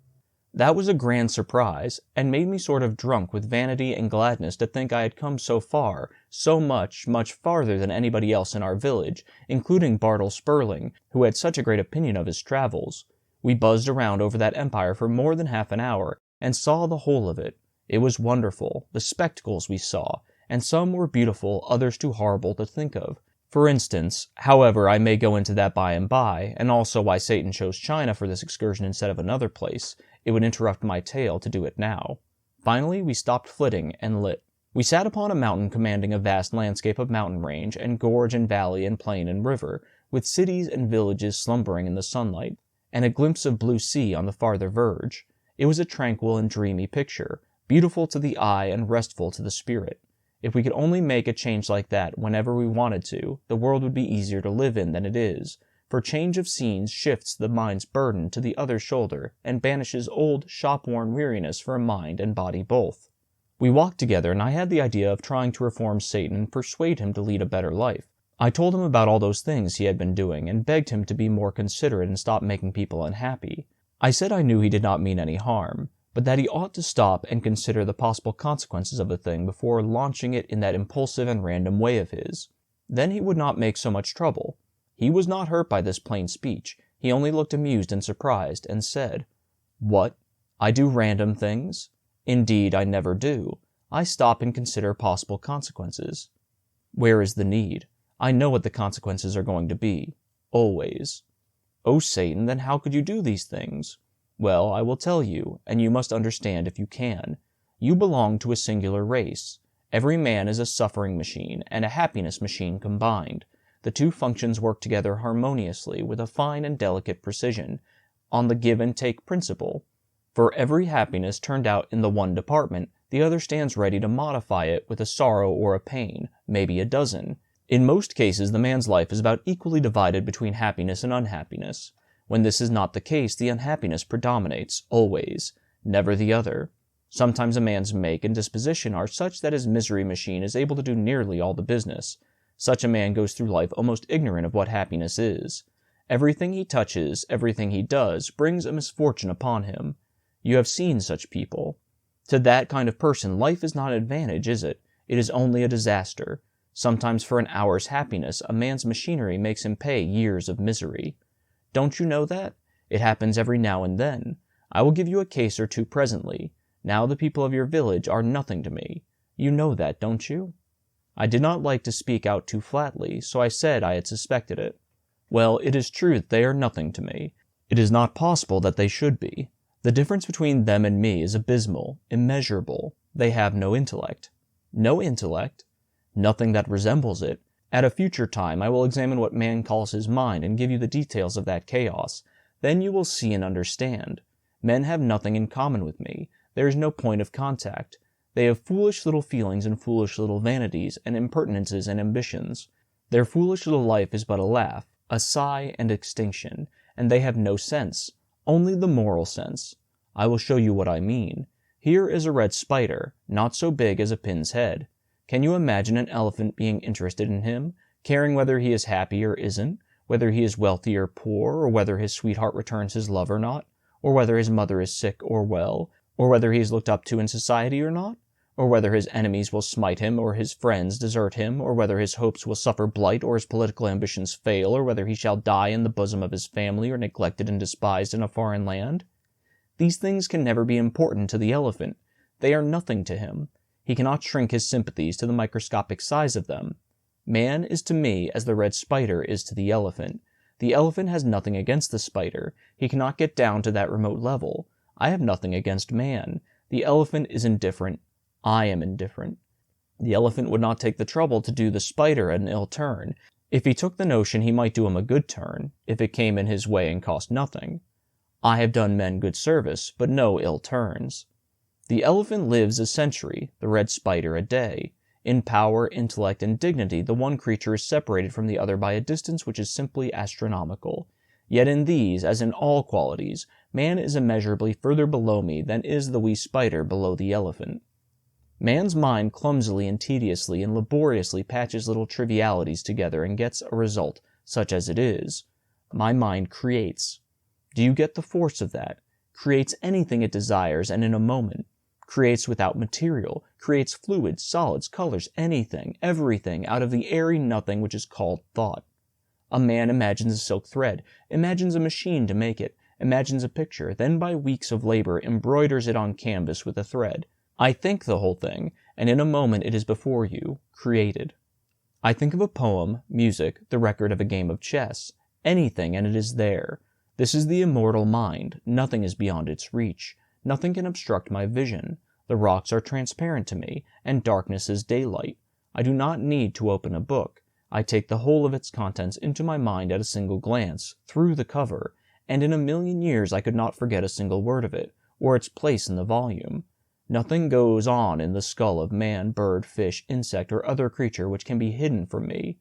That was a grand surprise, and made me sort of drunk with vanity and gladness to think I had come so far, so much, much farther than anybody else in our village, including Bartle Sperling, who had such a great opinion of his travels. We buzzed around over that empire for more than half an hour, and saw the whole of it. It was wonderful, the spectacles we saw, and some were beautiful, others too horrible to think of. For instance, however, I may go into that by and by, and also why Satan chose China for this excursion instead of another place. It would interrupt my tale to do it now. Finally, we stopped flitting and lit. We sat upon a mountain commanding a vast landscape of mountain range and gorge and valley and plain and river, with cities and villages slumbering in the sunlight, and a glimpse of blue sea on the farther verge. It was a tranquil and dreamy picture, beautiful to the eye and restful to the spirit. If we could only make a change like that whenever we wanted to, the world would be easier to live in than it is, for change of scenes shifts the mind's burden to the other shoulder and banishes old, shop-worn weariness for mind and body both. We walked together, and I had the idea of trying to reform Satan and persuade him to lead a better life. I told him about all those things he had been doing, and begged him to be more considerate and stop making people unhappy. I said I knew he did not mean any harm, but that he ought to stop and consider the possible consequences of the thing before launching it in that impulsive and random way of his. Then he would not make so much trouble. He was not hurt by this plain speech. He only looked amused and surprised, and said, "What? I do random things? Indeed, I never do. I stop and consider possible consequences. Where is the need? I know what the consequences are going to be. Always." "Oh, Satan, then how could you do these things?" "Well, I will tell you, and you must understand if you can. You belong to a singular race. Every man is a suffering machine and a happiness machine combined. The two functions work together harmoniously with a fine and delicate precision, on the give-and-take principle. For every happiness turned out in the one department, the other stands ready to modify it with a sorrow or a pain, maybe a dozen. In most cases, the man's life is about equally divided between happiness and unhappiness. When this is not the case, the unhappiness predominates, always, never the other. Sometimes a man's make and disposition are such that his misery machine is able to do nearly all the business. Such a man goes through life almost ignorant of what happiness is. Everything he touches, everything he does, brings a misfortune upon him. You have seen such people. To that kind of person, life is not an advantage, is it? It is only a disaster. Sometimes for an hour's happiness, a man's machinery makes him pay years of misery. Don't you know that? It happens every now and then. I will give you a case or two presently. Now the people of your village are nothing to me. You know that, don't you?" I did not like to speak out too flatly, so I said I had suspected it. Well, it is true that they are nothing to me. It is not possible that they should be. The difference between them and me is abysmal, immeasurable. They have no intellect. No intellect? Nothing that resembles it. At a future time I will examine what man calls his mind and give you the details of that chaos. Then you will see and understand. Men have nothing in common with me. There is no point of contact. They have foolish little feelings and foolish little vanities and impertinences and ambitions. Their foolish little life is but a laugh, a sigh and extinction, and they have no sense, only the moral sense. I will show you what I mean. Here is a red spider, not so big as a pin's head. Can you imagine an elephant being interested in him, caring whether he is happy or isn't, whether he is wealthy or poor, or whether his sweetheart returns his love or not, or whether his mother is sick or well, or whether he is looked up to in society or not, or whether his enemies will smite him, or his friends desert him, or whether his hopes will suffer blight, or his political ambitions fail, or whether he shall die in the bosom of his family, or neglected and despised in a foreign land? These things can never be important to the elephant. They are nothing to him. He cannot shrink his sympathies to the microscopic size of them. Man is to me as the red spider is to the elephant. The elephant has nothing against the spider. He cannot get down to that remote level. I have nothing against man. The elephant is indifferent. I am indifferent. The elephant would not take the trouble to do the spider an ill turn. If he took the notion, he might do him a good turn, if it came in his way and cost nothing. I have done men good service, but no ill turns. The elephant lives a century, the red spider a day. In power, intellect, and dignity, the one creature is separated from the other by a distance which is simply astronomical. Yet in these, as in all qualities, man is immeasurably further below me than is the wee spider below the elephant. Man's mind clumsily and tediously and laboriously patches little trivialities together and gets a result, such as it is. My mind creates. Do you get the force of that? Creates anything it desires, and in a moment. Creates without material, creates fluids, solids, colors, anything, everything, out of the airy nothing which is called thought. A man imagines a silk thread, imagines a machine to make it, imagines a picture, then by weeks of labor embroiders it on canvas with a thread. I think the whole thing, and in a moment it is before you, created. I think of a poem, music, the record of a game of chess, anything, and it is there. This is the immortal mind. Nothing is beyond its reach. Nothing can obstruct my vision. The rocks are transparent to me, and darkness is daylight. I do not need to open a book. I take the whole of its contents into my mind at a single glance, through the cover, and in a million years I could not forget a single word of it, or its place in the volume. Nothing goes on in the skull of man, bird, fish, insect, or other creature which can be hidden from me.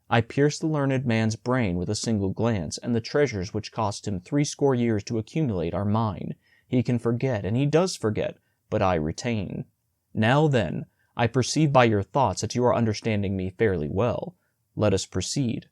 I pierce the learned man's brain with a single glance, and the treasures which cost him 80 years to accumulate are mine. He can forget, and he does forget, but I retain. Now then, I perceive by your thoughts that you are understanding me fairly well. Let us proceed.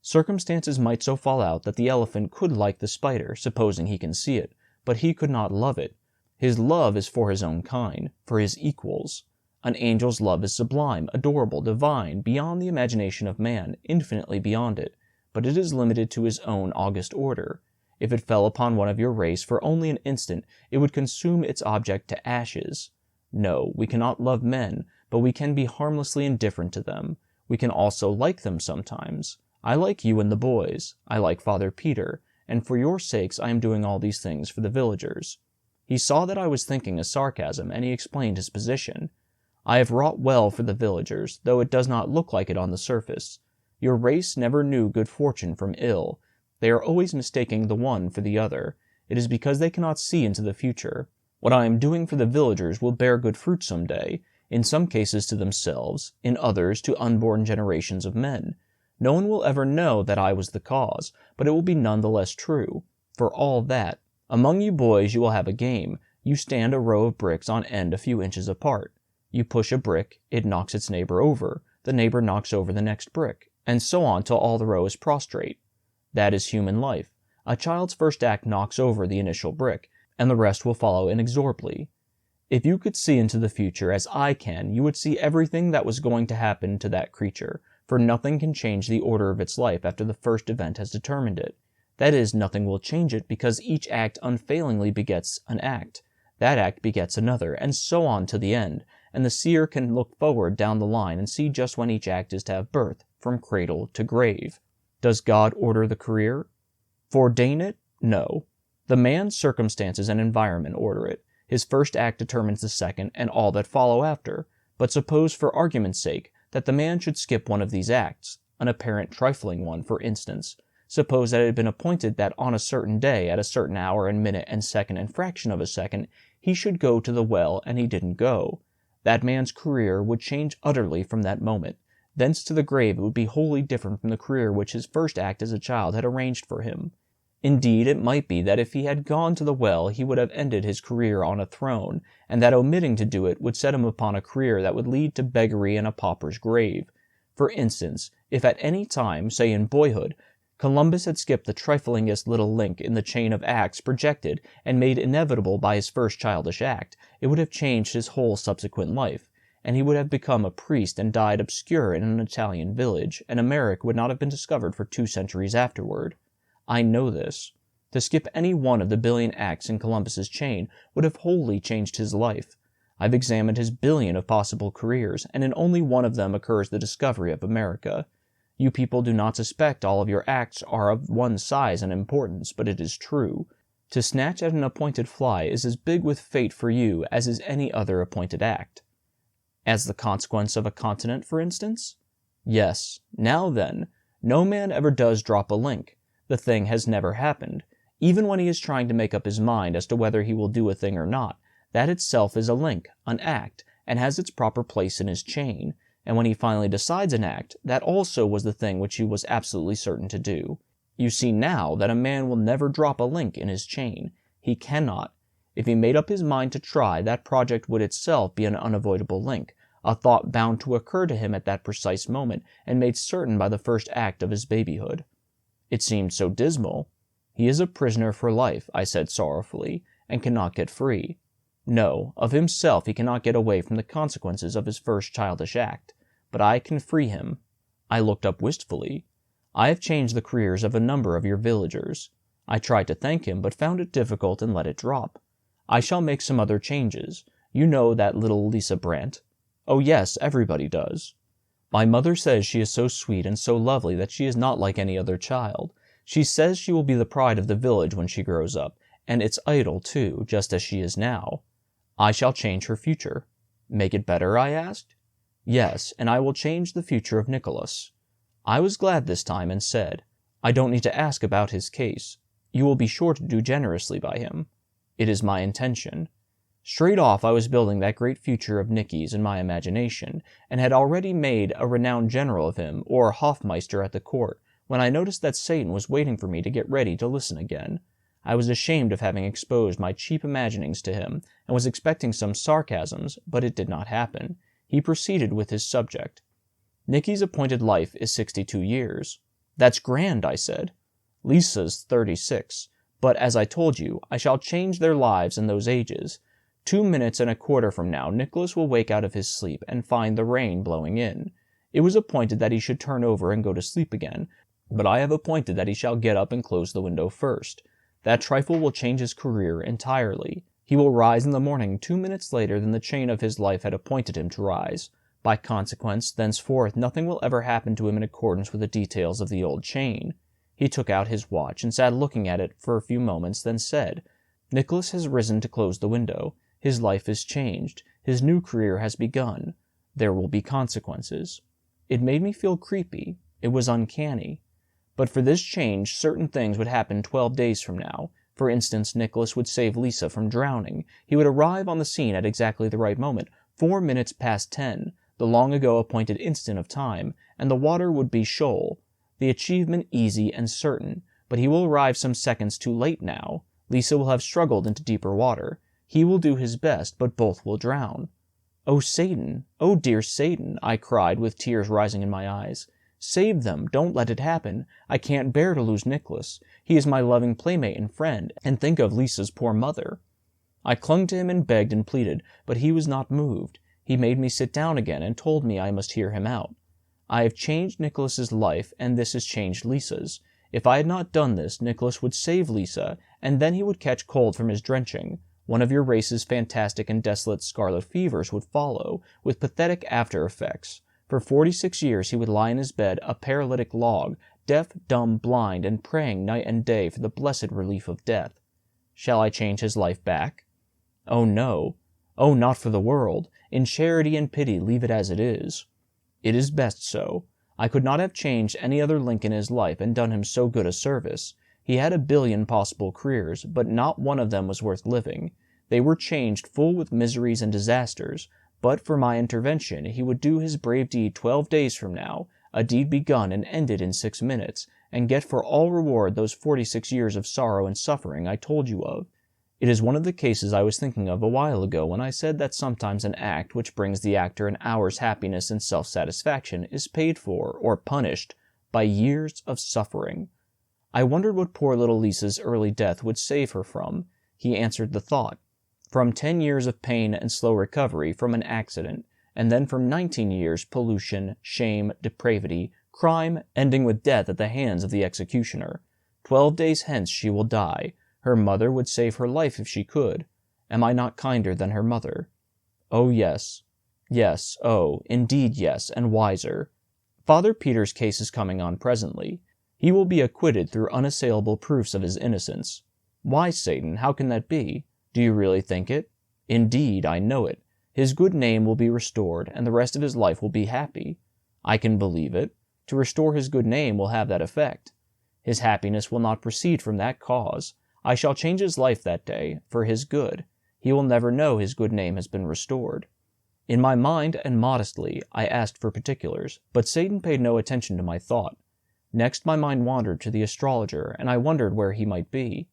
Circumstances might so fall out that the elephant could like the spider, supposing he can see it, but he could not love it. His love is for his own kind, for his equals. An angel's love is sublime, adorable, divine, beyond the imagination of man, infinitely beyond it, but it is limited to his own august order. If it fell upon one of your race for only an instant, it would consume its object to ashes. No, we cannot love men, but we can be harmlessly indifferent to them. We can also like them sometimes. I like you and the boys. I like Father Peter, and for your sakes I am doing all these things for the villagers. He saw that I was thinking a sarcasm, and he explained his position. I have wrought well for the villagers, though it does not look like it on the surface. Your race never knew good fortune from ill. They are always mistaking the one for the other. It is because they cannot see into the future. What I am doing for the villagers will bear good fruit some day, in some cases to themselves, in others to unborn generations of men. No one will ever know that I was the cause, but it will be none the less true. For all that, among you boys you will have a game. You stand a row of bricks on end a few inches apart. You push a brick, it knocks its neighbor over, the neighbor knocks over the next brick, and so on till all the row is prostrate. That is human life. A child's first act knocks over the initial brick, and the rest will follow inexorably. If you could see into the future as I can, you would see everything that was going to happen to that creature, for nothing can change the order of its life after the first event has determined it. That is, nothing will change it, because each act unfailingly begets an act. That act begets another, and so on to the end, and the seer can look forward down the line and see just when each act is to have birth, from cradle to grave. Does God order the career? Foreordain it? No. The man's circumstances and environment order it. His first act determines the second and all that follow after. But suppose, for argument's sake, that the man should skip one of these acts, an apparent trifling one, for instance. Suppose that it had been appointed that on a certain day, at a certain hour and minute and second and fraction of a second, he should go to the well, and he didn't go. That man's career would change utterly from that moment. Thence to the grave it would be wholly different from the career which his first act as a child had arranged for him. Indeed, it might be that if he had gone to the well he would have ended his career on a throne, and that omitting to do it would set him upon a career that would lead to beggary and a pauper's grave. For instance, if at any time, say in boyhood, Columbus had skipped the triflingest little link in the chain of acts projected and made inevitable by his first childish act, it would have changed his whole subsequent life, and he would have become a priest and died obscure in an Italian village, and America would not have been discovered for 2 centuries afterward. I know this. To skip any one of the billion acts in Columbus's chain would have wholly changed his life. I've examined his billion of possible careers, and in only one of them occurs the discovery of America. You people do not suspect all of your acts are of one size and importance, but it is true. To snatch at an appointed fly is as big with fate for you as is any other appointed act. As the consequence of a continent, for instance? Yes. Now then, no man ever does drop a link. The thing has never happened. Even when he is trying to make up his mind as to whether he will do a thing or not, that itself is a link, an act, and has its proper place in his chain. And when he finally decides an act, that also was the thing which he was absolutely certain to do. You see now that a man will never drop a link in his chain. He cannot. If he made up his mind to try, that project would itself be an unavoidable link, a thought bound to occur to him at that precise moment, and made certain by the first act of his babyhood. It seemed so dismal. He is a prisoner for life, I said sorrowfully, and cannot get free. No, of himself he cannot get away from the consequences of his first childish act. But I can free him. I looked up wistfully. I have changed the careers of a number of your villagers. I tried to thank him, but found it difficult and let it drop. I shall make some other changes. You know that little Lisa Brandt? Oh yes, everybody does. My mother says she is so sweet and so lovely that she is not like any other child. She says she will be the pride of the village when she grows up, and its idol too, just as she is now. I shall change her future. Make it better, I asked. Yes, and I will change the future of Nicholas. I was glad this time and said, I don't need to ask about his case. You will be sure to do generously by him. It is my intention. Straight off I was building that great future of Nicky's in my imagination, and had already made a renowned general of him, or Hofmeister at the court, when I noticed that Satan was waiting for me to get ready to listen again. I was ashamed of having exposed my cheap imaginings to him, and was expecting some sarcasms, but it did not happen. He proceeded with his subject. Nicky's appointed life is 62 years. That's grand, I said. Lisa's 36. But as I told you, I shall change their lives in those ages. 2 minutes and a quarter from now, Nicholas will wake out of his sleep and find the rain blowing in. It was appointed that he should turn over and go to sleep again, but I have appointed that he shall get up and close the window first. That trifle will change his career entirely. He will rise in the morning 2 minutes later than the chain of his life had appointed him to rise. By consequence, thenceforth nothing will ever happen to him in accordance with the details of the old chain. He took out his watch and sat looking at it for a few moments, then said, Nicholas has risen to close the window. His life is changed. His new career has begun. There will be consequences. It made me feel creepy. It was uncanny. But for this change, certain things would happen 12 days from now. For instance, Nicholas would save Lisa from drowning. He would arrive on the scene at exactly the right moment, 4 minutes past 10, the long ago appointed instant of time, and the water would be shoal. The achievement easy and certain, but he will arrive some seconds too late now. Lisa will have struggled into deeper water. He will do his best, but both will drown. Oh, Satan! Oh, dear Satan! I cried, with tears rising in my eyes. Save them! Don't let it happen! I can't bear to lose Nicholas. He is my loving playmate and friend, and think of Lisa's poor mother. I clung to him and begged and pleaded, but he was not moved. He made me sit down again and told me I must hear him out. I have changed Nicholas's life, and this has changed Lisa's. If I had not done this, Nicholas would save Lisa, and then he would catch cold from his drenching. One of your race's fantastic and desolate scarlet fevers would follow, with pathetic after-effects. For 46 years he would lie in his bed, a paralytic log, deaf, dumb, blind, and praying night and day for the blessed relief of death. Shall I change his life back? Oh, no. Oh, not for the world. In charity and pity leave it as it is. It is best so. I could not have changed any other link in his life and done him so good a service. He had 1,000,000,000 possible careers, but not one of them was worth living. They were changed full with miseries and disasters. But for my intervention, he would do his brave deed 12 days from now, a deed begun and ended in 6 minutes, and get for all reward those 46 years of sorrow and suffering I told you of. It is one of the cases I was thinking of a while ago when I said that sometimes an act which brings the actor an hour's happiness and self-satisfaction is paid for, or punished, by years of suffering. I wondered what poor little Lisa's early death would save her from. He answered the thought. From 10 years of pain and slow recovery from an accident, and then from 19 years pollution, shame, depravity, crime, ending with death at the hands of the executioner. 12 days hence she will die. Her mother would save her life if she could. Am I not kinder than her mother? Oh, yes. Yes, oh, indeed yes, and wiser. Father Peter's case is coming on presently. He will be acquitted through unassailable proofs of his innocence. Why, Satan, how can that be? Do you really think it? Indeed, I know it. His good name will be restored, and the rest of his life will be happy. I can believe it. To restore his good name will have that effect. His happiness will not proceed from that cause. I shall change his life that day, for his good. He will never know his good name has been restored. In my mind, and modestly, I asked for particulars, but Satan paid no attention to my thought. Next my mind wandered to the astrologer, and I wondered where he might be.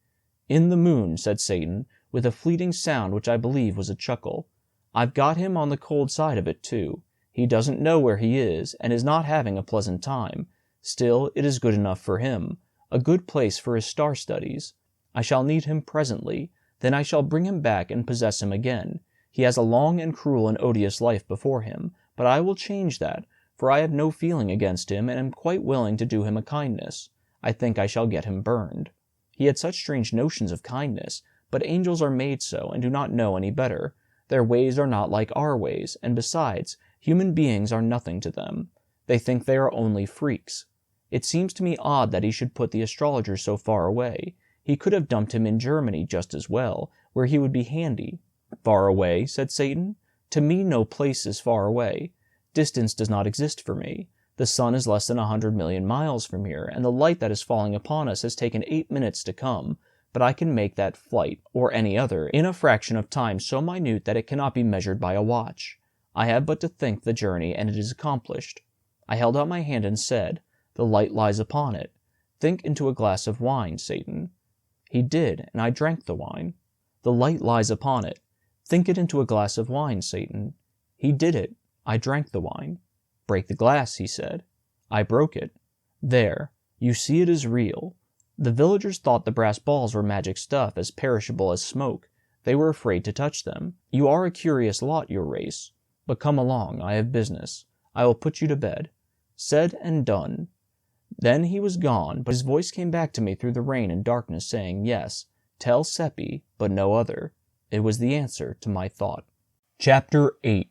In the moon, said Satan, with a fleeting sound which I believe was a chuckle. I've got him on the cold side of it, too. He doesn't know where he is, and is not having a pleasant time. Still, it is good enough for him. A good place for his star studies. I shall need him presently. Then I shall bring him back and possess him again. He has a long and cruel and odious life before him, but I will change that, for I have no feeling against him, and am quite willing to do him a kindness. I think I shall get him burned. He had such strange notions of kindness, but angels are made so, and do not know any better. Their ways are not like our ways, and besides, human beings are nothing to them. They think they are only freaks. It seems to me odd that he should put the astrologer so far away. He could have dumped him in Germany just as well, where he would be handy. Far away, said Satan? To me no place is far away. Distance does not exist for me. The sun is less than 100,000,000 miles from here, and the light that is falling upon us has taken 8 minutes to come, but I can make that flight, or any other, in a fraction of time so minute that it cannot be measured by a watch. I have but to think the journey, and it is accomplished. I held out my hand and said, the light lies upon it. Think into a glass of wine, Satan. He did, and I drank the wine. The light lies upon it. Think it into a glass of wine, Satan. He did it. I drank the wine. Break the glass, he said. I broke it. There, you see it is real. The villagers thought the brass balls were magic stuff, as perishable as smoke. They were afraid to touch them. You are a curious lot, your race. But come along, I have business. I will put you to bed. Said and done. Then he was gone, but his voice came back to me through the rain and darkness, saying, yes, tell Seppi, but no other. It was the answer to my thought. Chapter 8.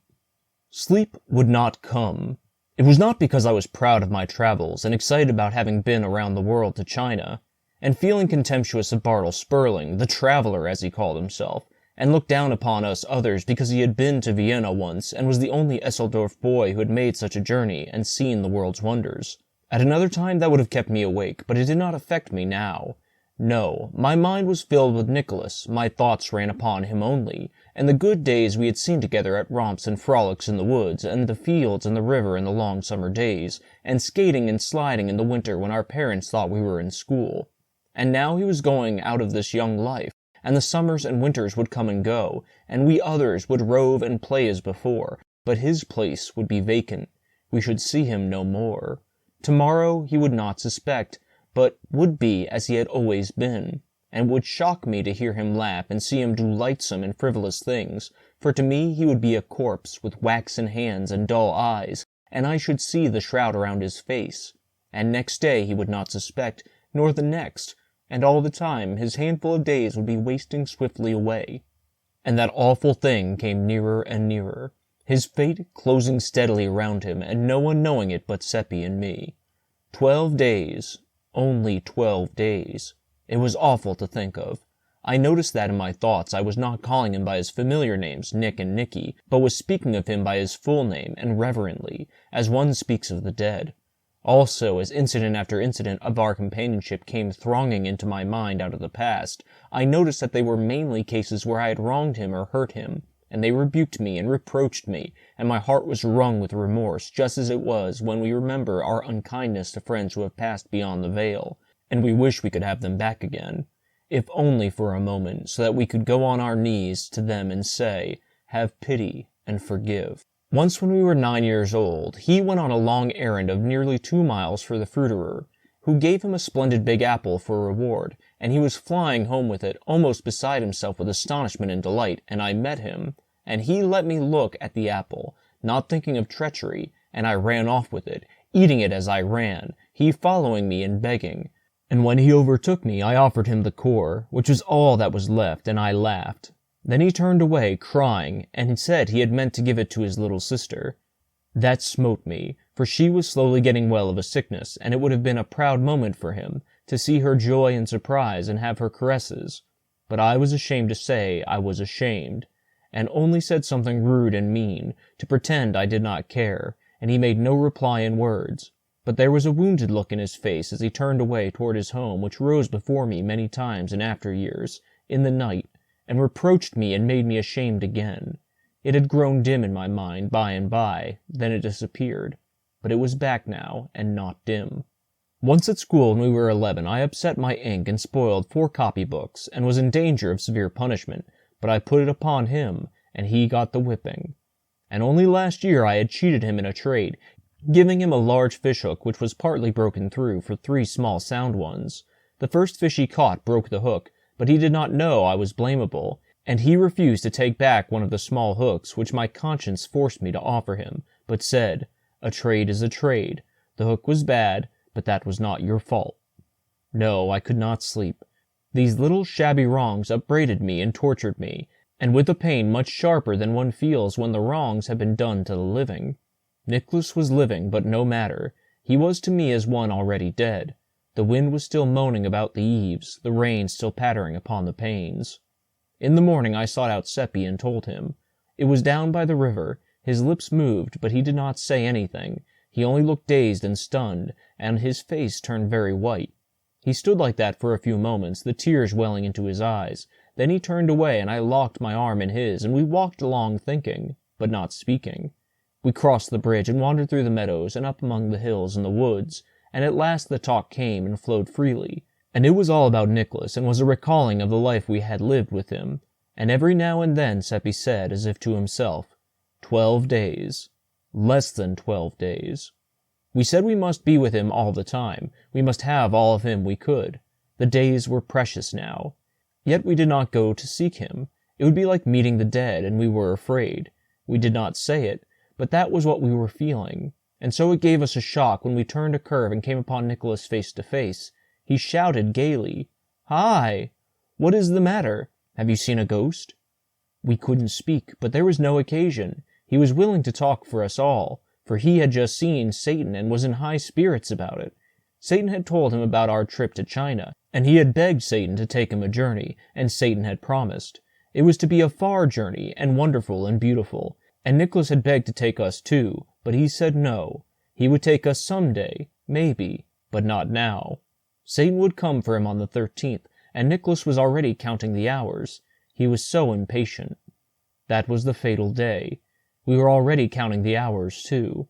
Sleep would not come. It was not because I was proud of my travels and excited about having been around the world to China, and feeling contemptuous of Bartle Sperling, the traveler as he called himself, and looked down upon us others because he had been to Vienna once and was the only Esseldorf boy who had made such a journey and seen the world's wonders. At another time that would have kept me awake, but it did not affect me now. No, my mind was filled with Nicholas, my thoughts ran upon him only, and the good days we had seen together at romps and frolics in the woods, and the fields and the river in the long summer days, and skating and sliding in the winter when our parents thought we were in school. And now he was going out of this young life, and the summers and winters would come and go, and we others would rove and play as before, but his place would be vacant. We should see him no more. Tomorrow he would not suspect, but would be as he had always been, and would shock me to hear him laugh and see him do lightsome and frivolous things, for to me he would be a corpse with waxen hands and dull eyes, and I should see the shroud around his face, and next day he would not suspect, nor the next, and all the time his handful of days would be wasting swiftly away. And that awful thing came nearer and nearer, his fate closing steadily around him, and no one knowing it but Seppi and me. 12 days. Only 12 days. It was awful to think of. I noticed that in my thoughts I was not calling him by his familiar names, Nick and Nicky, but was speaking of him by his full name, and reverently, as one speaks of the dead. Also, as incident after incident of our companionship came thronging into my mind out of the past, I noticed that they were mainly cases where I had wronged him or hurt him, and they rebuked me and reproached me, and my heart was wrung with remorse, just as it was when we remember our unkindness to friends who have passed beyond the veil, and we wish we could have them back again, if only for a moment, so that we could go on our knees to them and say, "Have pity and forgive." Once when we were 9 years old, he went on a long errand of nearly 2 miles for the fruiterer, who gave him a splendid big apple for a reward, and he was flying home with it, almost beside himself with astonishment and delight, and I met him, and he let me look at the apple, not thinking of treachery, and I ran off with it, eating it as I ran, he following me and begging. And when he overtook me, I offered him the core, which was all that was left, and I laughed. Then he turned away, crying, and said he had meant to give it to his little sister. That smote me, for she was slowly getting well of a sickness, and it would have been a proud moment for him, to see her joy and surprise and have her caresses. But I was ashamed to say I was ashamed, and only said something rude and mean, to pretend I did not care, and he made no reply in words. But there was a wounded look in his face as he turned away toward his home, which rose before me many times in after years, in the night, and reproached me and made me ashamed again. It had grown dim in my mind by and by, then it disappeared. But it was back now, and not dim. Once at school when we were 11, I upset my ink and spoiled 4 copybooks, and was in danger of severe punishment, but I put it upon him, and he got the whipping. And only last year I had cheated him in a trade, giving him a large fishhook which was partly broken through for 3 small sound ones. The first fish he caught broke the hook, but he did not know I was blamable, and he refused to take back one of the small hooks which my conscience forced me to offer him, but said, "A trade is a trade. The hook was bad, but that was not your fault." No, I could not sleep. These little shabby wrongs upbraided me and tortured me, and with a pain much sharper than one feels when the wrongs have been done to the living. Nicholas was living, but no matter. He was to me as one already dead. The wind was still moaning about the eaves, the rain still pattering upon the panes. In the morning I sought out Seppi and told him. It was down by the river. His lips moved, but he did not say anything. He only looked dazed and stunned, and his face turned very white. He stood like that for a few moments, the tears welling into his eyes. Then he turned away, and I locked my arm in his, and we walked along thinking, but not speaking. We crossed the bridge and wandered through the meadows and up among the hills and the woods, and at last the talk came and flowed freely, and it was all about Nicholas, and was a recalling of the life we had lived with him. And every now and then Seppi said, as if to himself, 12 days. Less than 12 days. We said we must be with him all the time. We must have all of him we could. The days were precious now. Yet we did not go to seek him. It would be like meeting the dead, and we were afraid. We did not say it, but that was what we were feeling. And so it gave us a shock when we turned a curve and came upon Nicholas face to face. He shouted gaily, "Hi! What is the matter? Have you seen a ghost?" We couldn't speak, but there was no occasion. He was willing to talk for us all, for he had just seen Satan and was in high spirits about it. Satan had told him about our trip to China, and he had begged Satan to take him a journey, and Satan had promised. It was to be a far journey, and wonderful and beautiful, and Nicholas had begged to take us too, but he said no. He would take us some day, maybe, but not now. Satan would come for him on the 13th, and Nicholas was already counting the hours. He was so impatient. That was the fatal day. We were already counting the hours, too.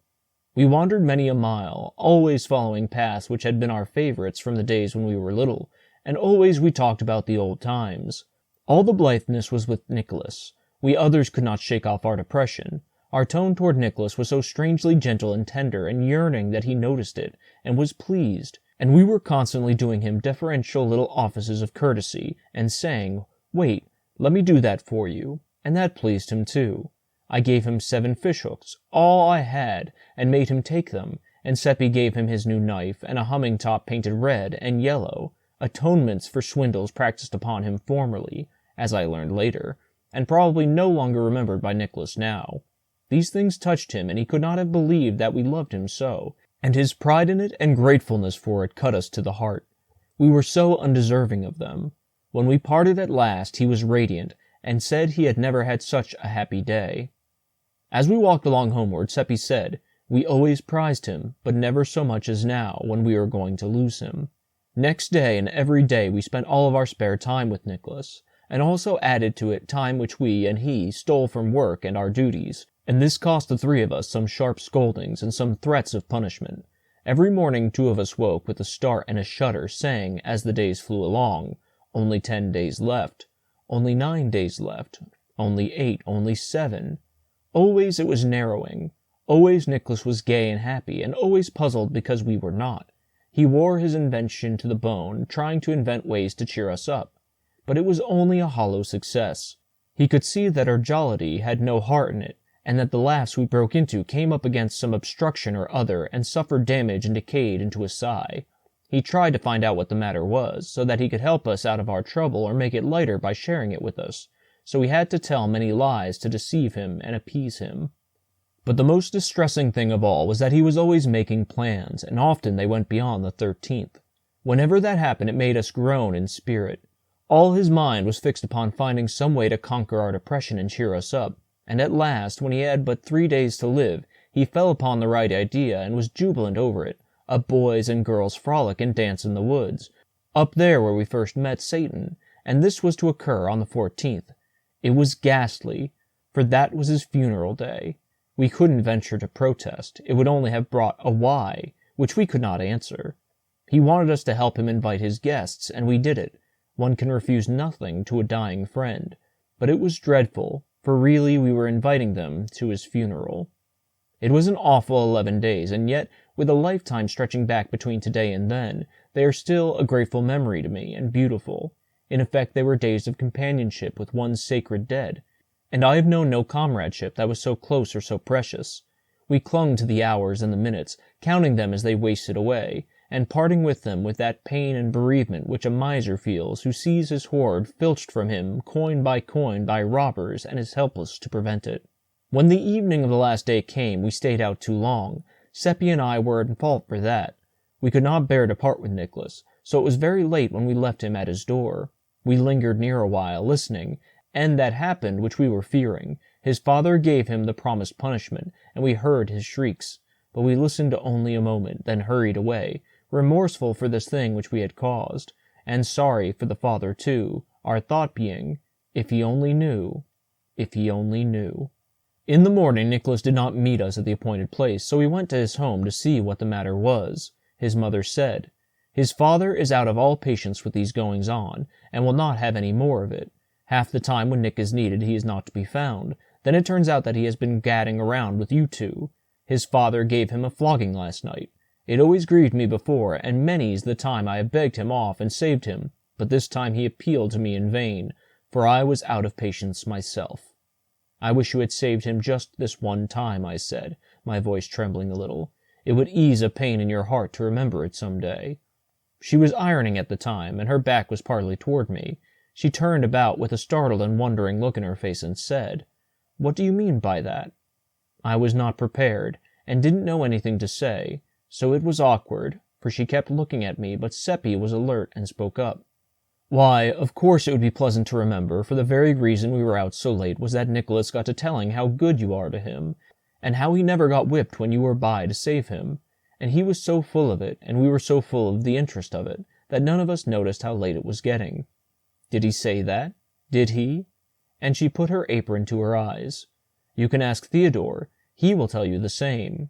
We wandered many a mile, always following paths which had been our favorites from the days when we were little, and always we talked about the old times. All the blitheness was with Nicholas. We others could not shake off our depression. Our tone toward Nicholas was so strangely gentle and tender and yearning that he noticed it, and was pleased, and we were constantly doing him deferential little offices of courtesy, and saying, "Wait, let me do that for you," and that pleased him too. I gave him 7 fishhooks, all I had, and made him take them, and Seppi gave him his new knife, and a humming top painted red and yellow, atonements for swindles practiced upon him formerly, as I learned later, and probably no longer remembered by Nicholas now. These things touched him, and he could not have believed that we loved him so, and his pride in it and gratefulness for it cut us to the heart. We were so undeserving of them. When we parted at last, he was radiant, and said he had never had such a happy day. As we walked along homeward, Seppi said, we always prized him, but never so much as now, when we were going to lose him. Next day and every day we spent all of our spare time with Nicholas, and also added to it time which we and he stole from work and our duties, and this cost the three of us some sharp scoldings and some threats of punishment. Every morning 2 of us woke with a start and a shudder, saying, as the days flew along, only 10 days left, only 9 days left, only 8, only 7. Always it was narrowing. Always Nicholas was gay and happy, and always puzzled because we were not. He wore his invention to the bone, trying to invent ways to cheer us up. But it was only a hollow success. He could see that our jollity had no heart in it, and that the laughs we broke into came up against some obstruction or other, and suffered damage and decayed into a sigh. He tried to find out what the matter was, so that he could help us out of our trouble or make it lighter by sharing it with us, so we had to tell many lies to deceive him and appease him. But the most distressing thing of all was that he was always making plans, and often they went beyond the 13th. Whenever that happened, it made us groan in spirit. All his mind was fixed upon finding some way to conquer our depression and cheer us up, and at last, when he had but 3 days to live, he fell upon the right idea and was jubilant over it, a boys' and girls' frolic and dance in the woods, up there where we first met Satan, and this was to occur on the 14th. It was ghastly, for that was his funeral day. We couldn't venture to protest. It would only have brought a why, which we could not answer. He wanted us to help him invite his guests, and we did it. One can refuse nothing to a dying friend. But it was dreadful, for really we were inviting them to his funeral. It was an awful 11 days, and yet, with a lifetime stretching back between today and then, they are still a grateful memory to me, and beautiful. In effect, they were days of companionship with one's sacred dead, and I have known no comradeship that was so close or so precious. We clung to the hours and the minutes, counting them as they wasted away, and parting with them with that pain and bereavement which a miser feels who sees his hoard filched from him coin by robbers and is helpless to prevent it. When the evening of the last day came, we stayed out too long. Seppi and I were in fault for that. We could not bear to part with Nicholas, so it was very late when we left him at his door. We lingered near a while, listening, and that happened which we were fearing. His father gave him the promised punishment, and we heard his shrieks. But we listened only a moment, then hurried away, remorseful for this thing which we had caused, and sorry for the father too, our thought being, if he only knew, if he only knew. In the morning Nicholas did not meet us at the appointed place, so we went to his home to see what the matter was. His mother said, his father is out of all patience with these goings-on, and will not have any more of it. Half the time when Nick is needed he is not to be found. Then it turns out that he has been gadding around with you two. His father gave him a flogging last night. It always grieved me before, and many's the time I have begged him off and saved him, but this time he appealed to me in vain, for I was out of patience myself. I wish you had saved him just this one time, I said, my voice trembling a little. It would ease a pain in your heart to remember it some day. She was ironing at the time, and her back was partly toward me. She turned about with a startled and wondering look in her face and said, "What do you mean by that?" I was not prepared, and didn't know anything to say, so it was awkward, for she kept looking at me, but Seppi was alert and spoke up. "Why, of course it would be pleasant to remember, for the very reason we were out so late was that Nicholas got to telling how good you are to him, and how he never got whipped when you were by to save him, and he was so full of it, and we were so full of the interest of it, that none of us noticed how late it was getting." "Did he say that? Did he?" And she put her apron to her eyes. "You can ask Theodore. He will tell you the same."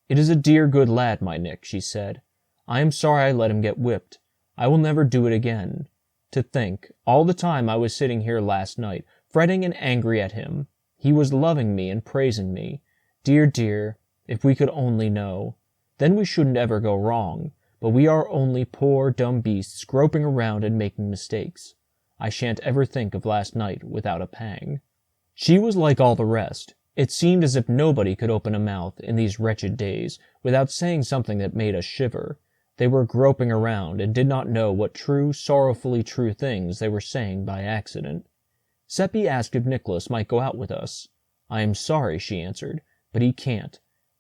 "It is a dear good lad, my Nick," she said. "I am sorry I let him get whipped. I will never do it again. To think, all the time I was sitting here last night, fretting and angry at him, he was loving me and praising me. Dear, dear, if we could only know. Then we shouldn't ever go wrong, but we are only poor dumb beasts groping around and making mistakes. I shan't ever think of last night without a pang." She was like all the rest. It seemed as if nobody could open a mouth, in these wretched days, without saying something that made us shiver. They were groping around, and did not know what true, sorrowfully true things they were saying by accident. Seppi asked if Nicholas might go out with us. I am sorry, she answered, but he can't.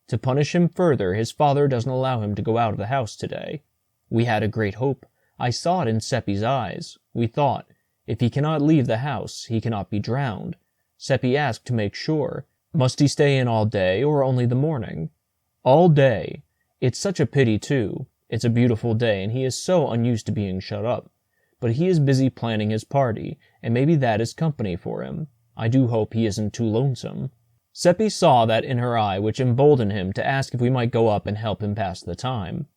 To punish him further, his father doesn't allow him to go out of the house today. We had a great hope. I saw it in Seppi's eyes. We thought, if he cannot leave the house, he cannot be drowned. Seppi asked to make sure. Must he stay in all day, or only the morning? All day. It's such a pity, too. It's a beautiful day, and he is so unused to being shut up. But he is busy planning his party, and maybe that is company for him. I do hope he isn't too lonesome. Seppi saw that in her eye which emboldened him to ask if we might go up and help him pass the time.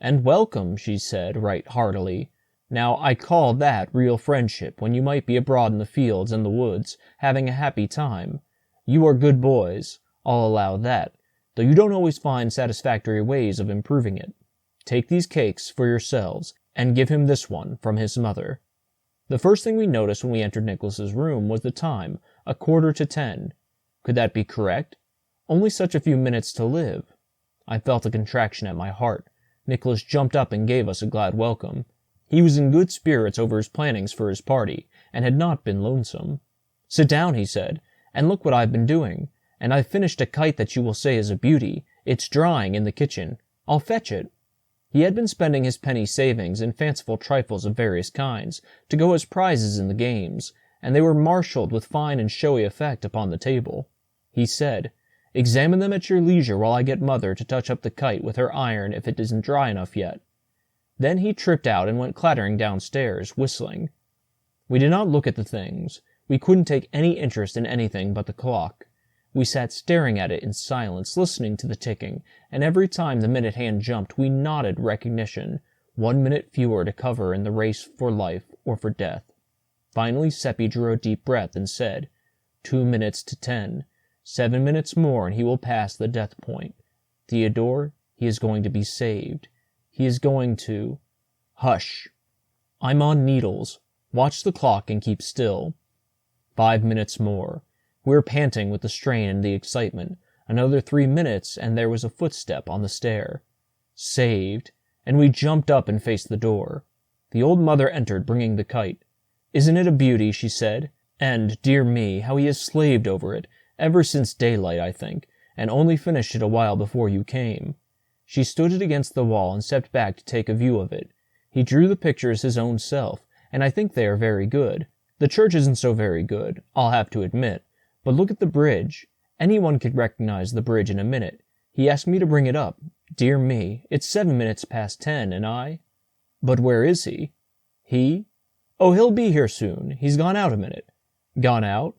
And welcome, she said, right heartily. Now, I call that real friendship, when you might be abroad in the fields and the woods, having a happy time. You are good boys, I'll allow that, though you don't always find satisfactory ways of improving it. Take these cakes for yourselves, and give him this one from his mother. The first thing we noticed when we entered Nicholas's room was the time, 9:45. Could that be correct? Only such a few minutes to live. I felt a contraction at my heart. Nicholas jumped up and gave us a glad welcome. He was in good spirits over his plannings for his party, and had not been lonesome. Sit down, he said, and look what I've been doing. And I've finished a kite that you will say is a beauty. It's drying in the kitchen. I'll fetch it. He had been spending his penny savings in fanciful trifles of various kinds, to go as prizes in the games, and they were marshalled with fine and showy effect upon the table. He said, "Examine them at your leisure while I get Mother to touch up the kite with her iron if it isn't dry enough yet." Then he tripped out and went clattering downstairs, whistling. We did not look at the things. We couldn't take any interest in anything but the clock. We sat staring at it in silence, listening to the ticking, and every time the minute hand jumped we nodded recognition, 1 minute fewer to cover in the race for life or for death. Finally Seppi drew a deep breath and said, 2 minutes to 10. 7 minutes more and he will pass the death point. Theodore, he is going to be saved. He is going to... Hush! I'm on needles. Watch the clock and keep still. 5 minutes more. We were panting with the strain and the excitement. Another 3 minutes, and there was a footstep on the stair. Saved, and we jumped up and faced the door. The old mother entered, bringing the kite. "Isn't it a beauty?" she said. "And, dear me, how he has slaved over it, ever since daylight, I think, and only finished it a while before you came." She stood it against the wall and stepped back to take a view of it. He drew the pictures his own self, and I think they are very good. The church isn't so very good, I'll have to admit. But look at the bridge. Anyone could recognize the bridge in a minute. He asked me to bring it up. Dear me, it's 7 minutes past 10, and I... But where is he? He? Oh, he'll be here soon. He's gone out a minute. Gone out?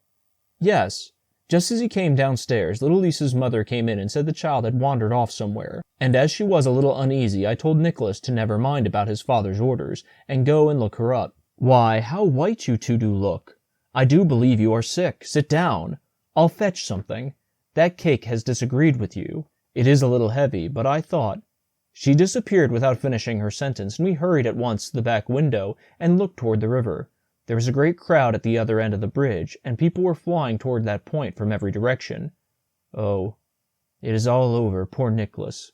Yes. Just as he came downstairs, little Lisa's mother came in and said the child had wandered off somewhere, and as she was a little uneasy, I told Nicholas to never mind about his father's orders, and go and look her up. Why, how white you two do look! I do believe you are sick. Sit down. I'll fetch something. That cake has disagreed with you. It is a little heavy, but I thought... She disappeared without finishing her sentence, and we hurried at once to the back window and looked toward the river. There was a great crowd at the other end of the bridge, and people were flying toward that point from every direction. Oh, it is all over, poor Nicholas.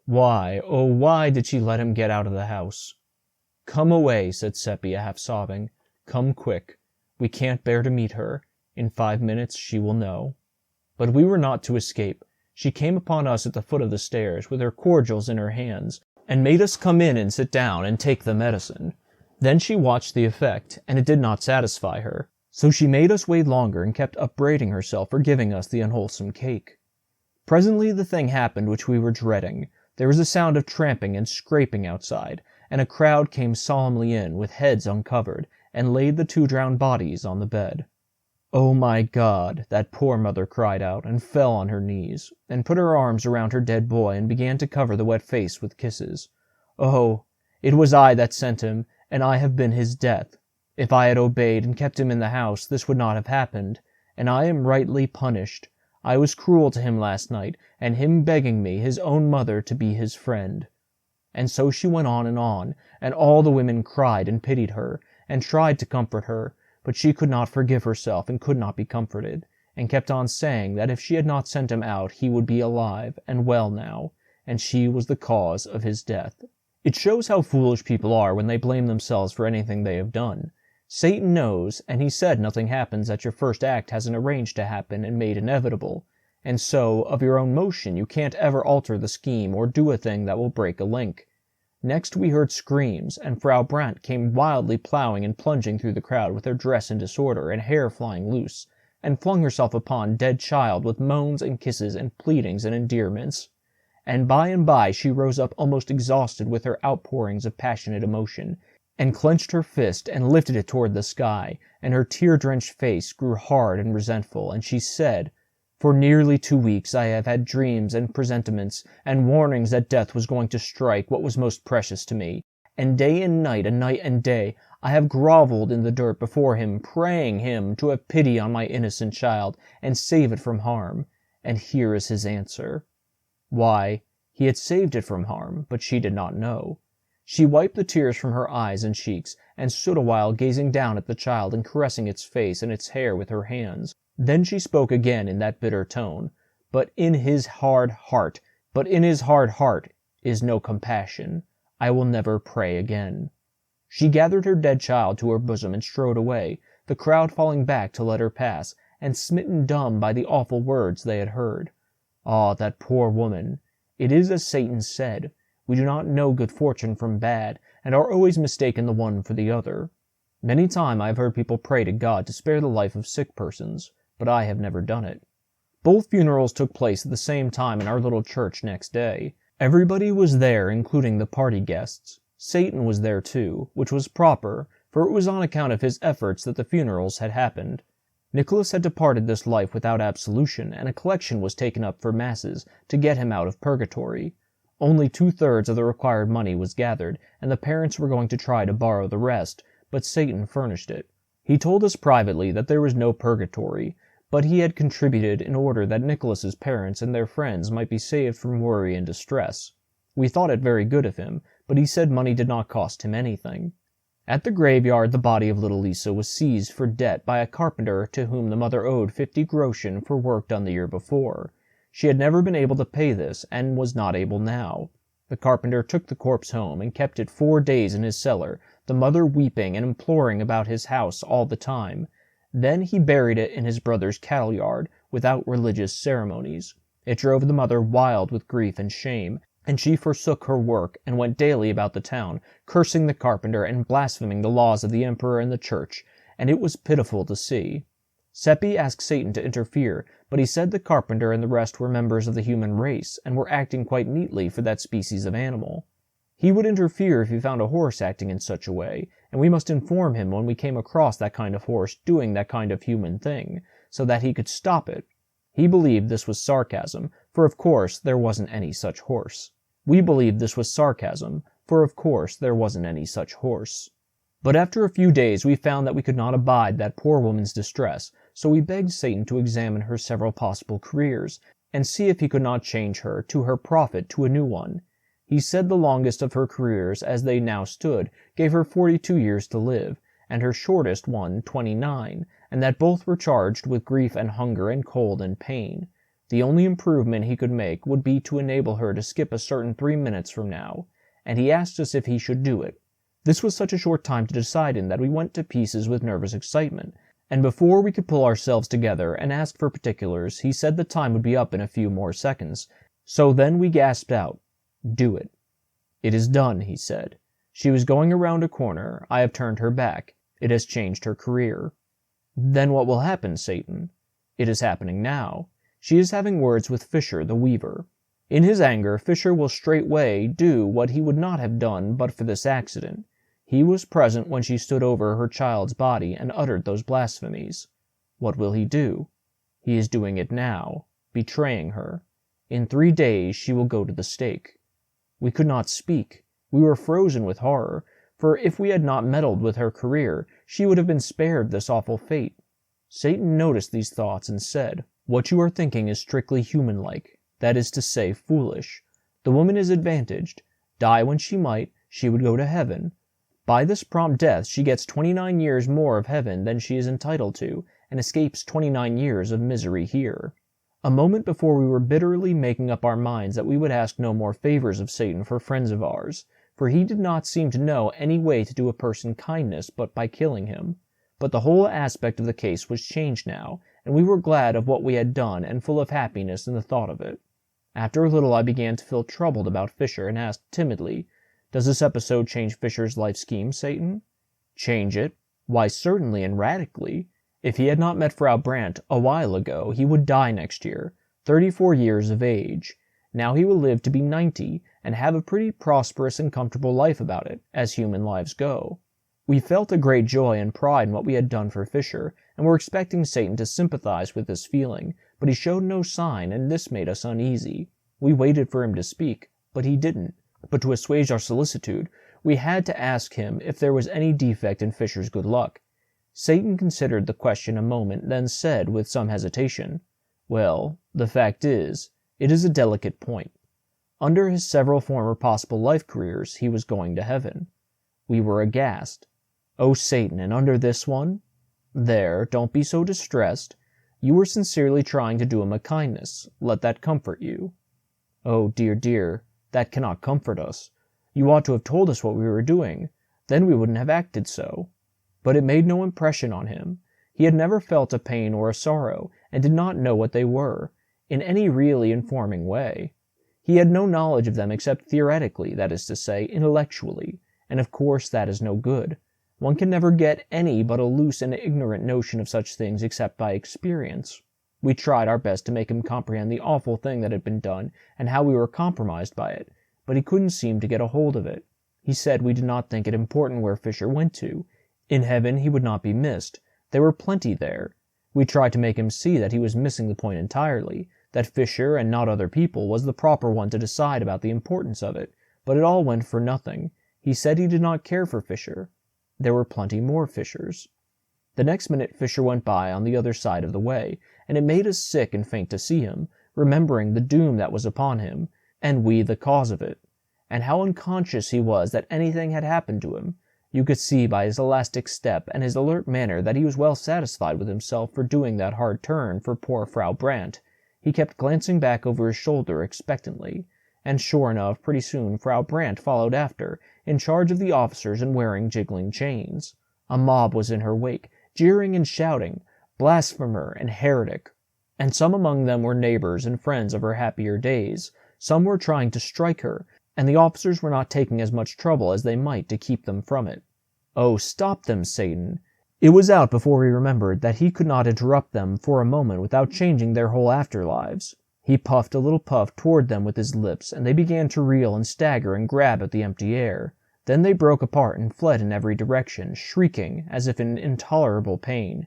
Why, oh, why did she let him get out of the house? Come away, said Seppi, half sobbing. Come quick. We can't bear to meet her. In 5 minutes she will know. But we were not to escape. She came upon us at the foot of the stairs, with her cordials in her hands, and made us come in and sit down and take the medicine. Then she watched the effect, and it did not satisfy her. So she made us wait longer and kept upbraiding herself for giving us the unwholesome cake. Presently the thing happened which we were dreading. There was a sound of tramping and scraping outside, and a crowd came solemnly in, with heads uncovered, and laid the 2 drowned bodies on the bed. "Oh, my God!" that poor mother cried out, and fell on her knees, and put her arms around her dead boy, and began to cover the wet face with kisses. "Oh, it was I that sent him, and I have been his death. If I had obeyed and kept him in the house, this would not have happened, and I am rightly punished. I was cruel to him last night, and him begging me, his own mother, to be his friend." And so she went on, and all the women cried and pitied her, and tried to comfort her, but she could not forgive herself and could not be comforted, and kept on saying that if she had not sent him out he would be alive and well now, and she was the cause of his death. It shows how foolish people are when they blame themselves for anything they have done. Satan knows, and he said nothing happens that your first act hasn't arranged to happen and made inevitable, and so, of your own motion, you can't ever alter the scheme or do a thing that will break a link. Next we heard screams, and Frau Brandt came wildly plowing and plunging through the crowd with her dress in disorder and hair flying loose, and flung herself upon dead child with moans and kisses and pleadings and endearments. And by she rose up almost exhausted with her outpourings of passionate emotion, and clenched her fist and lifted it toward the sky, and her tear-drenched face grew hard and resentful, and she said, "For nearly 2 weeks I have had dreams and presentiments and warnings that death was going to strike what was most precious to me, and day and night and day I have groveled in the dirt before him, praying him to have pity on my innocent child and save it from harm, and here is his answer." Why, he had saved it from harm, but she did not know. She wiped the tears from her eyes and cheeks, and stood a while gazing down at the child and caressing its face and its hair with her hands. Then she spoke again in that bitter tone, but in his hard heart is no compassion. I will never pray again." She gathered her dead child to her bosom and strode away, the crowd falling back to let her pass, and smitten dumb by the awful words they had heard. Ah, that poor woman! It is as Satan said. We do not know good fortune from bad, and are always mistaken the one for the other. Many times I have heard people pray to God to spare the life of sick persons, but I have never done it. Both funerals took place at the same time in our little church next day. Everybody was there, including the party guests. Satan was there too, which was proper, for it was on account of his efforts that the funerals had happened. Nicholas had departed this life without absolution, and a collection was taken up for masses to get him out of purgatory. Only 2/3 of the required money was gathered, and the parents were going to try to borrow the rest, but Satan furnished it. He told us privately that there was no purgatory, but he had contributed in order that Nicholas's parents and their friends might be saved from worry and distress. We thought it very good of him, but he said money did not cost him anything. At the graveyard the body of little Lisa was seized for debt by a carpenter to whom the mother owed 50 groschen for work done the year before. She had never been able to pay this, and was not able now. The carpenter took the corpse home, and kept it 4 days in his cellar, the mother weeping and imploring about his house all the time. Then he buried it in his brother's cattle yard, without religious ceremonies. It drove the mother wild with grief and shame, and she forsook her work, and went daily about the town, cursing the carpenter and blaspheming the laws of the emperor and the church, and it was pitiful to see. Seppi asked Satan to interfere, but he said the carpenter and the rest were members of the human race, and were acting quite neatly for that species of animal. He would interfere if he found a horse acting in such a way, and we must inform him when we came across that kind of horse doing that kind of human thing, so that he could stop it. He believed this was sarcasm, for of course there wasn't any such horse. We believed this was sarcasm, for of course there wasn't any such horse. But after a few days we found that we could not abide that poor woman's distress, so we begged Satan to examine her several possible careers, and see if he could not change her, to her profit, to a new one. He said the longest of her careers, as they now stood, gave her 42 years to live, and her shortest one 29, and that both were charged with grief and hunger and cold and pain. The only improvement he could make would be to enable her to skip a certain 3 minutes from now, and he asked us if he should do it. This was such a short time to decide in that we went to pieces with nervous excitement, and before we could pull ourselves together and ask for particulars, he said the time would be up in a few more seconds. So then we gasped out, "Do it." "It is done," he said. "She was going around a corner. I have turned her back. It has changed her career." "Then what will happen, Satan?" "It is happening now. She is having words with Fisher, the weaver. In his anger, Fisher will straightway do what he would not have done but for this accident. He was present when she stood over her child's body and uttered those blasphemies. What will he do? He is doing it now, betraying her. In 3 days she will go to the stake." We could not speak. We were frozen with horror, for if we had not meddled with her career, she would have been spared this awful fate. Satan noticed these thoughts and said, "What you are thinking is strictly human-like, that is to say, foolish. The woman is advantaged. Die when she might, she would go to heaven. By this prompt death she gets 29 years more of heaven than she is entitled to, and escapes 29 years of misery here." A moment before we were bitterly making up our minds that we would ask no more favors of Satan for friends of ours, for he did not seem to know any way to do a person kindness but by killing him. but the whole aspect of the case was changed now, and we were glad of what we had done and full of happiness in the thought of it. After a little I began to feel troubled about Fisher and asked timidly, "Does this episode change Fisher's life scheme, Satan?" Change it? Why, certainly and radically. If he had not met Frau Brandt a while ago, he would die next year, 34 years of age. Now he will live to be 90, and have a pretty prosperous and comfortable life about it, as human lives go. We felt a great joy and pride in what we had done for Fisher, and were expecting Satan to sympathize with this feeling, but he showed no sign, and this made us uneasy. We waited for him to speak, but he didn't. But to assuage our solicitude, we had to ask him if there was any defect in Fisher's good luck. Satan considered the question a moment, then said with some hesitation, "Well, the fact is, it is a delicate point. Under his several former possible life careers, he was going to heaven." We were aghast. "Oh, Satan, and under this one?" "There, don't be so distressed. You were sincerely trying to do him a kindness. Let that comfort you." "Oh, dear, dear, that cannot comfort us. You ought to have told us what we were doing. Then we wouldn't have acted so." But it made no impression on him. He had never felt a pain or a sorrow, and did not know what they were, in any really informing way. He had no knowledge of them except theoretically, that is to say, intellectually, and of course that is no good. One can never get any but a loose and ignorant notion of such things except by experience. We tried our best to make him comprehend the awful thing that had been done, and how we were compromised by it, but he couldn't seem to get a hold of it. He said we did not think it important where Fisher went to. In heaven he would not be missed. There were plenty there. We tried to make him see that he was missing the point entirely, that Fisher and not other people was the proper one to decide about the importance of it, but it all went for nothing. He said he did not care for Fisher. There were plenty more Fishers. The next minute Fisher went by on the other side of the way, and it made us sick and faint to see him, remembering the doom that was upon him, and we the cause of it, and how unconscious he was that anything had happened to him. You could see by his elastic step and his alert manner that he was well satisfied with himself for doing that hard turn for poor Frau Brandt. He kept glancing back over his shoulder expectantly, and sure enough, pretty soon Frau Brandt followed after, in charge of the officers and wearing jiggling chains. A mob was in her wake, jeering and shouting, "Blasphemer" and "Heretic." And some among them were neighbors and friends of her happier days. Some were trying to strike her, and the officers were not taking as much trouble as they might to keep them from it. Oh, stop them, Satan! It was out before he remembered that he could not interrupt them for a moment without changing their whole afterlives. He puffed a little puff toward them with his lips, and they began to reel and stagger and grab at the empty air. Then they broke apart and fled in every direction, shrieking as if in intolerable pain.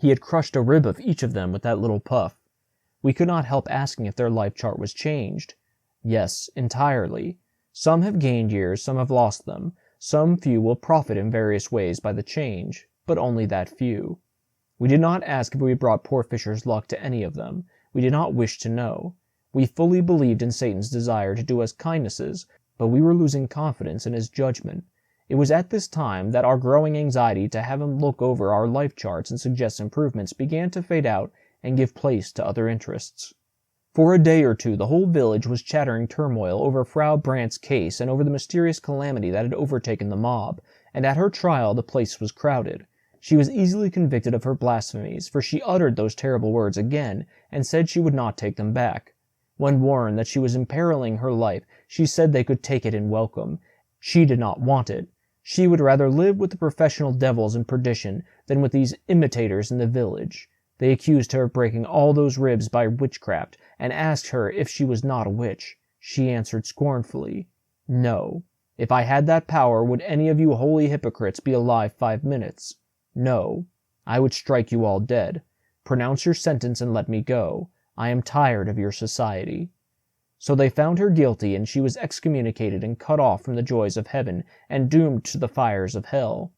He had crushed a rib of each of them with that little puff. We could not help asking if their life chart was changed. Yes, entirely. Some have gained years, some have lost them. Some few will profit in various ways by the change, but only that few. We did not ask if we brought poor Fisher's luck to any of them. We did not wish to know. We fully believed in Satan's desire to do us kindnesses, but we were losing confidence in his judgment. It was at this time that our growing anxiety to have him look over our life charts and suggest improvements began to fade out and give place to other interests. For a day or two the whole village was chattering turmoil over Frau Brandt's case and over the mysterious calamity that had overtaken the mob, and at her trial the place was crowded. She was easily convicted of her blasphemies, for she uttered those terrible words again, and said she would not take them back. When warned that she was imperiling her life, she said they could take it in welcome. She did not want it. She would rather live with the professional devils in perdition than with these imitators in the village. They accused her of breaking all those ribs by witchcraft, and asked her if she was not a witch. She answered scornfully, "No. If I had that power, would any of you holy hypocrites be alive 5 minutes? No. I would strike you all dead. Pronounce your sentence and let me go. I am tired of your society." So they found her guilty, and she was excommunicated and cut off from the joys of heaven, and doomed to the fires of hell.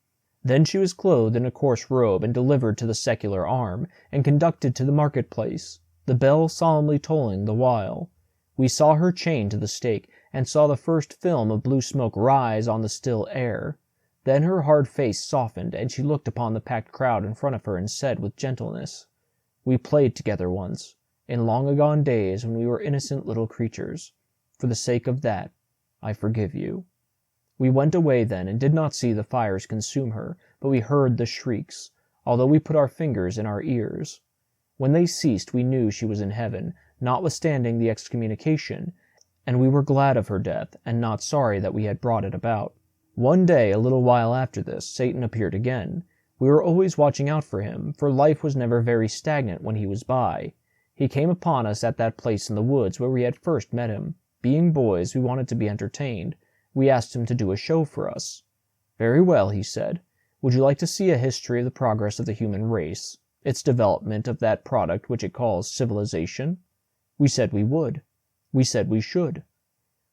Then she was clothed in a coarse robe, and delivered to the secular arm, and conducted to the market-place, the bell solemnly tolling the while. We saw her chained to the stake, and saw the first film of blue smoke rise on the still air. Then her hard face softened, and she looked upon the packed crowd in front of her, and said with gentleness, "We played together once, in long-agone days when we were innocent little creatures. For the sake of that, I forgive you." We went away then, and did not see the fires consume her, but we heard the shrieks. although we put our fingers in our ears. When they ceased, we knew she was in heaven, notwithstanding the excommunication, and we were glad of her death, and not sorry that we had brought it about. One day, a little while after this, Satan appeared again. We were always watching out for him, for life was never very stagnant when he was by. He came upon us at that place in the woods where we had first met him. Being boys, we wanted to be entertained. We asked him to do a show for us. "Very well," he said. "Would you like to see a history of the progress of the human race, its development of that product which it calls civilization?" We said we would. We said we should.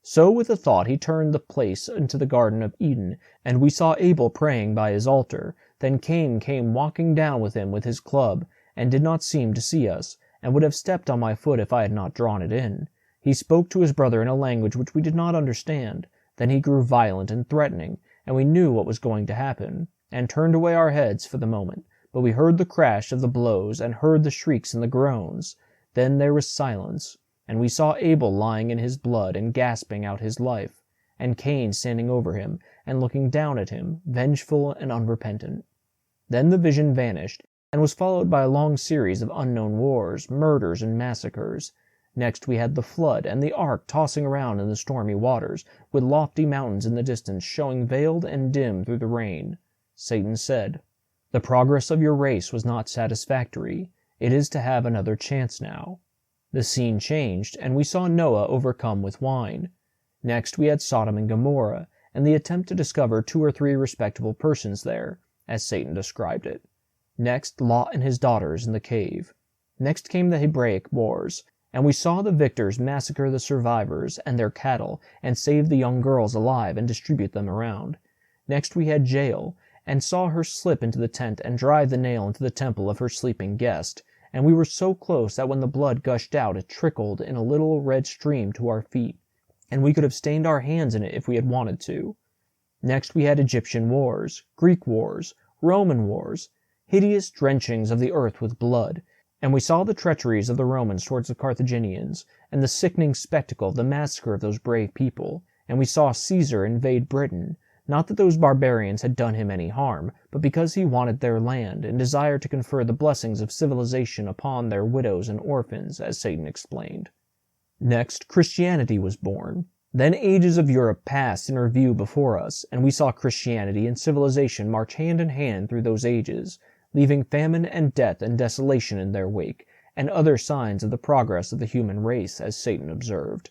So with a thought he turned the place into the Garden of Eden, and we saw Abel praying by his altar. Then Cain came walking down with him with his club, and did not seem to see us, and would have stepped on my foot if I had not drawn it in. He spoke to his brother in a language which we did not understand. Then he grew violent and threatening, and we knew what was going to happen, and turned away our heads for the moment. But we heard the crash of the blows, and heard the shrieks and the groans. Then there was silence, and we saw Abel lying in his blood and gasping out his life, and Cain standing over him and looking down at him, vengeful and unrepentant. Then the vision vanished, and was followed by a long series of unknown wars, murders, and massacres. Next we had the flood, and the ark tossing around in the stormy waters, with lofty mountains in the distance showing veiled and dim through the rain. Satan said, "The progress of your race was not satisfactory. It is to have another chance now." The scene changed, and we saw Noah overcome with wine. Next we had Sodom and Gomorrah, and the attempt to discover 2 or 3 respectable persons there, as Satan described it. Next, Lot and his daughters in the cave. Next came the Hebraic Wars, and we saw the victors massacre the survivors and their cattle, and save the young girls alive and distribute them around. Next we had Jael, and saw her slip into the tent and drive the nail into the temple of her sleeping guest, and we were so close that when the blood gushed out it trickled in a little red stream to our feet, and we could have stained our hands in it if we had wanted to. Next we had Egyptian wars, Greek wars, Roman wars, hideous drenchings of the earth with blood, and we saw the treacheries of the Romans towards the Carthaginians, and the sickening spectacle of the massacre of those brave people, and we saw Caesar invade Britain, not that those barbarians had done him any harm, but because he wanted their land, and desired to confer the blessings of civilization upon their widows and orphans, as Satan explained. Next, Christianity was born. Then ages of Europe passed in review before us, and we saw Christianity and civilization march hand in hand through those ages, leaving famine and death and desolation in their wake, and other signs of the progress of the human race, as Satan observed.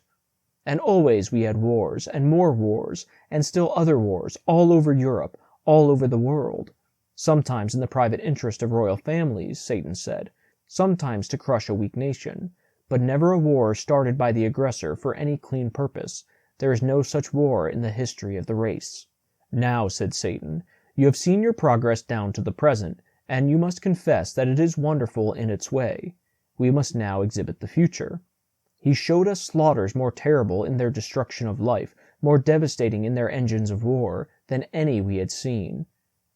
And always we had wars, and more wars, and still other wars, all over Europe, all over the world. Sometimes in the private interest of royal families, Satan said, sometimes to crush a weak nation, but never a war started by the aggressor for any clean purpose. There is no such war in the history of the race. "Now," said Satan, "you have seen your progress down to the present, and you must confess that it is wonderful in its way. We must now exhibit the future." He showed us slaughters more terrible in their destruction of life, more devastating in their engines of war, than any we had seen.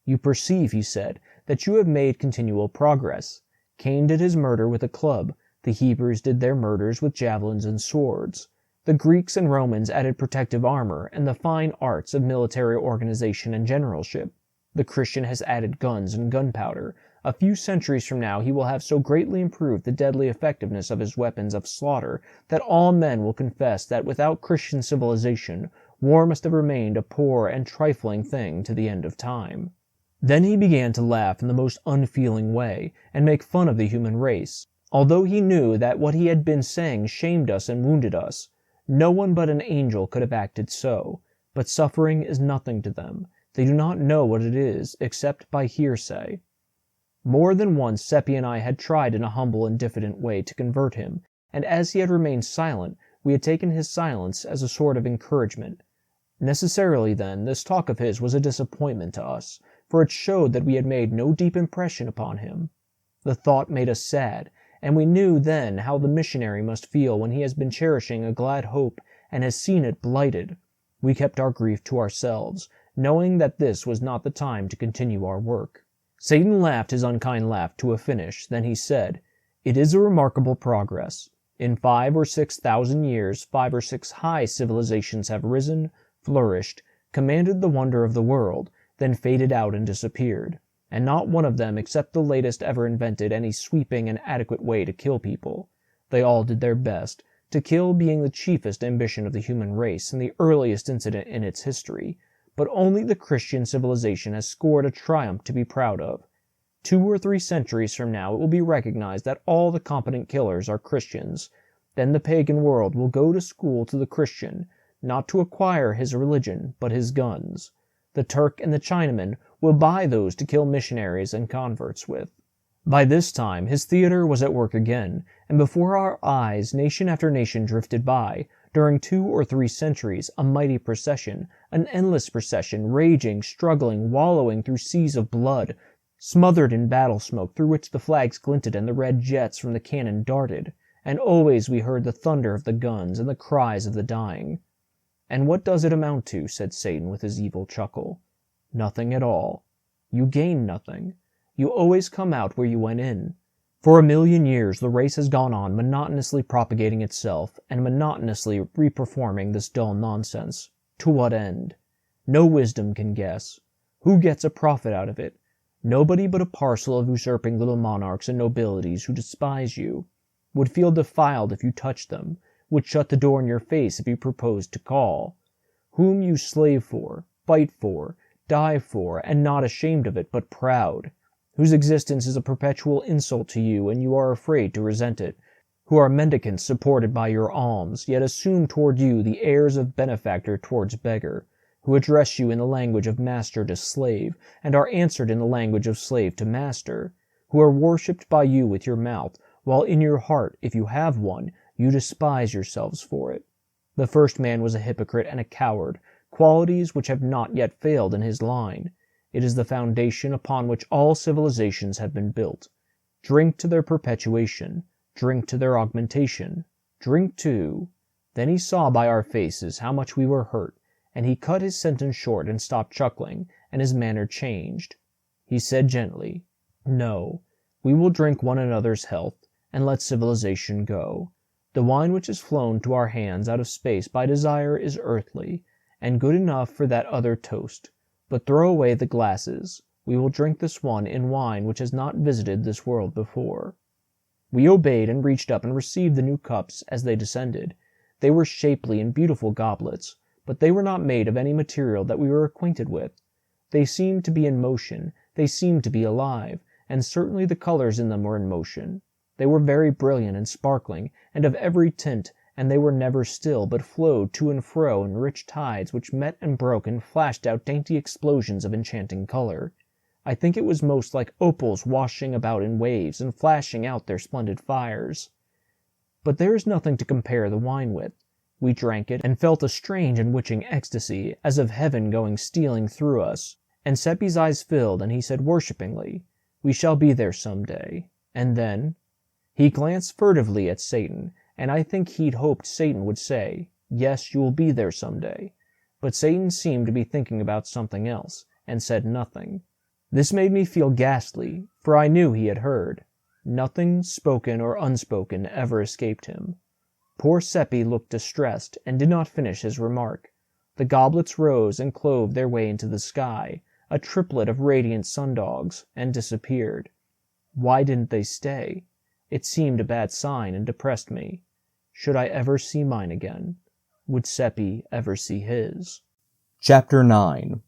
"You perceive," he said, "that you have made continual progress. Cain did his murder with a club, the Hebrews did their murders with javelins and swords. The Greeks and Romans added protective armor and the fine arts of military organization and generalship. The Christian has added guns and gunpowder. A few centuries from now he will have so greatly improved the deadly effectiveness of his weapons of slaughter that all men will confess that without Christian civilization, war must have remained a poor and trifling thing to the end of time." Then he began to laugh in the most unfeeling way, and make fun of the human race, although he knew that what he had been saying shamed us and wounded us. No one but an angel could have acted so, but suffering is nothing to them. They do not know what it is, except by hearsay. More than once Seppi and I had tried in a humble and diffident way to convert him, and as he had remained silent, we had taken his silence as a sort of encouragement. Necessarily, then, this talk of his was a disappointment to us, for it showed that we had made no deep impression upon him. The thought made us sad, and we knew then how the missionary must feel when he has been cherishing a glad hope and has seen it blighted. We kept our grief to ourselves, knowing that this was not the time to continue our work. Satan laughed his unkind laugh to a finish, then he said, "It is a remarkable progress. In 5 or 6 thousand years 5 or 6 high civilizations have risen, flourished, commanded the wonder of the world, then faded out and disappeared. and not one of them except the latest ever invented any sweeping and adequate way to kill people. They all did their best, to kill being the chiefest ambition of the human race and the earliest incident in its history, but only the Christian civilization has scored a triumph to be proud of. 2 or 3 centuries from now it will be recognized that all the competent killers are Christians. Then the pagan world will go to school to the Christian, not to acquire his religion, but his guns. The Turk and the Chinaman will buy those to kill missionaries and converts with. By this time his theater was at work again, and before our eyes nation after nation drifted by, during 2 or 3 centuries, a mighty procession, an endless procession, raging, struggling, wallowing through seas of blood, smothered in battle smoke through which the flags glinted and the red jets from the cannon darted, and always we heard the thunder of the guns and the cries of the dying. "And what does it amount to?" said Satan with his evil chuckle. "Nothing at all. You gain nothing. You always come out where you went in. For 1,000,000 years the race has gone on monotonously propagating itself and monotonously reperforming this dull nonsense. To what end? No wisdom can guess. Who gets a profit out of it? Nobody but a parcel of usurping little monarchs and nobilities who despise you, would feel defiled if you touched them, would shut the door in your face if you proposed to call, whom you slave for, fight for, die for, and not ashamed of it, but proud, whose existence is a perpetual insult to you and you are afraid to resent it, who are mendicants supported by your alms, yet assume toward you the airs of benefactor towards beggar, who address you in the language of master to slave, and are answered in the language of slave to master, who are worshipped by you with your mouth, while in your heart, if you have one, you despise yourselves for it. The first man was a hypocrite and a coward, qualities which have not yet failed in his line. It is the foundation upon which all civilizations have been built. Drink to their perpetuation, drink to their augmentation, drink to—" Then he saw by our faces how much we were hurt, and he cut his sentence short and stopped chuckling, and his manner changed. He said gently, "No, we will drink one another's health, and let civilization go. The wine which has flown to our hands out of space by desire is earthly, and good enough for that other toast. But throw away the glasses. We will drink this one in wine which has not visited this world before." We obeyed and reached up and received the new cups as they descended. They were shapely and beautiful goblets, but they were not made of any material that we were acquainted with. They seemed to be in motion, they seemed to be alive, and certainly the colors in them were in motion. They were very brilliant and sparkling, and of every tint, and they were never still, but flowed to and fro in rich tides which met and broke and flashed out dainty explosions of enchanting color. I think it was most like opals washing about in waves and flashing out their splendid fires. But there is nothing to compare the wine with. We drank it, and felt a strange and witching ecstasy, as of heaven going stealing through us. And Seppi's eyes filled, and he said worshippingly, "We shall be there some day." And then he glanced furtively at Satan, and I think he'd hoped Satan would say, "Yes, you will be there some day." But Satan seemed to be thinking about something else, and said nothing. This made me feel ghastly, for I knew he had heard. Nothing, spoken or unspoken, ever escaped him. Poor Seppi looked distressed, and did not finish his remark. The goblets rose and clove their way into the sky, a triplet of radiant sundogs, and disappeared. Why didn't they stay? It seemed a bad sign, and depressed me. Should I ever see mine again? Would Seppi ever see his? Chapter 9.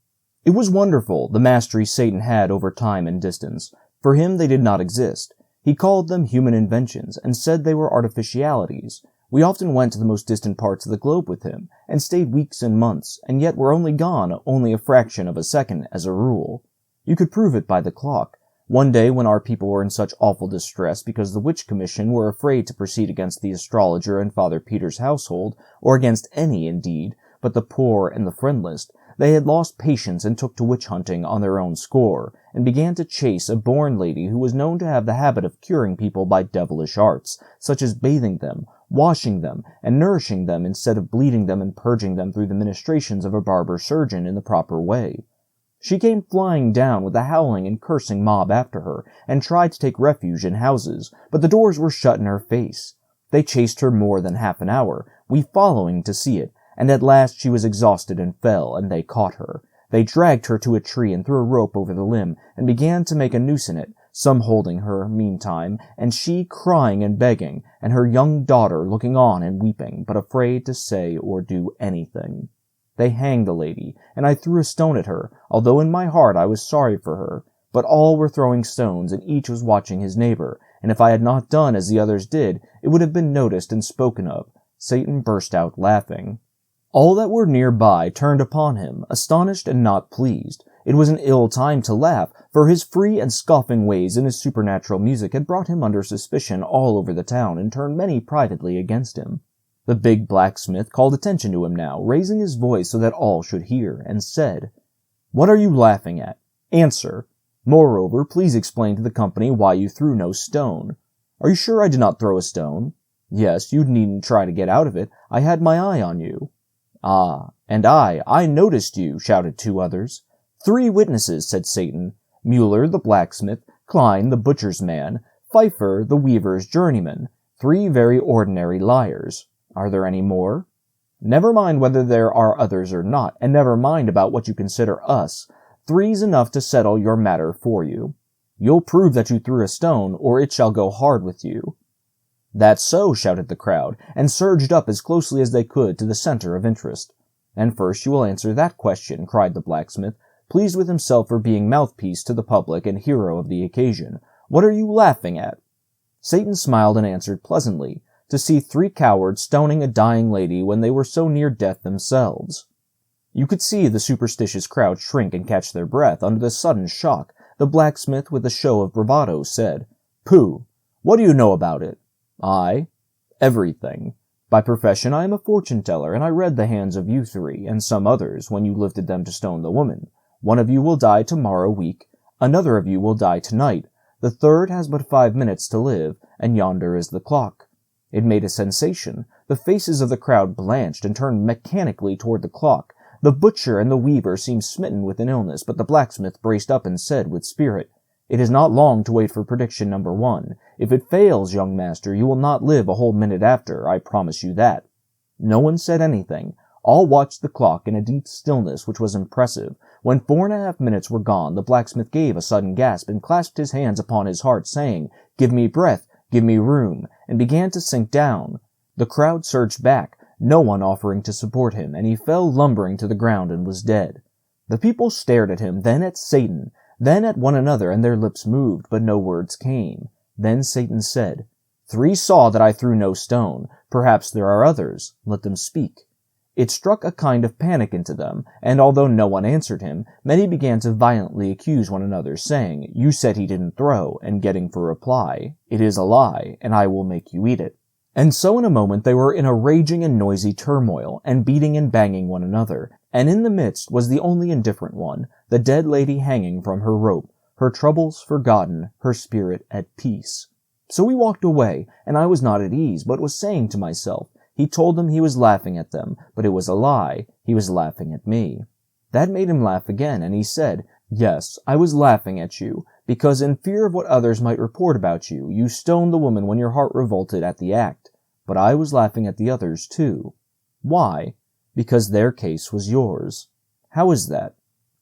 It was wonderful, the mastery Satan had over time and distance. For him they did not exist. He called them human inventions, and said they were artificialities. We often went to the most distant parts of the globe with him, and stayed weeks and months, and yet were only gone only a fraction of a second as a rule. You could prove it by the clock. One day, when our people were in such awful distress because the witch commission were afraid to proceed against the astrologer and Father Peter's household, or against any, indeed, but the poor and the friendless, they had lost patience and took to witch-hunting on their own score, and began to chase a born lady who was known to have the habit of curing people by devilish arts, such as bathing them, washing them, and nourishing them instead of bleeding them and purging them through the ministrations of a barber surgeon in the proper way. She came flying down with a howling and cursing mob after her, and tried to take refuge in houses, but the doors were shut in her face. They chased her more than half an hour, we following to see it, and at last she was exhausted and fell, and they caught her. They dragged her to a tree and threw a rope over the limb, and began to make a noose in it, some holding her, meantime, and she crying and begging, and her young daughter looking on and weeping, but afraid to say or do anything. They hanged the lady, and I threw a stone at her, although in my heart I was sorry for her. But all were throwing stones, and each was watching his neighbor, and if I had not done as the others did, it would have been noticed and spoken of. Satan burst out laughing. All that were near by turned upon him, astonished and not pleased. It was an ill time to laugh, for his free and scoffing ways and his supernatural music had brought him under suspicion all over the town and turned many privately against him. The big blacksmith called attention to him now, raising his voice so that all should hear, and said, "What are you laughing at? Answer. Moreover, please explain to the company why you threw no stone. Are you sure I did not throw a stone? Yes, you needn't try to get out of it. I had my eye on you." "Ah, and I noticed you," shouted two others. "3 witnesses," said Satan. "Mueller, the blacksmith, Klein, the butcher's man, Pfeiffer, the weaver's journeyman. 3 very ordinary liars. Are there any more?" "Never mind whether there are others or not, and never mind about what you consider us. 3's enough to settle your matter for you. You'll prove that you threw a stone, or it shall go hard with you." "That's so," shouted the crowd, and surged up as closely as they could to the center of interest. "And first you will answer that question," cried the blacksmith, pleased with himself for being mouthpiece to the public and hero of the occasion. "What are you laughing at?" Satan smiled and answered pleasantly, to see 3 cowards stoning a dying lady when they were so near death themselves. You could see the superstitious crowd shrink and catch their breath under the sudden shock. The blacksmith, with a show of bravado, said, "Pooh! What do you know about it?" "I? Everything. By profession I am a fortune-teller, and I read the hands of you 3, and some others, when you lifted them to stone the woman. One of you will die tomorrow week, another of you will die tonight, the third has but 5 minutes to live, and yonder is the clock." It made a sensation. The faces of the crowd blanched and turned mechanically toward the clock. The butcher and the weaver seemed smitten with an illness, but the blacksmith braced up and said with spirit, "It is not long to wait for prediction number 1. If it fails, young master, you will not live a whole minute after, I promise you that." No one said anything. All watched the clock in a deep stillness which was impressive. When 4½ minutes were gone, the blacksmith gave a sudden gasp and clasped his hands upon his heart, saying, "Give me breath, give me room," and began to sink down. The crowd surged back, no one offering to support him, and he fell lumbering to the ground and was dead. The people stared at him, then at Satan, then at one another, and their lips moved, but no words came. Then Satan said, "3 saw that I threw no stone. Perhaps there are others. Let them speak." It struck a kind of panic into them, and although no one answered him, many began to violently accuse one another, saying, "You said he didn't throw," and getting for reply, "It is a lie, and I will make you eat it." And so in a moment they were in a raging and noisy turmoil, and beating and banging one another, and in the midst was the only indifferent one, the dead lady hanging from her rope, her troubles forgotten, her spirit at peace. So we walked away, and I was not at ease, but was saying to myself, he told them he was laughing at them, but it was a lie, he was laughing at me. That made him laugh again, and he said, "Yes, I was laughing at you, because in fear of what others might report about you, you stoned the woman when your heart revolted at the act. But I was laughing at the others too." "Why?" "Because their case was yours." "How is that?"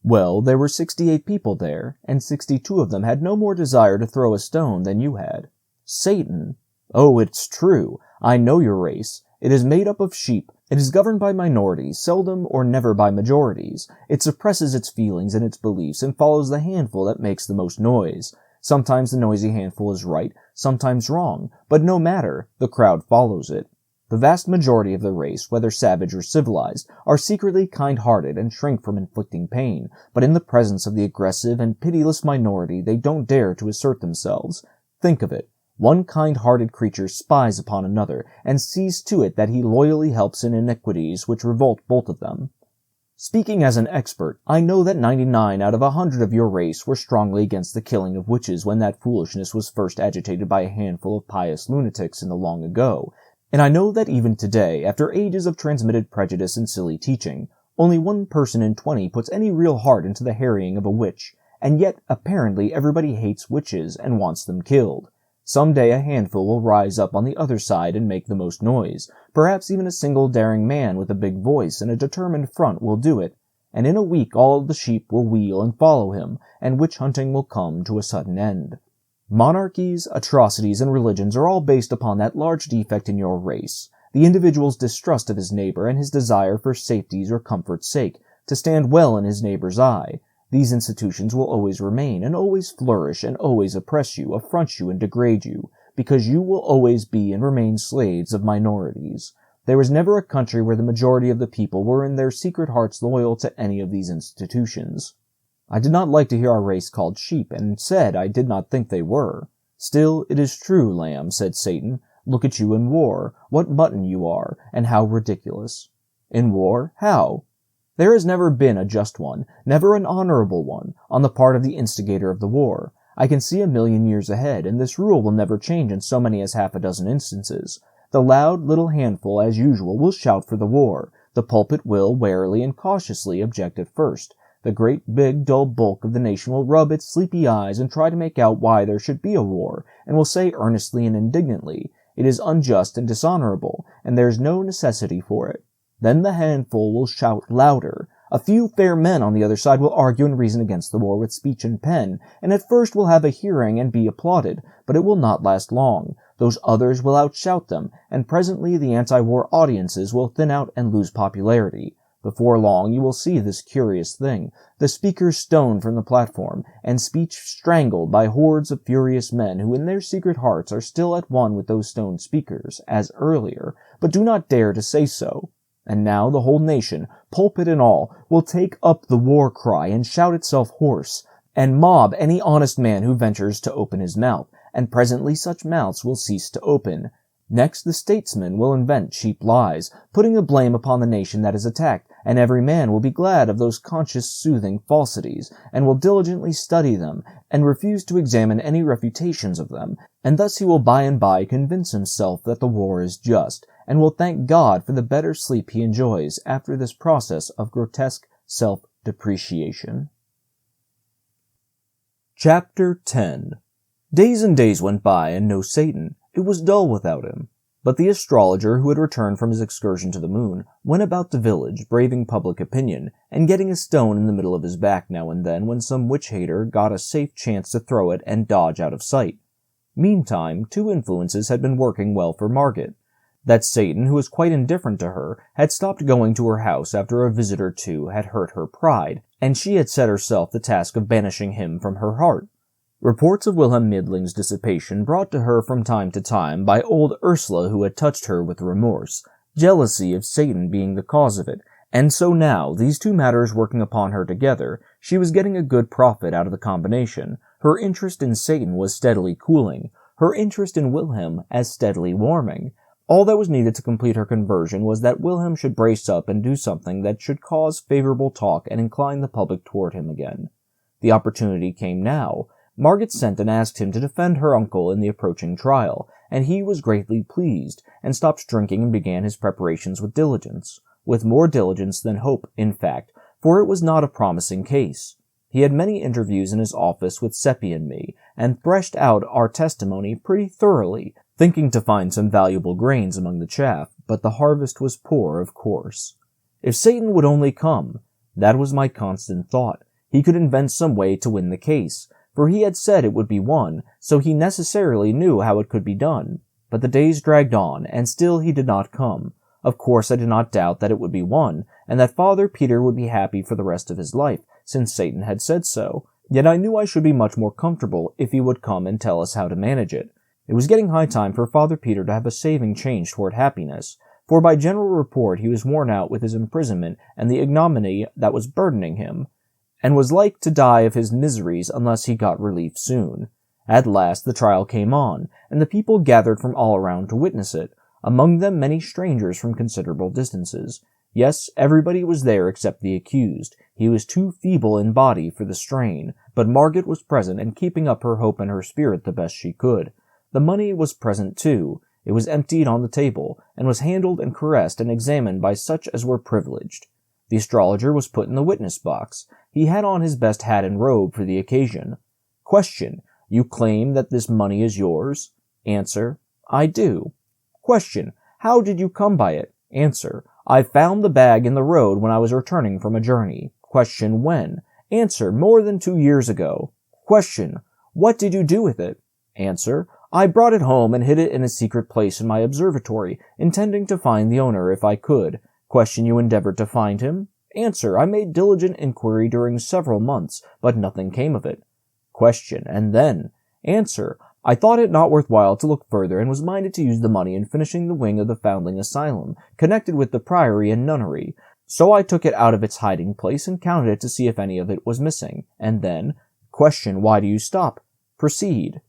"Well, there were 68 people there, and 62 of them had no more desire to throw a stone than you had." "Satan!" "Oh, it's true. I know your race. It is made up of sheep. It is governed by minorities, seldom or never by majorities. It suppresses its feelings and its beliefs and follows the handful that makes the most noise. Sometimes the noisy handful is right, sometimes wrong, but no matter, the crowd follows it. The vast majority of the race, whether savage or civilized, are secretly kind-hearted and shrink from inflicting pain, but in the presence of the aggressive and pitiless minority they don't dare to assert themselves. Think of it. One kind-hearted creature spies upon another, and sees to it that he loyally helps in iniquities which revolt both of them. Speaking as an expert, I know that 99 out of 100 of your race were strongly against the killing of witches when that foolishness was first agitated by a handful of pious lunatics in the long ago, and I know that even today, after ages of transmitted prejudice and silly teaching, only 1 person in 20 puts any real heart into the harrying of a witch, and yet apparently everybody hates witches and wants them killed. Some day a handful will rise up on the other side and make the most noise. Perhaps even a single daring man with a big voice and a determined front will do it. and in a week all the sheep will wheel and follow him, and witch-hunting will come to a sudden end. Monarchies, atrocities, and religions are all based upon that large defect in your race, the individual's distrust of his neighbor and his desire for safety's or comfort's sake, to stand well in his neighbor's eye. These institutions will always remain, and always flourish, and always oppress you, affront you, and degrade you, because you will always be and remain slaves of minorities. There was never a country where the majority of the people were in their secret hearts loyal to any of these institutions. I did not like to hear our race called sheep, and said I did not think they were. Still, it is true, lamb, said Satan. Look at you in war, what mutton you are, and how ridiculous. In war? How? There has never been a just one, never an honorable one, on the part of the instigator of the war. I can see 1,000,000 years ahead, and this rule will never change in so many as half a dozen instances. The loud little handful, as usual, will shout for the war. The pulpit will, warily and cautiously, object at first. The great, big, dull bulk of the nation will rub its sleepy eyes and try to make out why there should be a war, and will say earnestly and indignantly, "It is unjust and dishonorable, and there is no necessity for it." Then the handful will shout louder. A few fair men on the other side will argue and reason against the war with speech and pen, and at first will have a hearing and be applauded, but it will not last long. Those others will outshout them, and presently the anti-war audiences will thin out and lose popularity. Before long you will see this curious thing, the speakers stoned from the platform, and speech strangled by hordes of furious men who in their secret hearts are still at one with those stoned speakers, as earlier, but do not dare to say so. And now the whole nation, pulpit and all, will take up the war cry and shout itself hoarse, and mob any honest man who ventures to open his mouth, and presently such mouths will cease to open. Next the statesman will invent cheap lies, putting the blame upon the nation that is attacked, and every man will be glad of those conscience-soothing falsities, and will diligently study them, and refuse to examine any refutations of them, and thus he will by and by convince himself that the war is just, and will thank God for the better sleep he enjoys after this process of grotesque self-depreciation. Chapter 10. Days and days went by, and no Satan. It was dull without him. But the astrologer, who had returned from his excursion to the moon, went about the village, braving public opinion, and getting a stone in the middle of his back now and then when some witch-hater got a safe chance to throw it and dodge out of sight. Meantime, two influences had been working well for Margaret. That Satan, who was quite indifferent to her, had stopped going to her house after a visit or two had hurt her pride, and she had set herself the task of banishing him from her heart. Reports of Wilhelm Midling's dissipation brought to her from time to time by old Ursula, who had touched her with remorse, jealousy of Satan being the cause of it, and so now, these two matters working upon her together, she was getting a good profit out of the combination. Her interest in Satan was steadily cooling, her interest in Wilhelm as steadily warming. All that was needed to complete her conversion was that Wilhelm should brace up and do something that should cause favorable talk and incline the public toward him again. The opportunity came now. Margaret sent and asked him to defend her uncle in the approaching trial, and he was greatly pleased, and stopped drinking and began his preparations with diligence. With more diligence than hope, in fact, for it was not a promising case. He had many interviews in his office with Seppi and me, and threshed out our testimony pretty thoroughly, thinking to find some valuable grains among the chaff, but the harvest was poor, of course. If Satan would only come, that was my constant thought. He could invent some way to win the case, for he had said it would be won, so he necessarily knew how it could be done. But the days dragged on, and still he did not come. Of course I did not doubt that it would be won, and that Father Peter would be happy for the rest of his life, since Satan had said so. Yet I knew I should be much more comfortable if he would come and tell us how to manage it. It was getting high time for Father Peter to have a saving change toward happiness, for by general report he was worn out with his imprisonment and the ignominy that was burdening him, and was like to die of his miseries unless he got relief soon. At last the trial came on, and the people gathered from all around to witness it, among them many strangers from considerable distances. Yes, everybody was there except the accused. He was too feeble in body for the strain, but Margaret was present and keeping up her hope and her spirit the best she could. The money was present too. It was emptied on the table, and was handled and caressed and examined by such as were privileged. The astrologer was put in the witness box. He had on his best hat and robe for the occasion. Question: You claim that this money is yours? Answer: I do. Question: How did you come by it? Answer: I found the bag in the road when I was returning from a journey. Question, when? Answer, more than 2 years ago. Question, what did you do with it? Answer, I brought it home and hid it in a secret place in my observatory, intending to find the owner if I could. Question, you endeavored to find him? Answer, I made diligent inquiry during several months, but nothing came of it. Question, and then? Answer, I thought it not worthwhile to look further and was minded to use the money in finishing the wing of the foundling asylum, connected with the priory and nunnery. So I took it out of its hiding place and counted it to see if any of it was missing. And then? Question, why do you stop? Proceed.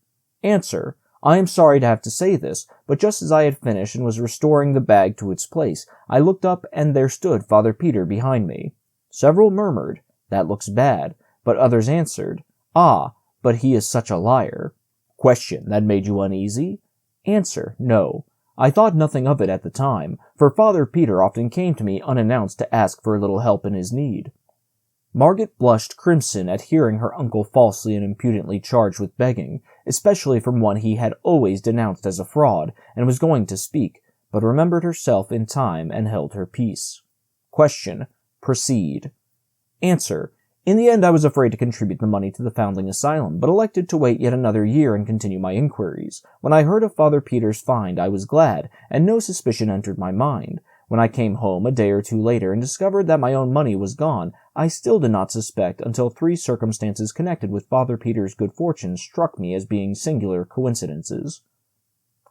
Answer, I am sorry to have to say this, but just as I had finished and was restoring the bag to its place, I looked up and there stood Father Peter behind me. Several murmured, that looks bad, but others answered, ah, but he is such a liar. Question, that made you uneasy? Answer, no. I thought nothing of it at the time, for Father Peter often came to me unannounced to ask for a little help in his need. Margaret blushed crimson at hearing her uncle falsely and impudently charged with begging, especially from one he had always denounced as a fraud, and was going to speak, but remembered herself in time and held her peace. Question, proceed. Answer, in the end I was afraid to contribute the money to the foundling asylum, but elected to wait yet another year and continue my inquiries. When I heard of Father Peter's find I was glad, and no suspicion entered my mind. When I came home a day or two later and discovered that my own money was gone, I still did not suspect until 3 circumstances connected with Father Peter's good fortune struck me as being singular coincidences.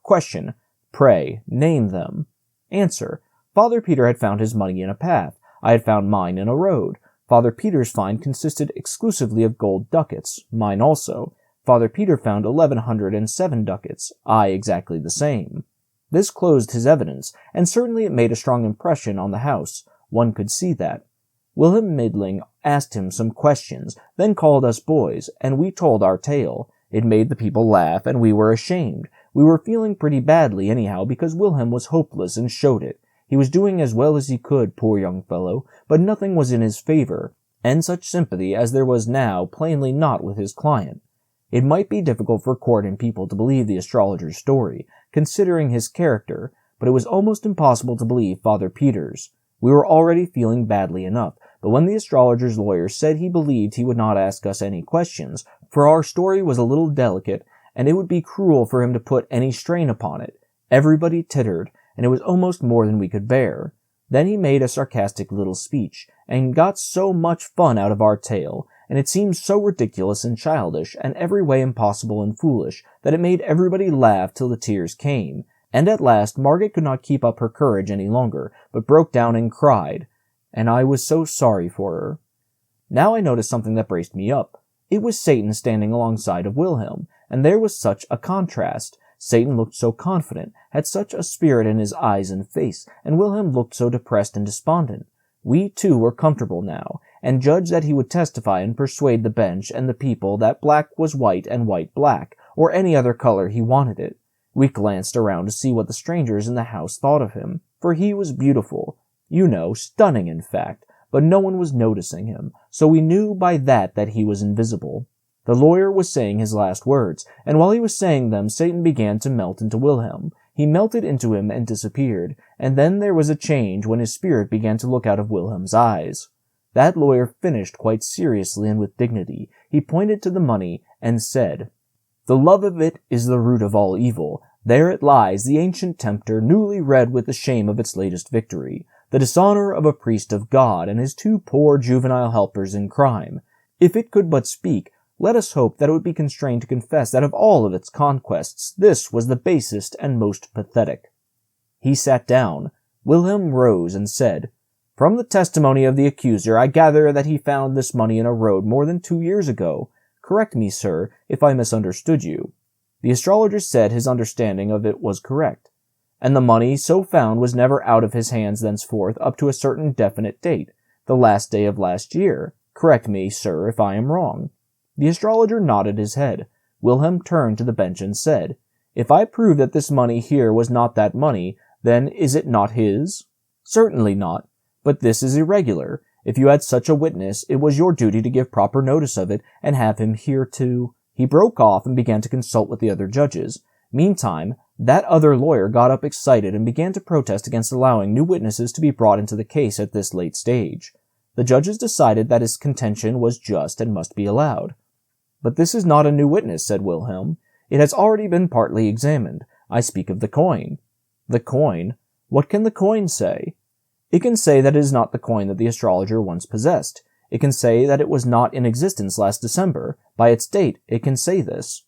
Question, pray, name them. Answer, Father Peter had found his money in a path. I had found mine in a road. Father Peter's find consisted exclusively of gold ducats, mine also. Father Peter found 1,107 ducats, I exactly the same. This closed his evidence, and certainly it made a strong impression on the house. One could see that. Wilhelm Midling asked him some questions, then called us boys, and we told our tale. It made the people laugh, and we were ashamed. We were feeling pretty badly anyhow, because Wilhelm was hopeless and showed it. He was doing as well as he could, poor young fellow, but nothing was in his favor, and such sympathy as there was now plainly not with his client. It might be difficult for court and people to believe the astrologer's story, considering his character, but it was almost impossible to believe Father Peter's. We were already feeling badly enough, but when the astrologer's lawyer said he believed he would not ask us any questions, for our story was a little delicate, and it would be cruel for him to put any strain upon it, everybody tittered, and it was almost more than we could bear. Then he made a sarcastic little speech, and got so much fun out of our tale, and it seemed so ridiculous and childish, and every way impossible and foolish, that it made everybody laugh till the tears came, and at last Margaret could not keep up her courage any longer, but broke down and cried, and I was so sorry for her. Now I noticed something that braced me up. It was Satan standing alongside of Wilhelm, and there was such a contrast. Satan looked so confident, had such a spirit in his eyes and face, and Wilhelm looked so depressed and despondent. We, too, were comfortable now, and judged that he would testify and persuade the bench and the people that black was white and white black, or any other color he wanted it. We glanced around to see what the strangers in the house thought of him, for he was beautiful. You know, stunning in fact, but no one was noticing him, so we knew by that he was invisible. The lawyer was saying his last words, and while he was saying them, Satan began to melt into Wilhelm. He melted into him and disappeared, and then there was a change when his spirit began to look out of Wilhelm's eyes. That lawyer finished quite seriously and with dignity. He pointed to the money and said, "The love of it is the root of all evil. There it lies, the ancient tempter, newly red with the shame of its latest victory, the dishonor of a priest of God and his 2 poor juvenile helpers in crime. If it could but speak, let us hope that it would be constrained to confess that of all of its conquests, this was the basest and most pathetic." He sat down. Wilhelm rose and said, "From the testimony of the accuser, I gather that he found this money in a road more than 2 years ago. Correct me, sir, if I misunderstood you." The astrologer said his understanding of it was correct. "And the money so found was never out of his hands thenceforth up to a certain definite date, the last day of last year. Correct me, sir, if I am wrong." The astrologer nodded his head. Wilhelm turned to the bench and said, "If I prove that this money here was not that money, then is it not his?" "Certainly not. But this is irregular. If you had such a witness, it was your duty to give proper notice of it, and have him here to—" He broke off and began to consult with the other judges. Meantime, that other lawyer got up excited and began to protest against allowing new witnesses to be brought into the case at this late stage. The judges decided that his contention was just and must be allowed. "But this is not a new witness," said Wilhelm. "It has already been partly examined. I speak of the coin." "The coin? What can the coin say?" "It can say that it is not the coin that the astrologer once possessed. It can say that it was not in existence last December. By its date, it can say this."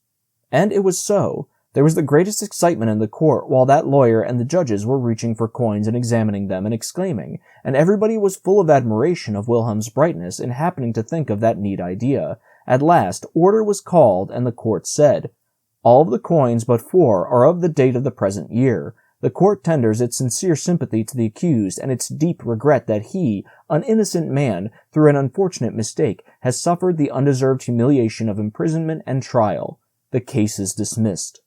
And it was so. There was the greatest excitement in the court while that lawyer and the judges were reaching for coins and examining them and exclaiming, and everybody was full of admiration of Wilhelm's brightness in happening to think of that neat idea. At last, order was called, and the court said, "All of the coins but 4 are of the date of the present year. The court tenders its sincere sympathy to the accused and its deep regret that he, an innocent man, through an unfortunate mistake, has suffered the undeserved humiliation of imprisonment and trial. The case is dismissed."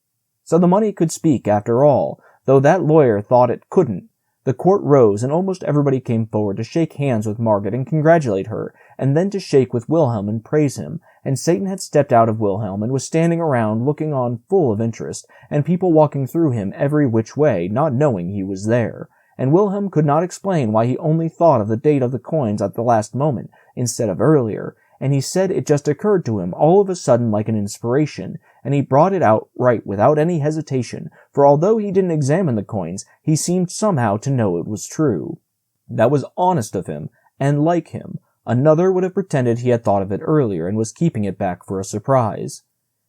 So the money could speak after all, though that lawyer thought it couldn't. The court rose, and almost everybody came forward to shake hands with Margaret and congratulate her, and then to shake with Wilhelm and praise him, and Satan had stepped out of Wilhelm and was standing around looking on full of interest, and people walking through him every which way, not knowing he was there. And Wilhelm could not explain why he only thought of the date of the coins at the last moment, instead of earlier, and he said it just occurred to him all of a sudden like an inspiration, and he brought it out right without any hesitation, for although he didn't examine the coins, he seemed somehow to know it was true. That was honest of him, and like him. Another would have pretended he had thought of it earlier and was keeping it back for a surprise.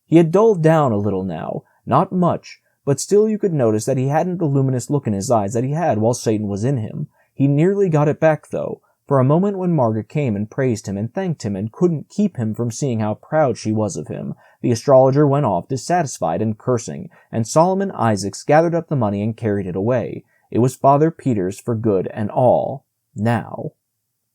He had dulled down a little now, not much, but still you could notice that he hadn't the luminous look in his eyes that he had while Satan was in him. He nearly got it back, though. For a moment when Margaret came and praised him and thanked him and couldn't keep him from seeing how proud she was of him, the astrologer went off dissatisfied and cursing, and Solomon Isaacs gathered up the money and carried it away. It was Father Peter's for good and all. Now.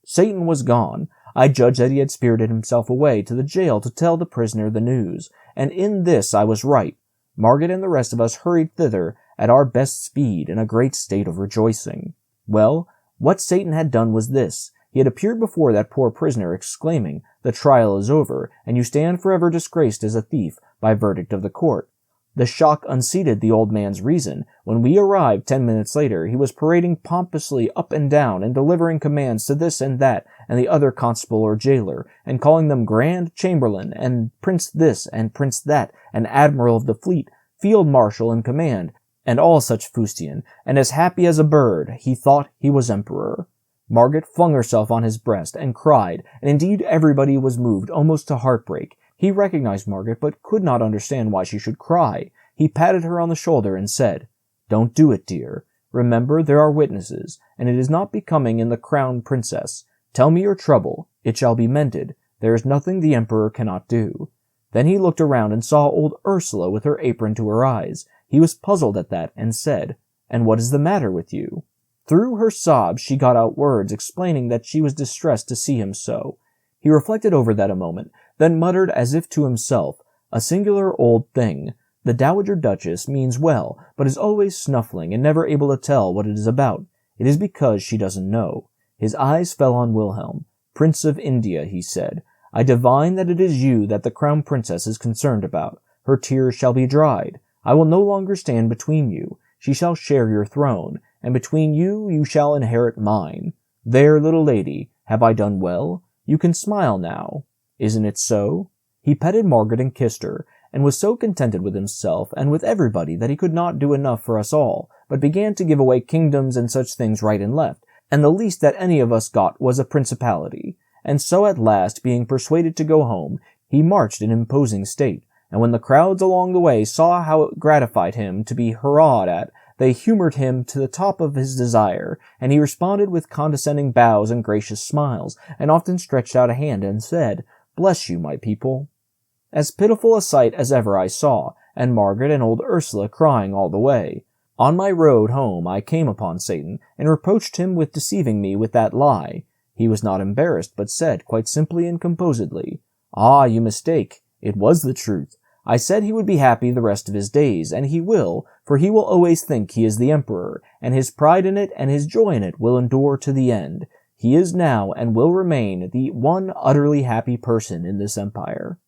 Satan was gone. I judged that he had spirited himself away to the jail to tell the prisoner the news, and in this I was right. Margaret and the rest of us hurried thither at our best speed in a great state of rejoicing. Well, what Satan had done was this. He had appeared before that poor prisoner, exclaiming, "The trial is over, and you stand forever disgraced as a thief by verdict of the court." The shock unseated the old man's reason. When we arrived 10 minutes later, he was parading pompously up and down and delivering commands to this and that and the other constable or jailer, and calling them Grand Chamberlain and Prince this and Prince that and Admiral of the Fleet, Field Marshal in command, and all such fustian, and as happy as a bird, he thought he was emperor. Margaret flung herself on his breast and cried, and indeed everybody was moved almost to heartbreak. He recognized Margaret, but could not understand why she should cry. He patted her on the shoulder and said, "Don't do it, dear. Remember, there are witnesses, and it is not becoming in the crown princess. Tell me your trouble. It shall be mended. There is nothing the emperor cannot do." Then he looked around and saw old Ursula with her apron to her eyes. He was puzzled at that, and said, "And what is the matter with you?" Through her sobs she got out words explaining that she was distressed to see him so. He reflected over that a moment, then muttered as if to himself, "A singular old thing. The Dowager Duchess means well, but is always snuffling and never able to tell what it is about. It is because she doesn't know." His eyes fell on Wilhelm. "Prince of India," he said, "I divine that it is you that the crown princess is concerned about. Her tears shall be dried. I will no longer stand between you. She shall share your throne, and between you shall inherit mine. There, little lady, have I done well? You can smile now. Isn't it so?" He petted Margaret and kissed her, and was so contented with himself and with everybody that he could not do enough for us all, but began to give away kingdoms and such things right and left, and the least that any of us got was a principality. And so at last, being persuaded to go home, he marched in imposing state, and when the crowds along the way saw how it gratified him to be hurrahed at, they humored him to the top of his desire, and he responded with condescending bows and gracious smiles, and often stretched out a hand and said, "Bless you, my people." As pitiful a sight as ever I saw, and Margaret and old Ursula crying all the way. On my road home I came upon Satan, and reproached him with deceiving me with that lie. He was not embarrassed, but said, quite simply and composedly, "Ah, you mistake. It was the truth. I said he would be happy the rest of his days, and he will, for he will always think he is the emperor, and his pride in it and his joy in it will endure to the end. He is now, and will remain, the one utterly happy person in this empire."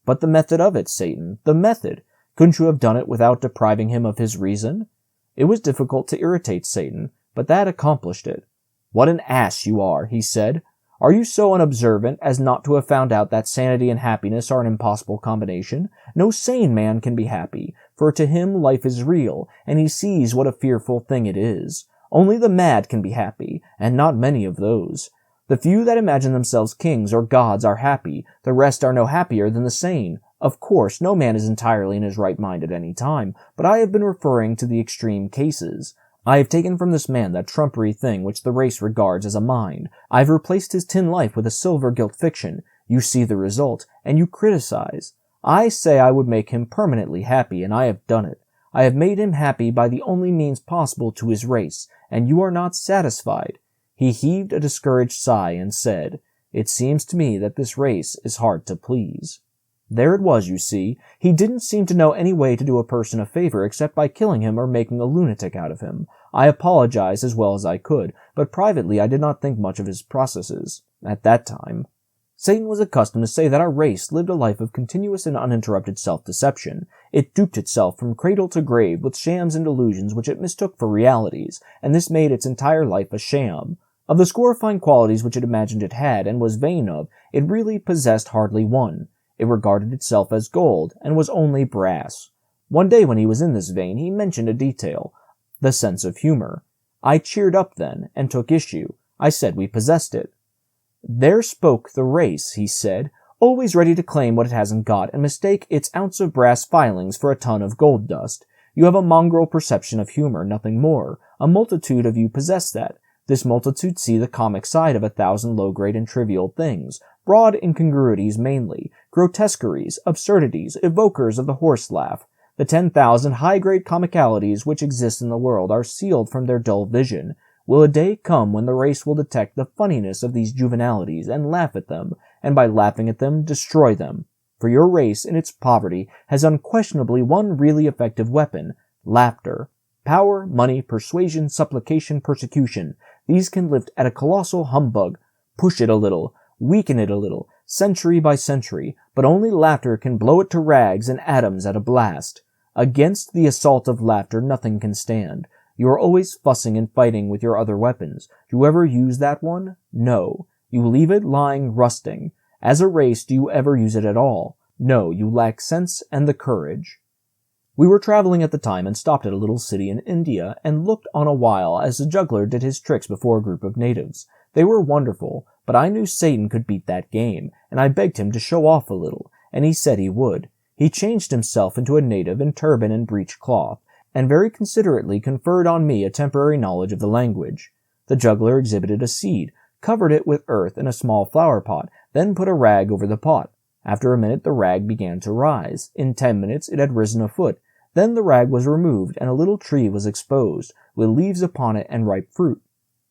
"But the method of it, Satan, the method! Couldn't you have done it without depriving him of his reason?" It was difficult to irritate Satan, but that accomplished it. "What an ass you are," he said. Are you so unobservant as not to have found out that sanity and happiness are an impossible combination? No sane man can be happy, for to him life is real, and he sees what a fearful thing it is. Only the mad can be happy, and not many of those. The few that imagine themselves kings or gods are happy, the rest are no happier than the sane. Of course, no man is entirely in his right mind at any time, but I have been referring to the extreme cases. I have taken from this man that trumpery thing which the race regards as a mind. I have replaced his tin life with a silver-gilt fiction. You see the result, and you criticize. I say I would make him permanently happy, and I have done it. I have made him happy by the only means possible to his race, and you are not satisfied. He heaved a discouraged sigh and said, "It seems to me that this race is hard to please." There it was, you see. He didn't seem to know any way to do a person a favor except by killing him or making a lunatic out of him. I apologized as well as I could, but privately I did not think much of his processes, at that time. Satan was accustomed to say that our race lived a life of continuous and uninterrupted self-deception. It duped itself from cradle to grave with shams and delusions which it mistook for realities, and this made its entire life a sham. Of the score of fine qualities which it imagined it had and was vain of, it really possessed hardly one. It regarded itself as gold, and was only brass. One day when he was in this vein, he mentioned a detail, the sense of humor. I cheered up then, and took issue. I said we possessed it. There spoke the race, he said, always ready to claim what it hasn't got, and mistake its ounce of brass filings for a ton of gold dust. You have a mongrel perception of humor, nothing more. A multitude of you possess that. This multitude see the comic side of 1,000 low-grade and trivial things, broad incongruities mainly, grotesqueries, absurdities, evokers of the horse laugh. The 10,000 high-grade comicalities which exist in the world are sealed from their dull vision. Will a day come when the race will detect the funniness of these juvenalities and laugh at them, and by laughing at them, destroy them? For your race, in its poverty, has unquestionably one really effective weapon, laughter. Power, money, persuasion, supplication, persecution. These can lift at a colossal humbug, push it a little, weaken it a little, century by century, but only laughter can blow it to rags and atoms at a blast. Against the assault of laughter nothing can stand. You are always fussing and fighting with your other weapons. Do you ever use that one? No. You leave it lying rusting. As a race, do you ever use it at all? No, you lack sense and the courage. We were traveling at the time and stopped at a little city in India and looked on a while as the juggler did his tricks before a group of natives. They were wonderful, but I knew Satan could beat that game, and I begged him to show off a little, and he said he would. He changed himself into a native in turban and breech cloth, and very considerately conferred on me a temporary knowledge of the language. The juggler exhibited a seed, covered it with earth in a small flower pot, then put a rag over the pot. After a minute the rag began to rise. In 10 minutes it had risen a foot. Then the rag was removed, and a little tree was exposed, with leaves upon it and ripe fruit.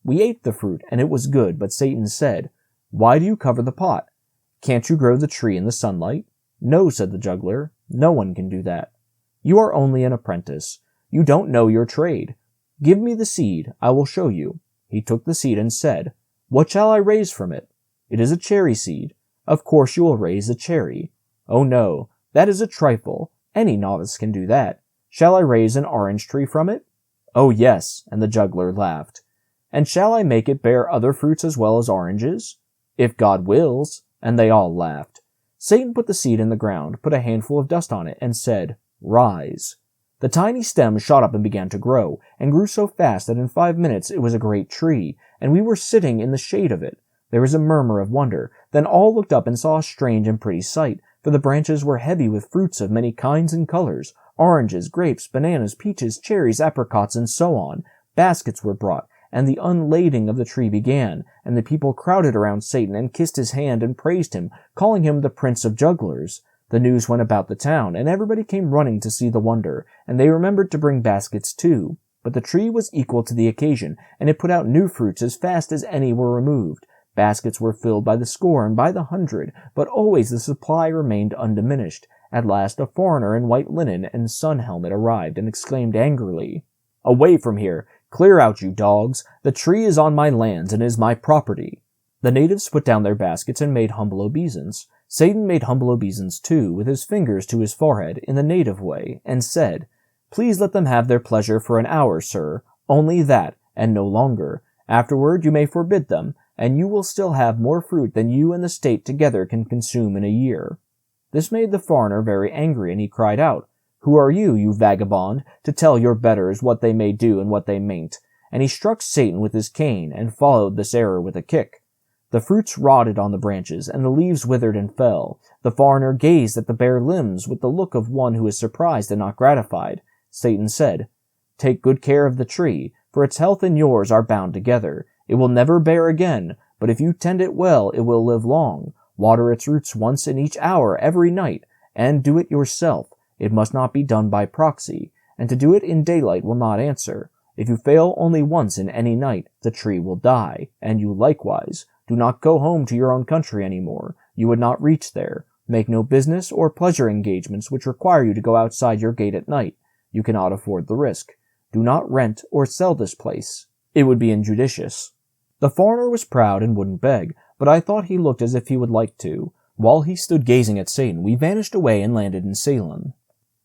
We ate the fruit, and it was good, but Satan said, "Why do you cover the pot? Can't you grow the tree in the sunlight?" "No," said the juggler, "no one can do that. You are only an apprentice. You don't know your trade. Give me the seed, I will show you." He took the seed and said, "What shall I raise from it?" "It is a cherry seed." "Of course you will raise a cherry." "Oh no, that is a trifle. Any novice can do that. Shall I raise an orange tree from it?" "Oh yes," and the juggler laughed. "And shall I make it bear other fruits as well as oranges?" "If God wills," and they all laughed. Satan put the seed in the ground, put a handful of dust on it, and said, "Rise." The tiny stem shot up and began to grow, and grew so fast that in 5 minutes it was a great tree, and we were sitting in the shade of it. There was a murmur of wonder. Then all looked up and saw a strange and pretty sight, for the branches were heavy with fruits of many kinds and colors, oranges, grapes, bananas, peaches, cherries, apricots, and so on. Baskets were brought, and the unlading of the tree began, and the people crowded around Satan and kissed his hand and praised him, calling him the Prince of Jugglers. The news went about the town, and everybody came running to see the wonder, and they remembered to bring baskets too. But the tree was equal to the occasion, and it put out new fruits as fast as any were removed. Baskets were filled by the score and by the hundred, but always the supply remained undiminished. At last a foreigner in white linen and sun helmet arrived and exclaimed angrily, "Away from here! Clear out, you dogs! The tree is on my lands and is my property." The natives put down their baskets and made humble obeisance. Satan made humble obeisance too, with his fingers to his forehead, in the native way, and said, "Please let them have their pleasure for an hour, sir. Only that, and no longer. Afterward you may forbid them. and you will still have more fruit than you and the state together can consume in a year." This made the foreigner very angry, and he cried out, "Who are you, you vagabond, to tell your betters what they may do and what they mayn't?" And he struck Satan with his cane, and followed this error with a kick. The fruits rotted on the branches, and the leaves withered and fell. The foreigner gazed at the bare limbs with the look of one who is surprised and not gratified. Satan said, "Take good care of the tree, for its health and yours are bound together. It will never bear again, but if you tend it well, it will live long. Water its roots once in each hour every night, and do it yourself. It must not be done by proxy, and to do it in daylight will not answer. If you fail only once in any night, the tree will die, and you likewise. Do not go home to your own country any more. You would not reach there. Make no business or pleasure engagements which require you to go outside your gate at night. You cannot afford the risk. Do not rent or sell this place. It would be injudicious." The foreigner was proud and wouldn't beg, but I thought he looked as if he would like to. While he stood gazing at Satan, we vanished away and landed in Salem.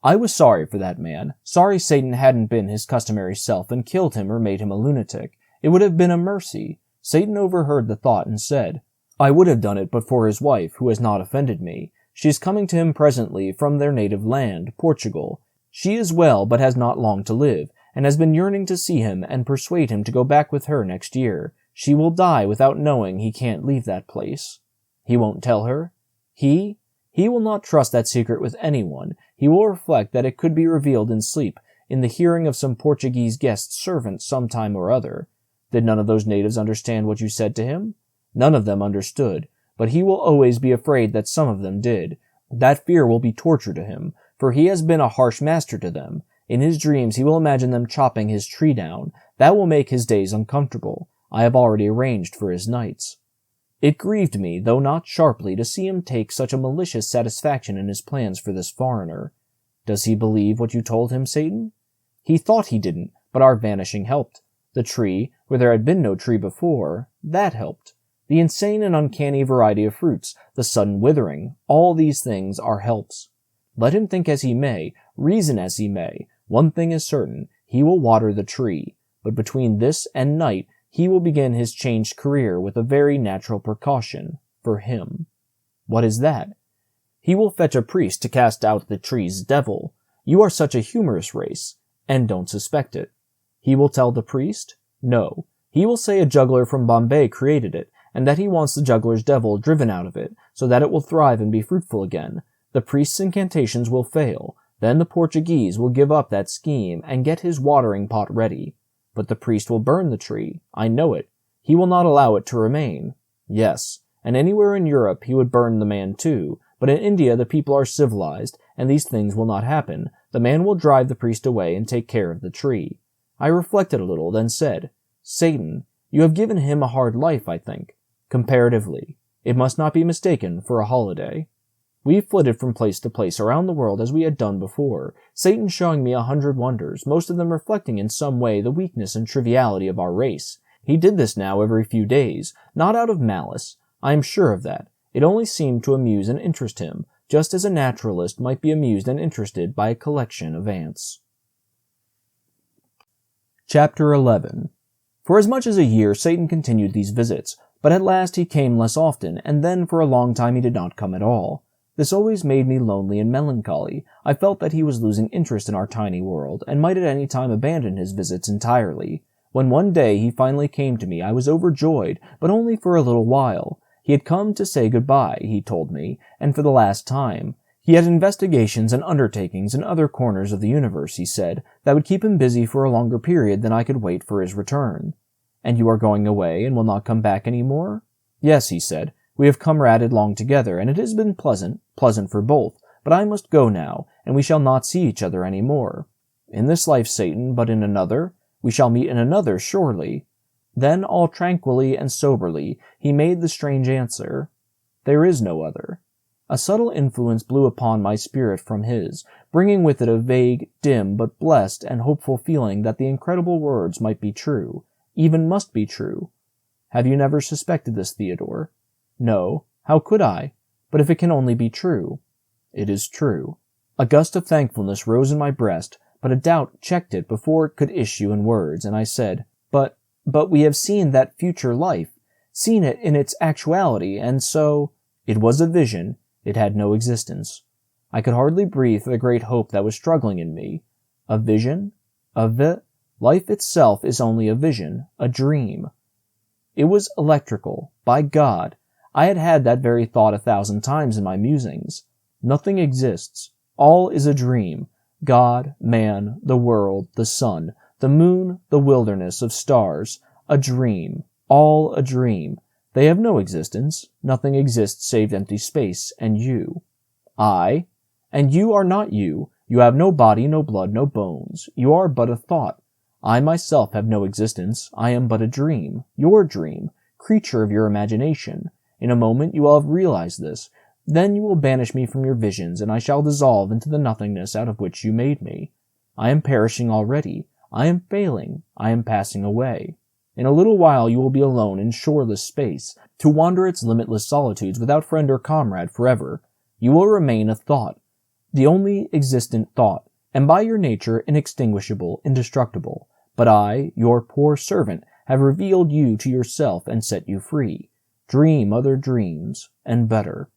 I was sorry for that man, sorry Satan hadn't been his customary self and killed him or made him a lunatic. It would have been a mercy. Satan overheard the thought and said, "I would have done it but for his wife, who has not offended me. She is coming to him presently from their native land, Portugal. She is well, but has not long to live, and has been yearning to see him and persuade him to go back with her next year. She will die without knowing he can't leave that place." He won't tell her? He will not trust that secret with anyone. He will reflect that it could be revealed in sleep, in the hearing of some Portuguese guest servant some time or other. Did none of those natives understand what you said to him? None of them understood, but he will always be afraid that some of them did. That fear will be torture to him, for he has been a harsh master to them. In his dreams he will imagine them chopping his tree down. That will make his days uncomfortable. I have already arranged for his nights. It grieved me, though not sharply, to see him take such a malicious satisfaction in his plans for this foreigner. Does he believe what you told him, Satan? He thought he didn't, but our vanishing helped. The tree, where there had been no tree before, that helped. The insane and uncanny variety of fruits, the sudden withering, all these things are helps. Let him think as he may, reason as he may, one thing is certain, he will water the tree. But between this and night, he will begin his changed career with a very natural precaution, for him. What is that? He will fetch a priest to cast out the tree's devil. You are such a humorous race, and don't suspect it. He will tell the priest? No. He will say a juggler from Bombay created it, and that he wants the juggler's devil driven out of it, so that it will thrive and be fruitful again. The priest's incantations will fail. Then the Portuguese will give up that scheme and get his watering pot ready. But the priest will burn the tree. I know it. He will not allow it to remain. Yes, and anywhere in Europe he would burn the man too, but in India the people are civilized, and these things will not happen. The man will drive the priest away and take care of the tree. I reflected a little, then said, Satan, you have given him a hard life, I think. Comparatively. It must not be mistaken for a holiday. We flitted from place to place around the world as we had done before, Satan showing me 100 wonders, most of them reflecting in some way the weakness and triviality of our race. He did this now every few days, not out of malice. I am sure of that. It only seemed to amuse and interest him, just as a naturalist might be amused and interested by a collection of ants. Chapter 11. For as much as a year Satan continued these visits, but at last he came less often, and then for a long time he did not come at all. This always made me lonely and melancholy. I felt that he was losing interest in our tiny world, and might at any time abandon his visits entirely. When one day he finally came to me, I was overjoyed, but only for a little while. He had come to say goodbye, he told me, and for the last time. He had investigations and undertakings in other corners of the universe, he said, that would keep him busy for a longer period than I could wait for his return. And you are going away and will not come back any more? Yes, he said. We have comraded long together, and it has been pleasant for both, but I must go now, and we shall not see each other any more. In this life, Satan, but in another? We shall meet in another, surely. Then, all tranquilly and soberly, he made the strange answer, There is no other. A subtle influence blew upon my spirit from his, bringing with it a vague, dim, but blessed and hopeful feeling that the incredible words might be true, even must be true. Have you never suspected this, Theodore? No. How could I? But if it can only be true. It is true. A gust of thankfulness rose in my breast, but a doubt checked it before it could issue in words, and I said, But we have seen that future life. seen it in its actuality, and so it was a vision. It had no existence. I could hardly breathe for the great hope that was struggling in me. A vision? Life itself is only a vision, a dream. It was electrical. By God, I had had that very thought 1,000 times in my musings. Nothing exists. All is a dream. God, man, the world, the sun, the moon, the wilderness of stars. A dream. All a dream. They have no existence. Nothing exists save empty space, and you. I. And you are not you. You have no body, no blood, no bones. You are but a thought. I myself have no existence. I am but a dream. Your dream. Creature of your imagination. In a moment you will have realized this. Then you will banish me from your visions, and I shall dissolve into the nothingness out of which you made me. I am perishing already. I am failing. I am passing away. In a little while you will be alone in shoreless space, to wander its limitless solitudes without friend or comrade forever. You will remain a thought, the only existent thought, and by your nature inextinguishable, indestructible. But I, your poor servant, have revealed you to yourself and set you free. Dream other dreams, and better.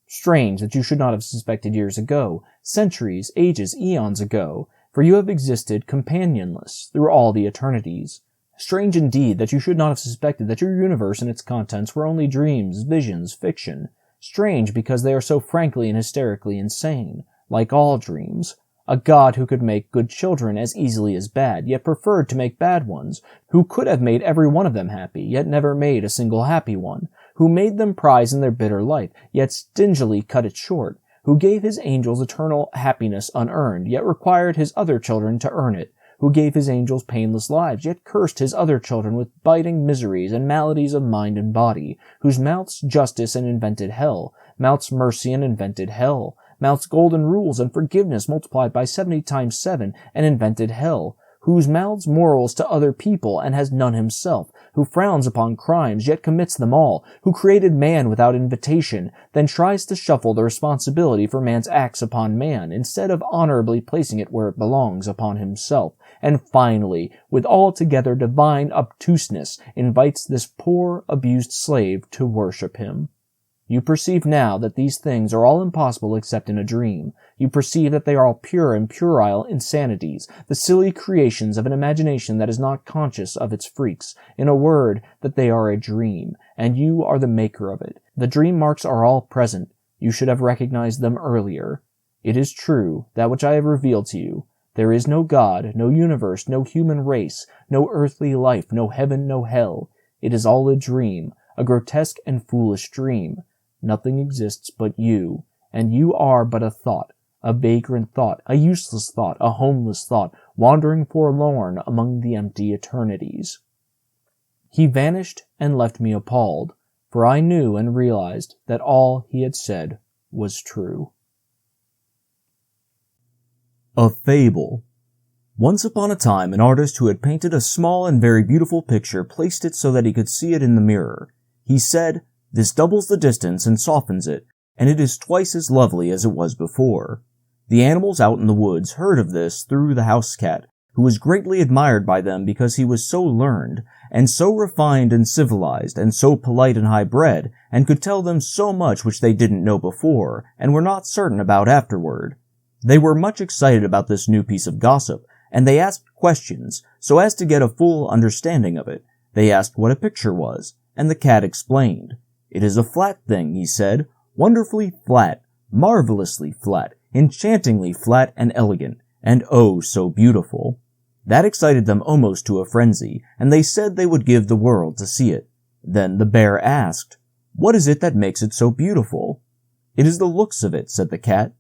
Strange that you should not have suspected years ago, centuries, ages, eons ago, for you have existed companionless through all the eternities. Strange indeed that you should not have suspected that your universe and its contents were only dreams, visions, fiction. Strange because they are so frankly and hysterically insane, like all dreams. A God who could make good children as easily as bad, yet preferred to make bad ones, who could have made every one of them happy, yet never made a single happy one, who made them prize in their bitter life, yet stingily cut it short, who gave his angels eternal happiness unearned, yet required his other children to earn it, who gave his angels painless lives, yet cursed his other children with biting miseries and maladies of mind and body, whose mouths justice and invented hell, mouths mercy and invented hell, mouths golden rules and forgiveness multiplied by 70 times 7 and invented hell, whose mouths morals to other people and has none himself, who frowns upon crimes yet commits them all, who created man without invitation, then tries to shuffle the responsibility for man's acts upon man, instead of honorably placing it where it belongs, upon himself, and finally, with altogether divine obtuseness, invites this poor, abused slave to worship him. You perceive now that these things are all impossible except in a dream. You perceive that they are all pure and puerile insanities, the silly creations of an imagination that is not conscious of its freaks. In a word, that they are a dream, and you are the maker of it. The dream marks are all present. You should have recognized them earlier. It is true, that which I have revealed to you. There is no God, no universe, no human race, no earthly life, no heaven, no hell. It is all a dream, a grotesque and foolish dream. Nothing exists but you, and you are but a thought, a vagrant thought, a useless thought, a homeless thought, wandering forlorn among the empty eternities. He vanished and left me appalled, for I knew and realized that all he had said was true. A fable. Once upon a time, an artist who had painted a small and very beautiful picture placed it so that he could see it in the mirror. He said, "This doubles the distance and softens it, and it is twice as lovely as it was before." The animals out in the woods heard of this through the house cat, who was greatly admired by them because he was so learned, and so refined and civilized, and so polite and high-bred, and could tell them so much which they didn't know before, and were not certain about afterward. They were much excited about this new piece of gossip, and they asked questions, so as to get a full understanding of it. They asked what a picture was, and the cat explained. "It is a flat thing," he said, "wonderfully flat, marvelously flat, enchantingly flat and elegant, and oh, so beautiful." That excited them almost to a frenzy, and they said they would give the world to see it. Then the bear asked, "What is it that makes it so beautiful?" "It is the looks of it," said the cat.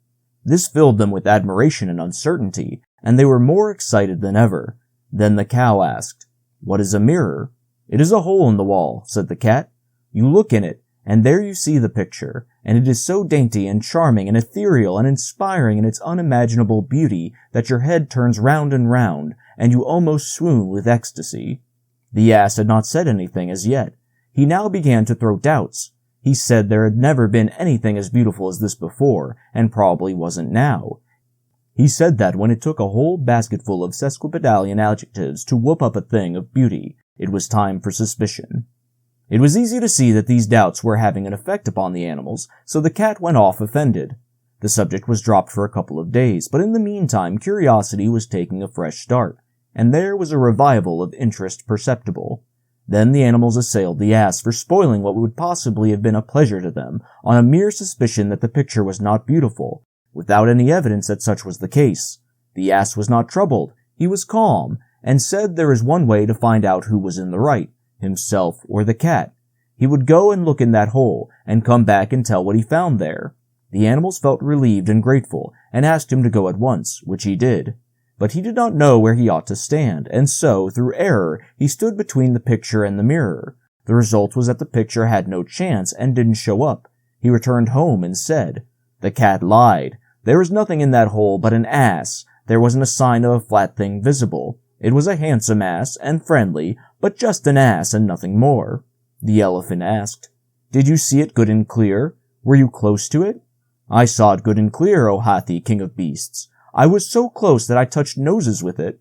This filled them with admiration and uncertainty, and they were more excited than ever. Then the cow asked, "What is a mirror?" "It is a hole in the wall," said the cat. "You look in it, and there you see the picture, and it is so dainty and charming and ethereal and inspiring in its unimaginable beauty that your head turns round and round, and you almost swoon with ecstasy." The ass had not said anything as yet. He now began to throw doubts. He said there had never been anything as beautiful as this before, and probably wasn't now. He said that when it took a whole basketful of sesquipedalian adjectives to whoop up a thing of beauty, it was time for suspicion. It was easy to see that these doubts were having an effect upon the animals, so the cat went off offended. The subject was dropped for a couple of days, but in the meantime curiosity was taking a fresh start, and there was a revival of interest perceptible. Then the animals assailed the ass for spoiling what would possibly have been a pleasure to them, on a mere suspicion that the picture was not beautiful, without any evidence that such was the case. The ass was not troubled, he was calm, and said there is one way to find out who was in the right, himself or the cat. He would go and look in that hole, and come back and tell what he found there. The animals felt relieved and grateful, and asked him to go at once, which he did. But he did not know where he ought to stand, and so, through error, he stood between the picture and the mirror. The result was that the picture had no chance and didn't show up. He returned home and said, "The cat lied. There was nothing in that hole but an ass. There wasn't a sign of a flat thing visible. It was a handsome ass, and friendly, but just an ass and nothing more." The elephant asked, "Did you see it good and clear? Were you close to it?" "I saw it good and clear, O Hathi, king of beasts. I was so close that I touched noses with it."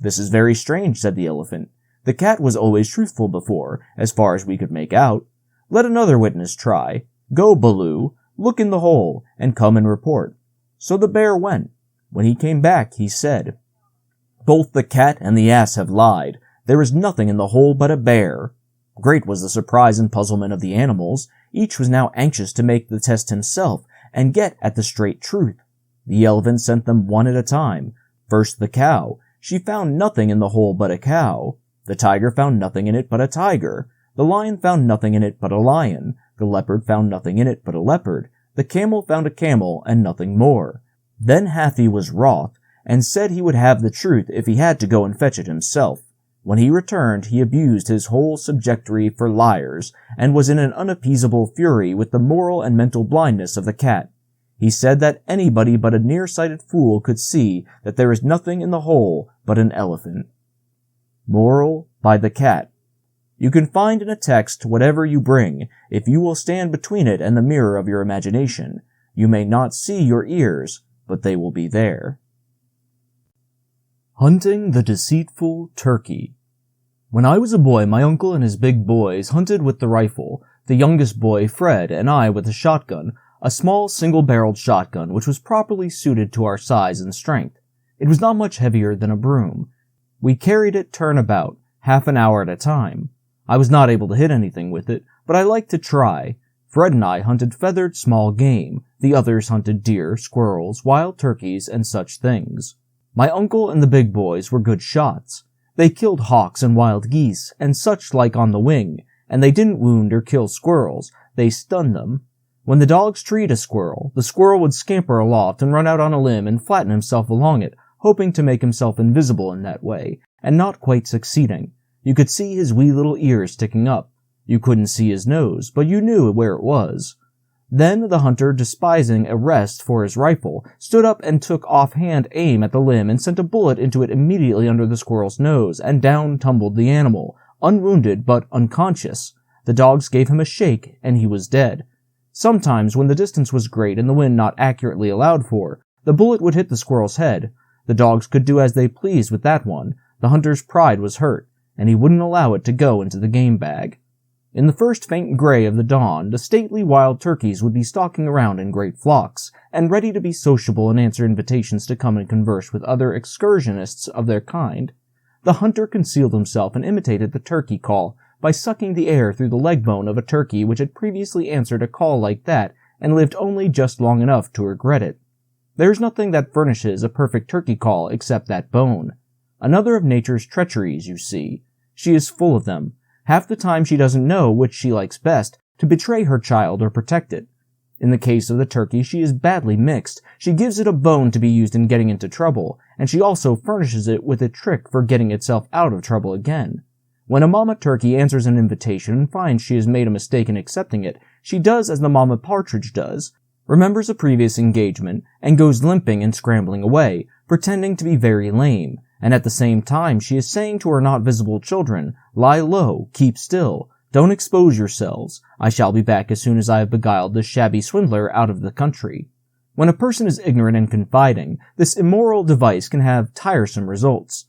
"This is very strange," said the elephant. "The cat was always truthful before, as far as we could make out. Let another witness try. Go, Baloo, look in the hole, and come and report." So the bear went. When he came back, he said, "Both the cat and the ass have lied. There is nothing in the hole but a bear." Great was the surprise and puzzlement of the animals. Each was now anxious to make the test himself and get at the straight truth. The elephant sent them one at a time. First the cow. She found nothing in the hole but a cow. The tiger found nothing in it but a tiger. The lion found nothing in it but a lion. The leopard found nothing in it but a leopard. The camel found a camel and nothing more. Then Hathi was wroth, and said he would have the truth if he had to go and fetch it himself. When he returned, he abused his whole subjectory for liars, and was in an unappeasable fury with the moral and mental blindness of the cat. He said that anybody but a nearsighted fool could see that there is nothing in the hole but an elephant. Moral by the cat. You can find in a text whatever you bring, if you will stand between it and the mirror of your imagination. You may not see your ears, but they will be there. Hunting the deceitful turkey. When I was a boy, my uncle and his big boys hunted with the rifle, the youngest boy, Fred, and I with a shotgun, a small single-barreled shotgun which was properly suited to our size and strength. It was not much heavier than a broom. We carried it turnabout, half an hour at a time. I was not able to hit anything with it, but I liked to try. Fred and I hunted feathered small game, the others hunted deer, squirrels, wild turkeys, and such things. My uncle and the big boys were good shots. They killed hawks and wild geese, and such like on the wing, and they didn't wound or kill squirrels, they stunned them. When the dogs treed a squirrel, the squirrel would scamper aloft and run out on a limb and flatten himself along it, hoping to make himself invisible in that way, and not quite succeeding. You could see his wee little ears sticking up. You couldn't see his nose, but you knew where it was. Then the hunter, despising a rest for his rifle, stood up and took offhand aim at the limb and sent a bullet into it immediately under the squirrel's nose, and down tumbled the animal, unwounded but unconscious. The dogs gave him a shake, and he was dead. Sometimes, when the distance was great and the wind not accurately allowed for, the bullet would hit the squirrel's head. The dogs could do as they pleased with that one. The hunter's pride was hurt, and he wouldn't allow it to go into the game bag. In the first faint gray of the dawn, the stately wild turkeys would be stalking around in great flocks, and ready to be sociable and answer invitations to come and converse with other excursionists of their kind. The hunter concealed himself and imitated the turkey call by sucking the air through the leg bone of a turkey which had previously answered a call like that and lived only just long enough to regret it. There is nothing that furnishes a perfect turkey call except that bone. Another of nature's treacheries, you see. She is full of them. Half the time she doesn't know which she likes best, to betray her child or protect it. In the case of the turkey, she is badly mixed. She gives it a bone to be used in getting into trouble, and she also furnishes it with a trick for getting itself out of trouble again. When a mama turkey answers an invitation and finds she has made a mistake in accepting it, she does as the mama partridge does, remembers a previous engagement, and goes limping and scrambling away, pretending to be very lame, and at the same time she is saying to her not visible children, "Lie low, keep still, don't expose yourselves, I shall be back as soon as I have beguiled this shabby swindler out of the country." When a person is ignorant and confiding, this immoral device can have tiresome results.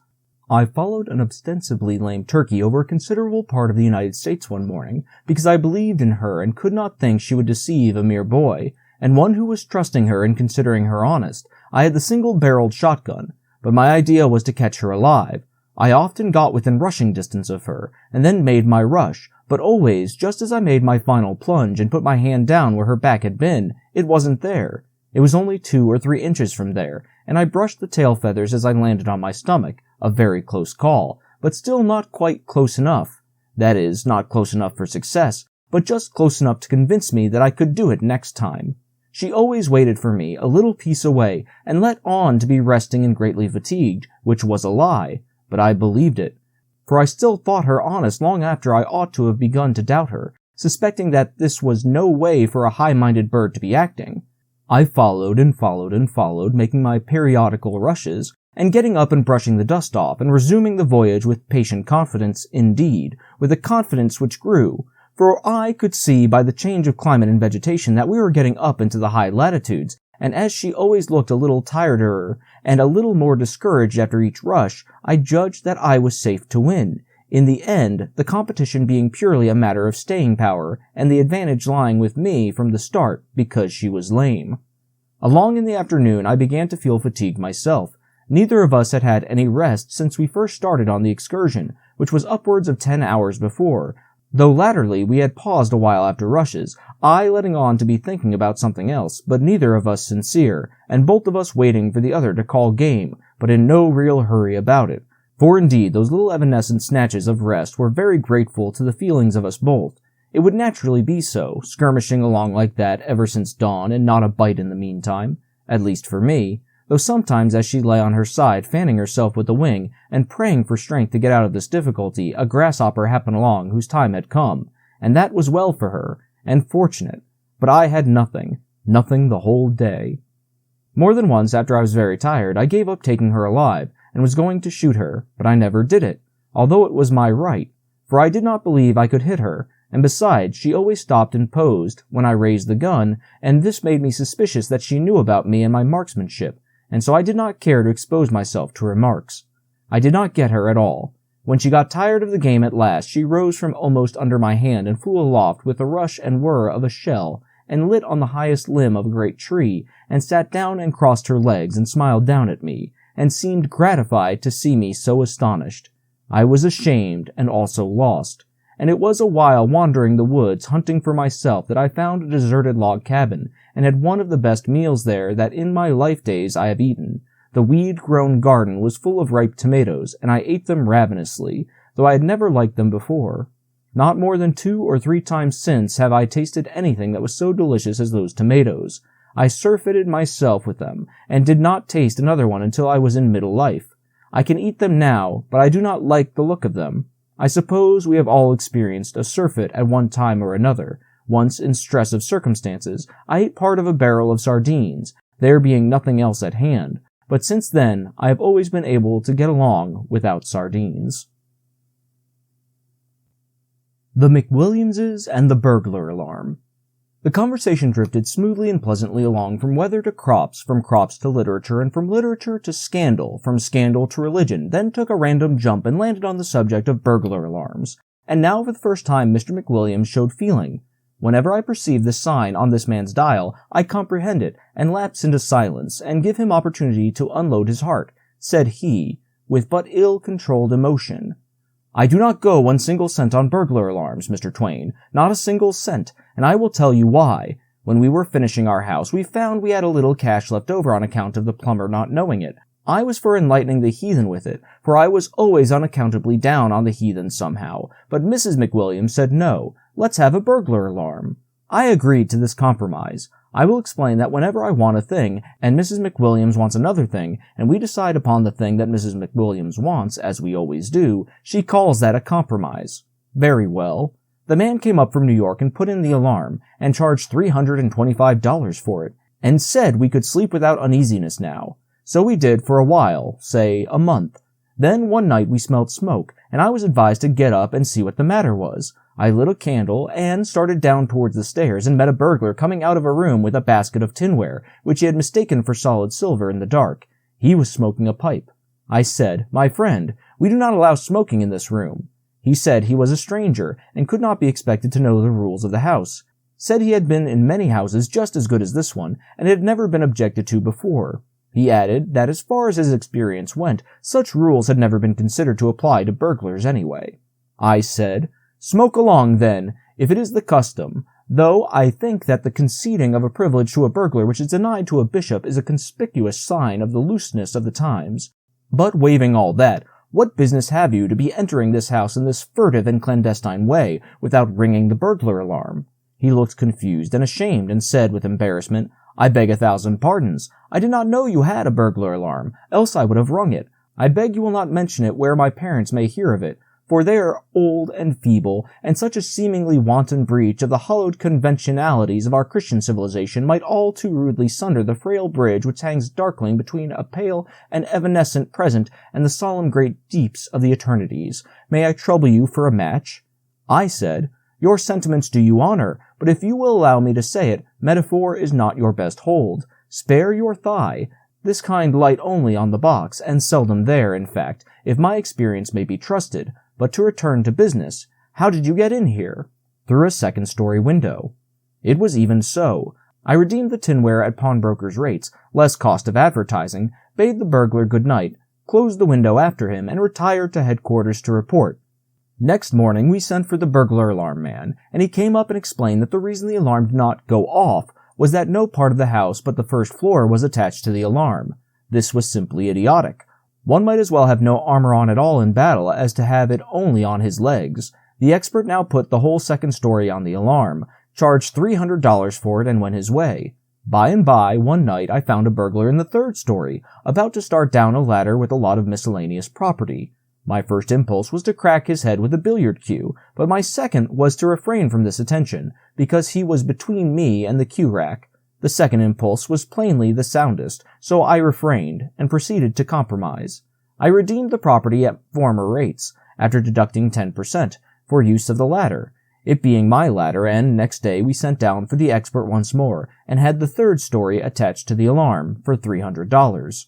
I followed an ostensibly lame turkey over a considerable part of the United States one morning, because I believed in her and could not think she would deceive a mere boy, and one who was trusting her and considering her honest. I had the single-barreled shotgun, but my idea was to catch her alive. I often got within rushing distance of her, and then made my rush, but always, just as I made my final plunge and put my hand down where her back had been, it wasn't there. It was only 2 or 3 inches from there, and I brushed the tail feathers as I landed on my stomach. A very close call, but still not quite close enough. That is, not close enough for success, but just close enough to convince me that I could do it next time. She always waited for me a little piece away and let on to be resting and greatly fatigued, which was a lie, but I believed it, for I still thought her honest long after I ought to have begun to doubt her, suspecting that this was no way for a high-minded bird to be acting. I followed and followed and followed, making my periodical rushes, and getting up and brushing the dust off, and resuming the voyage with patient confidence, indeed, with a confidence which grew, for I could see by the change of climate and vegetation that we were getting up into the high latitudes, and as she always looked a little tireder and a little more discouraged after each rush, I judged that I was safe to win. In the end, the competition being purely a matter of staying power, and the advantage lying with me from the start because she was lame. Along in the afternoon I began to feel fatigued myself. Neither of us had had any rest since we first started on the excursion, which was upwards of 10 hours before, though latterly we had paused a while after rushes, I letting on to be thinking about something else, but neither of us sincere, and both of us waiting for the other to call game, but in no real hurry about it. For indeed those little evanescent snatches of rest were very grateful to the feelings of us both. It would naturally be so, skirmishing along like that ever since dawn, and not a bite in the meantime, at least for me, though sometimes as she lay on her side fanning herself with the wing and praying for strength to get out of this difficulty, a grasshopper happened along whose time had come, and that was well for her, and fortunate, but I had nothing the whole day. More than once after I was very tired, I gave up taking her alive, and was going to shoot her, but I never did it, although it was my right, for I did not believe I could hit her, and besides, she always stopped and posed when I raised the gun, and this made me suspicious that she knew about me and my marksmanship, and so I did not care to expose myself to remarks. I did not get her at all. When she got tired of the game at last, she rose from almost under my hand and flew aloft with the rush and whir of a shell, and lit on the highest limb of a great tree, and sat down and crossed her legs and smiled down at me, and seemed gratified to see me so astonished. I was ashamed and also lost, and it was a while wandering the woods hunting for myself that I found a deserted log cabin, and had one of the best meals there that in my life days I have eaten. The weed-grown garden was full of ripe tomatoes, and I ate them ravenously, though I had never liked them before. Not more than 2 or 3 times since have I tasted anything that was so delicious as those tomatoes. I surfeited myself with them, and did not taste another one until I was in middle life. I can eat them now, but I do not like the look of them. I suppose we have all experienced a surfeit at one time or another. Once, in stress of circumstances, I ate part of a barrel of sardines, there being nothing else at hand, but since then I have always been able to get along without sardines. The McWilliamses and the burglar alarm. The conversation drifted smoothly and pleasantly along from weather to crops, from crops to literature, and from literature to scandal, from scandal to religion, then took a random jump and landed on the subject of burglar alarms. And now for the first time Mr. McWilliams showed feeling. Whenever I perceive this sign on this man's dial, I comprehend it, and lapse into silence, and give him opportunity to unload his heart, said he, with but ill-controlled emotion. I do not go 1 single cent on burglar alarms, Mr. Twain, not a single cent, and I will tell you why. When we were finishing our house, we found we had a little cash left over on account of the plumber not knowing it. I was for enlightening the heathen with it, for I was always unaccountably down on the heathen somehow, but Mrs. McWilliams said no, let's have a burglar alarm. I agreed to this compromise. I will explain that whenever I want a thing, and Mrs. McWilliams wants another thing, and we decide upon the thing that Mrs. McWilliams wants, as we always do, she calls that a compromise. Very well. The man came up from New York and put in the alarm, and charged $325 for it, and said we could sleep without uneasiness now. So we did for a while, say a month. Then one night we smelled smoke, and I was advised to get up and see what the matter was. I lit a candle and started down towards the stairs and met a burglar coming out of a room with a basket of tinware, which he had mistaken for solid silver in the dark. He was smoking a pipe. I said, "My friend, "We do not allow smoking in this room." He said he was a stranger and could not be expected to know the rules of the house. Said he had been in many houses just as good as this one and had never been objected to before. He added that as far as his experience went, such rules had never been considered to apply to burglars anyway. I said, "Smoke along then, if it is the custom, though I think that the conceding of a privilege to a burglar which is denied to a bishop is a conspicuous sign of the looseness of the times. But waiving all that, what business have you to be entering this house in this furtive and clandestine way without ringing the burglar alarm?" He looked confused and ashamed and said with embarrassment, "I beg 1,000 pardons. I did not know you had a burglar alarm, else I would have rung it. I beg you will not mention it where my parents may hear of it, for they are old and feeble, and such a seemingly wanton breach of the hallowed conventionalities of our Christian civilization might all too rudely sunder the frail bridge which hangs darkling between a pale and evanescent present and the solemn great deeps of the eternities. May I trouble you for a match?" I said, "Your sentiments do you honor, but if you will allow me to say it, metaphor is not your best hold. Spare your thigh. This kind light only on the box, and seldom there, in fact, if my experience may be trusted. But to return to business, how did you get in here?" "Through a second-story window." It was even so. I redeemed the tinware at pawnbrokers' rates, less cost of advertising, bade the burglar good night, closed the window after him, and retired to headquarters to report. Next morning, we sent for the burglar alarm man, and he came up and explained that the reason the alarm did not go off was that no part of the house but the first floor was attached to the alarm. This was simply idiotic. One might as well have no armor on at all in battle as to have it only on his legs. The expert now put the whole second story on the alarm, charged $300 for it, and went his way. By and by, one night, I found a burglar in the third story, about to start down a ladder with a lot of miscellaneous property. My first impulse was to crack his head with a billiard cue, but my second was to refrain from this attention, because he was between me and the cue rack. The second impulse was plainly the soundest, so I refrained, and proceeded to compromise. I redeemed the property at former rates, after deducting 10%, for use of the ladder. It being my ladder, and next day we sent down for the expert once more, and had the third story attached to the alarm, for $300.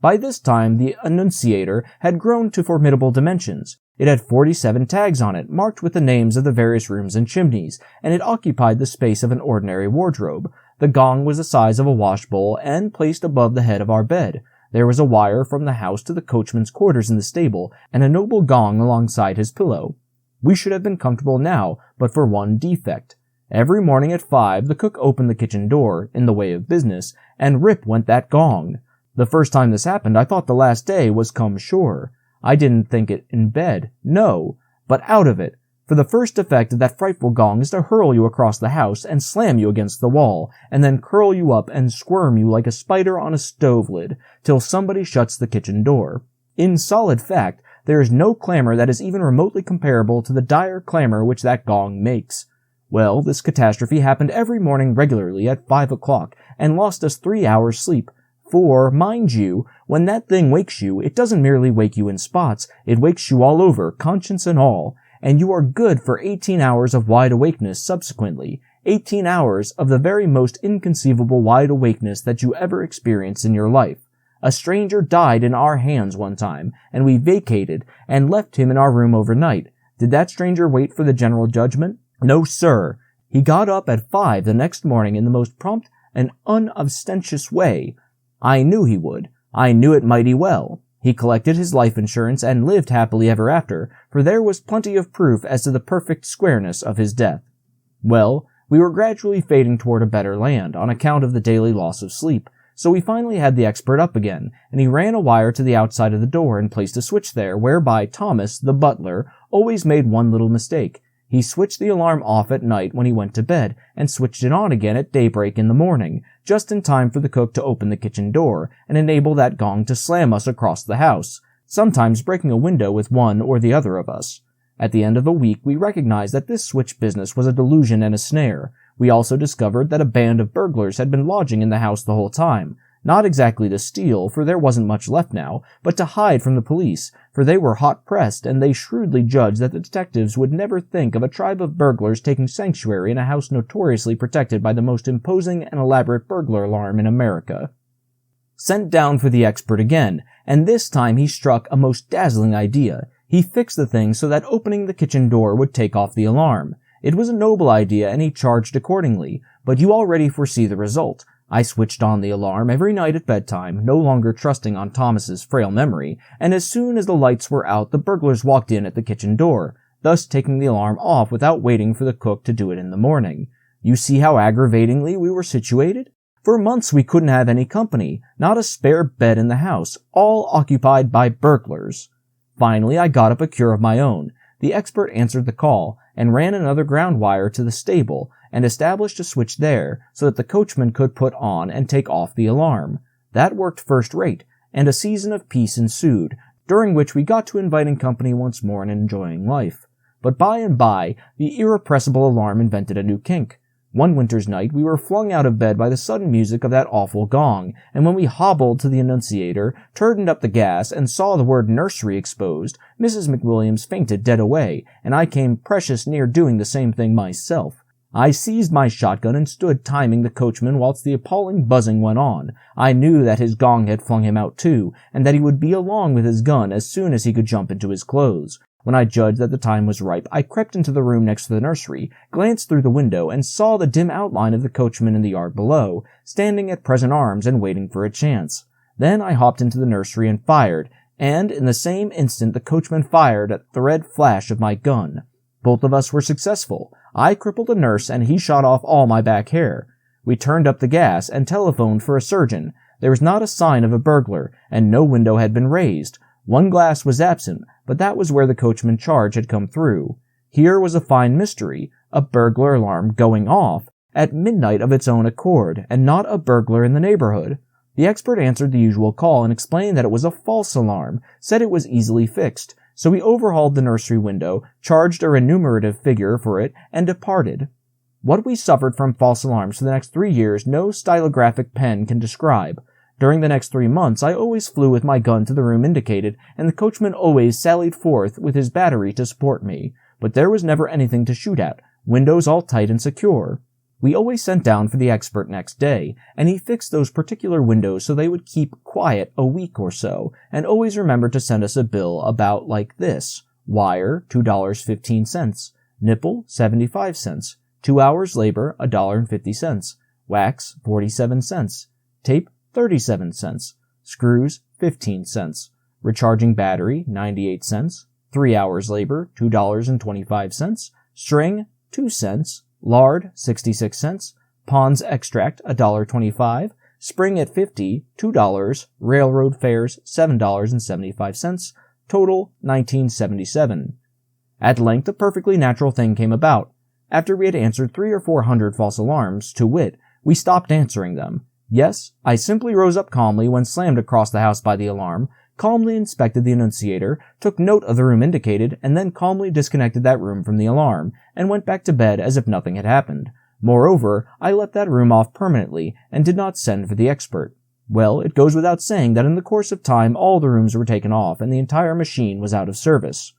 By this time, the annunciator had grown to formidable dimensions. It had 47 tags on it, marked with the names of the various rooms and chimneys, and it occupied the space of an ordinary wardrobe. The gong was the size of a washbowl, and placed above the head of our bed. There was a wire from the house to the coachman's quarters in the stable, and a noble gong alongside his pillow. We should have been comfortable now, but for one defect. Every morning at 5, the cook opened the kitchen door, in the way of business, and rip went that gong. The first time this happened, I thought the last day was come sure. I didn't think it in bed, no, but out of it, for the first effect of that frightful gong is to hurl you across the house and slam you against the wall, and then curl you up and squirm you like a spider on a stove lid, till somebody shuts the kitchen door. In solid fact, there is no clamor that is even remotely comparable to the dire clamor which that gong makes. Well, this catastrophe happened every morning regularly at 5 o'clock, and lost us 3 hours' sleep. For, mind you, when that thing wakes you, it doesn't merely wake you in spots, it wakes you all over, conscience and all, and you are good for 18 hours of wide awakeness subsequently, 18 hours of the very most inconceivable wide awakeness that you ever experienced in your life. A stranger died in our hands one time, and we vacated and left him in our room overnight. Did that stranger wait for the general judgment? No, sir. He got up at 5 the next morning in the most prompt and unostentatious way. I knew he would. I knew it mighty well. He collected his life insurance and lived happily ever after, for there was plenty of proof as to the perfect squareness of his death. Well, we were gradually fading toward a better land, on account of the daily loss of sleep, so we finally had the expert up again, and he ran a wire to the outside of the door and placed a switch there, whereby Thomas, the butler, always made one little mistake. He switched the alarm off at night when he went to bed, and switched it on again at daybreak in the morning, just in time for the cook to open the kitchen door, and enable that gong to slam us across the house, sometimes breaking a window with one or the other of us. At the end of a week, we recognized that this switch business was a delusion and a snare. We also discovered that a band of burglars had been lodging in the house the whole time, not exactly to steal, for there wasn't much left now, but to hide from the police, for they were hot-pressed, and they shrewdly judged that the detectives would never think of a tribe of burglars taking sanctuary in a house notoriously protected by the most imposing and elaborate burglar alarm in America. sent down for the expert again, and this time he struck a most dazzling idea. He fixed the thing so that opening the kitchen door would take off the alarm. It was a noble idea, and he charged accordingly, but you already foresee the result. I switched on the alarm every night at bedtime, no longer trusting on Thomas's frail memory, and as soon as the lights were out, the burglars walked in at the kitchen door, thus taking the alarm off without waiting for the cook to do it in the morning. You see how aggravatingly we were situated? For months we couldn't have any company, not a spare bed in the house, all occupied by burglars. Finally, I got up a cure of my own. The expert answered the call, and ran another ground wire to the stable, and established a switch there, so that the coachman could put on and take off the alarm. That worked first rate, and a season of peace ensued, during which we got to inviting company once more and enjoying life. But by and by, the irrepressible alarm invented a new kink. One winter's night, we were flung out of bed by the sudden music of that awful gong, and when we hobbled to the annunciator, turned up the gas, and saw the word nursery exposed, Mrs. McWilliams fainted dead away, and I came precious near doing the same thing myself. I seized my shotgun and stood timing the coachman whilst the appalling buzzing went on. I knew that his gong had flung him out too, and that he would be along with his gun as soon as he could jump into his clothes. When I judged that the time was ripe, I crept into the room next to the nursery, glanced through the window, and saw the dim outline of the coachman in the yard below, standing at present arms and waiting for a chance. Then I hopped into the nursery and fired, and in the same instant the coachman fired at the red flash of my gun. Both of us were successful. I crippled a nurse, and he shot off all my back hair. We turned up the gas and telephoned for a surgeon. There was not a sign of a burglar, and no window had been raised. One glass was absent, but that was where the coachman's charge had come through. Here was a fine mystery, a burglar alarm going off at midnight of its own accord, and not a burglar in the neighborhood. The expert answered the usual call and explained that it was a false alarm, said it was easily fixed, so we overhauled the nursery window, charged a remunerative figure for it, and departed. What we suffered from false alarms for the next 3 years no stylographic pen can describe. During the next 3 months, I always flew with my gun to the room indicated, and the coachman always sallied forth with his battery to support me. But there was never anything to shoot at, windows all tight and secure. We always sent down for the expert next day, and he fixed those particular windows so they would keep quiet a week or so, and always remembered to send us a bill about like this: wire, $2.15, nipple, 75 cents, 2 hours labor, $1.50, wax, 47 cents, tape, 37 cents, screws, 15 cents, recharging battery, 98 cents, 3 hours labor, $2.25, string, 2 cents, lard, 66 cents, Pond's extract, $1.25, spring at 50, $2, railroad fares, $7.75, total, $19.77. At length, a perfectly natural thing came about. After we had answered 300 or 400 false alarms, to wit, we stopped answering them. Yes, I simply rose up calmly when slammed across the house by the alarm, calmly inspected the annunciator, took note of the room indicated, and then calmly disconnected that room from the alarm, and went back to bed as if nothing had happened. Moreover, I let that room off permanently, and did not send for the expert. Well, it goes without saying that in the course of time all the rooms were taken off, and the entire machine was out of service.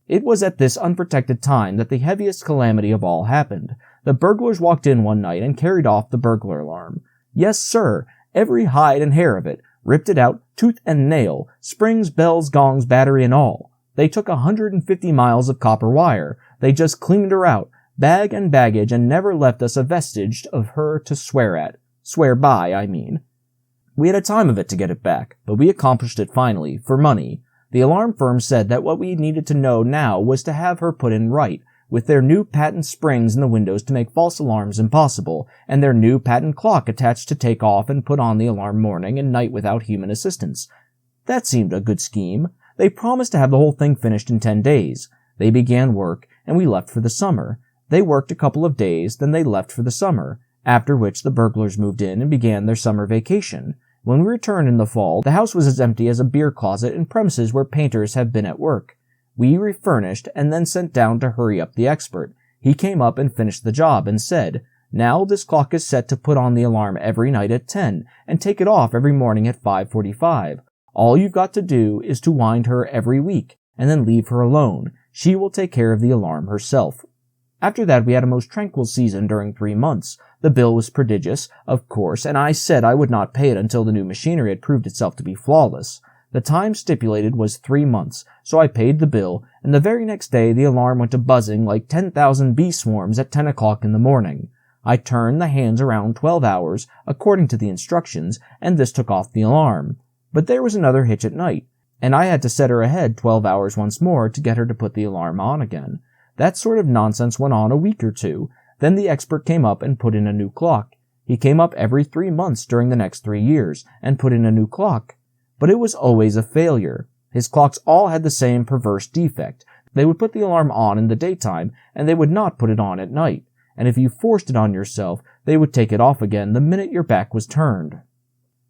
It was at this unprotected time that the heaviest calamity of all happened. The burglars walked in one night and carried off the burglar alarm. Yes, sir, every hide and hair of it, ripped it out, tooth and nail, springs, bells, gongs, battery, and all. They took 150 miles of copper wire. They just cleaned her out, bag and baggage, and never left us a vestige of her to swear at. Swear by, I mean. We had a time of it to get it back, but we accomplished it finally, for money. The alarm firm said that what we needed to know now was to have her put in right, with their new patent springs in the windows to make false alarms impossible, and their new patent clock attached to take off and put on the alarm morning and night without human assistance. That seemed a good scheme. They promised to have the whole thing finished in 10 days. They began work, and we left for the summer. They worked a couple of days, then they left for the summer, after which the burglars moved in and began their summer vacation. When we returned in the fall, the house was as empty as a beer closet in premises where painters have been at work. We refurnished and then sent down to hurry up the expert. He came up and finished the job and said, "Now this clock is set to put on the alarm every night at 10 and take it off every morning at 5:45. All you've got to do is to wind her every week and then leave her alone. She will take care of the alarm herself." After that, we had a most tranquil season during 3 months. The bill was prodigious, of course, and I said I would not pay it until the new machinery had proved itself to be flawless. The time stipulated was 3 months, so I paid the bill, and the very next day the alarm went to buzzing like 10,000 bee swarms at 10 o'clock in the morning. I turned the hands around 12 hours, according to the instructions, and this took off the alarm. But there was another hitch at night, and I had to set her ahead 12 hours once more to get her to put the alarm on again. That sort of nonsense went on a week or two. Then the expert came up and put in a new clock. He came up every 3 months during the next 3 years, and put in a new clock. But it was always a failure. His clocks all had the same perverse defect. They would put the alarm on in the daytime, and they would not put it on at night. And if you forced it on yourself, they would take it off again the minute your back was turned.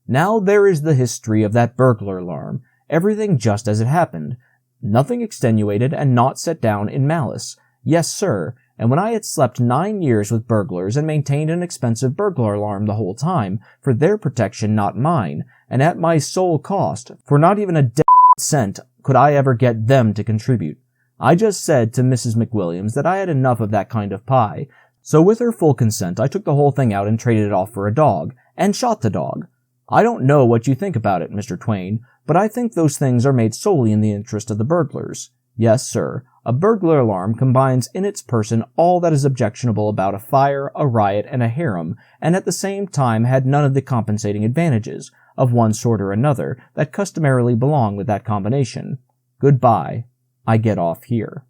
Now there is the history of that burglar alarm. Everything just as it happened. Nothing extenuated and not set down in malice. Yes, sir. And when I had slept 9 years with burglars and maintained an expensive burglar alarm the whole time, for their protection, not mine, and at my sole cost, for not even a cent could I ever get them to contribute. I just said to Mrs. McWilliams that I had enough of that kind of pie, so with her full consent I took the whole thing out and traded it off for a dog, and shot the dog. I don't know what you think about it, Mr. Twain, but I think those things are made solely in the interest of the burglars. Yes, sir, a burglar alarm combines in its person all that is objectionable about a fire, a riot, and a harem, and at the same time had none of the compensating advantages, of one sort or another, that customarily belong with that combination. Goodbye. I get off here.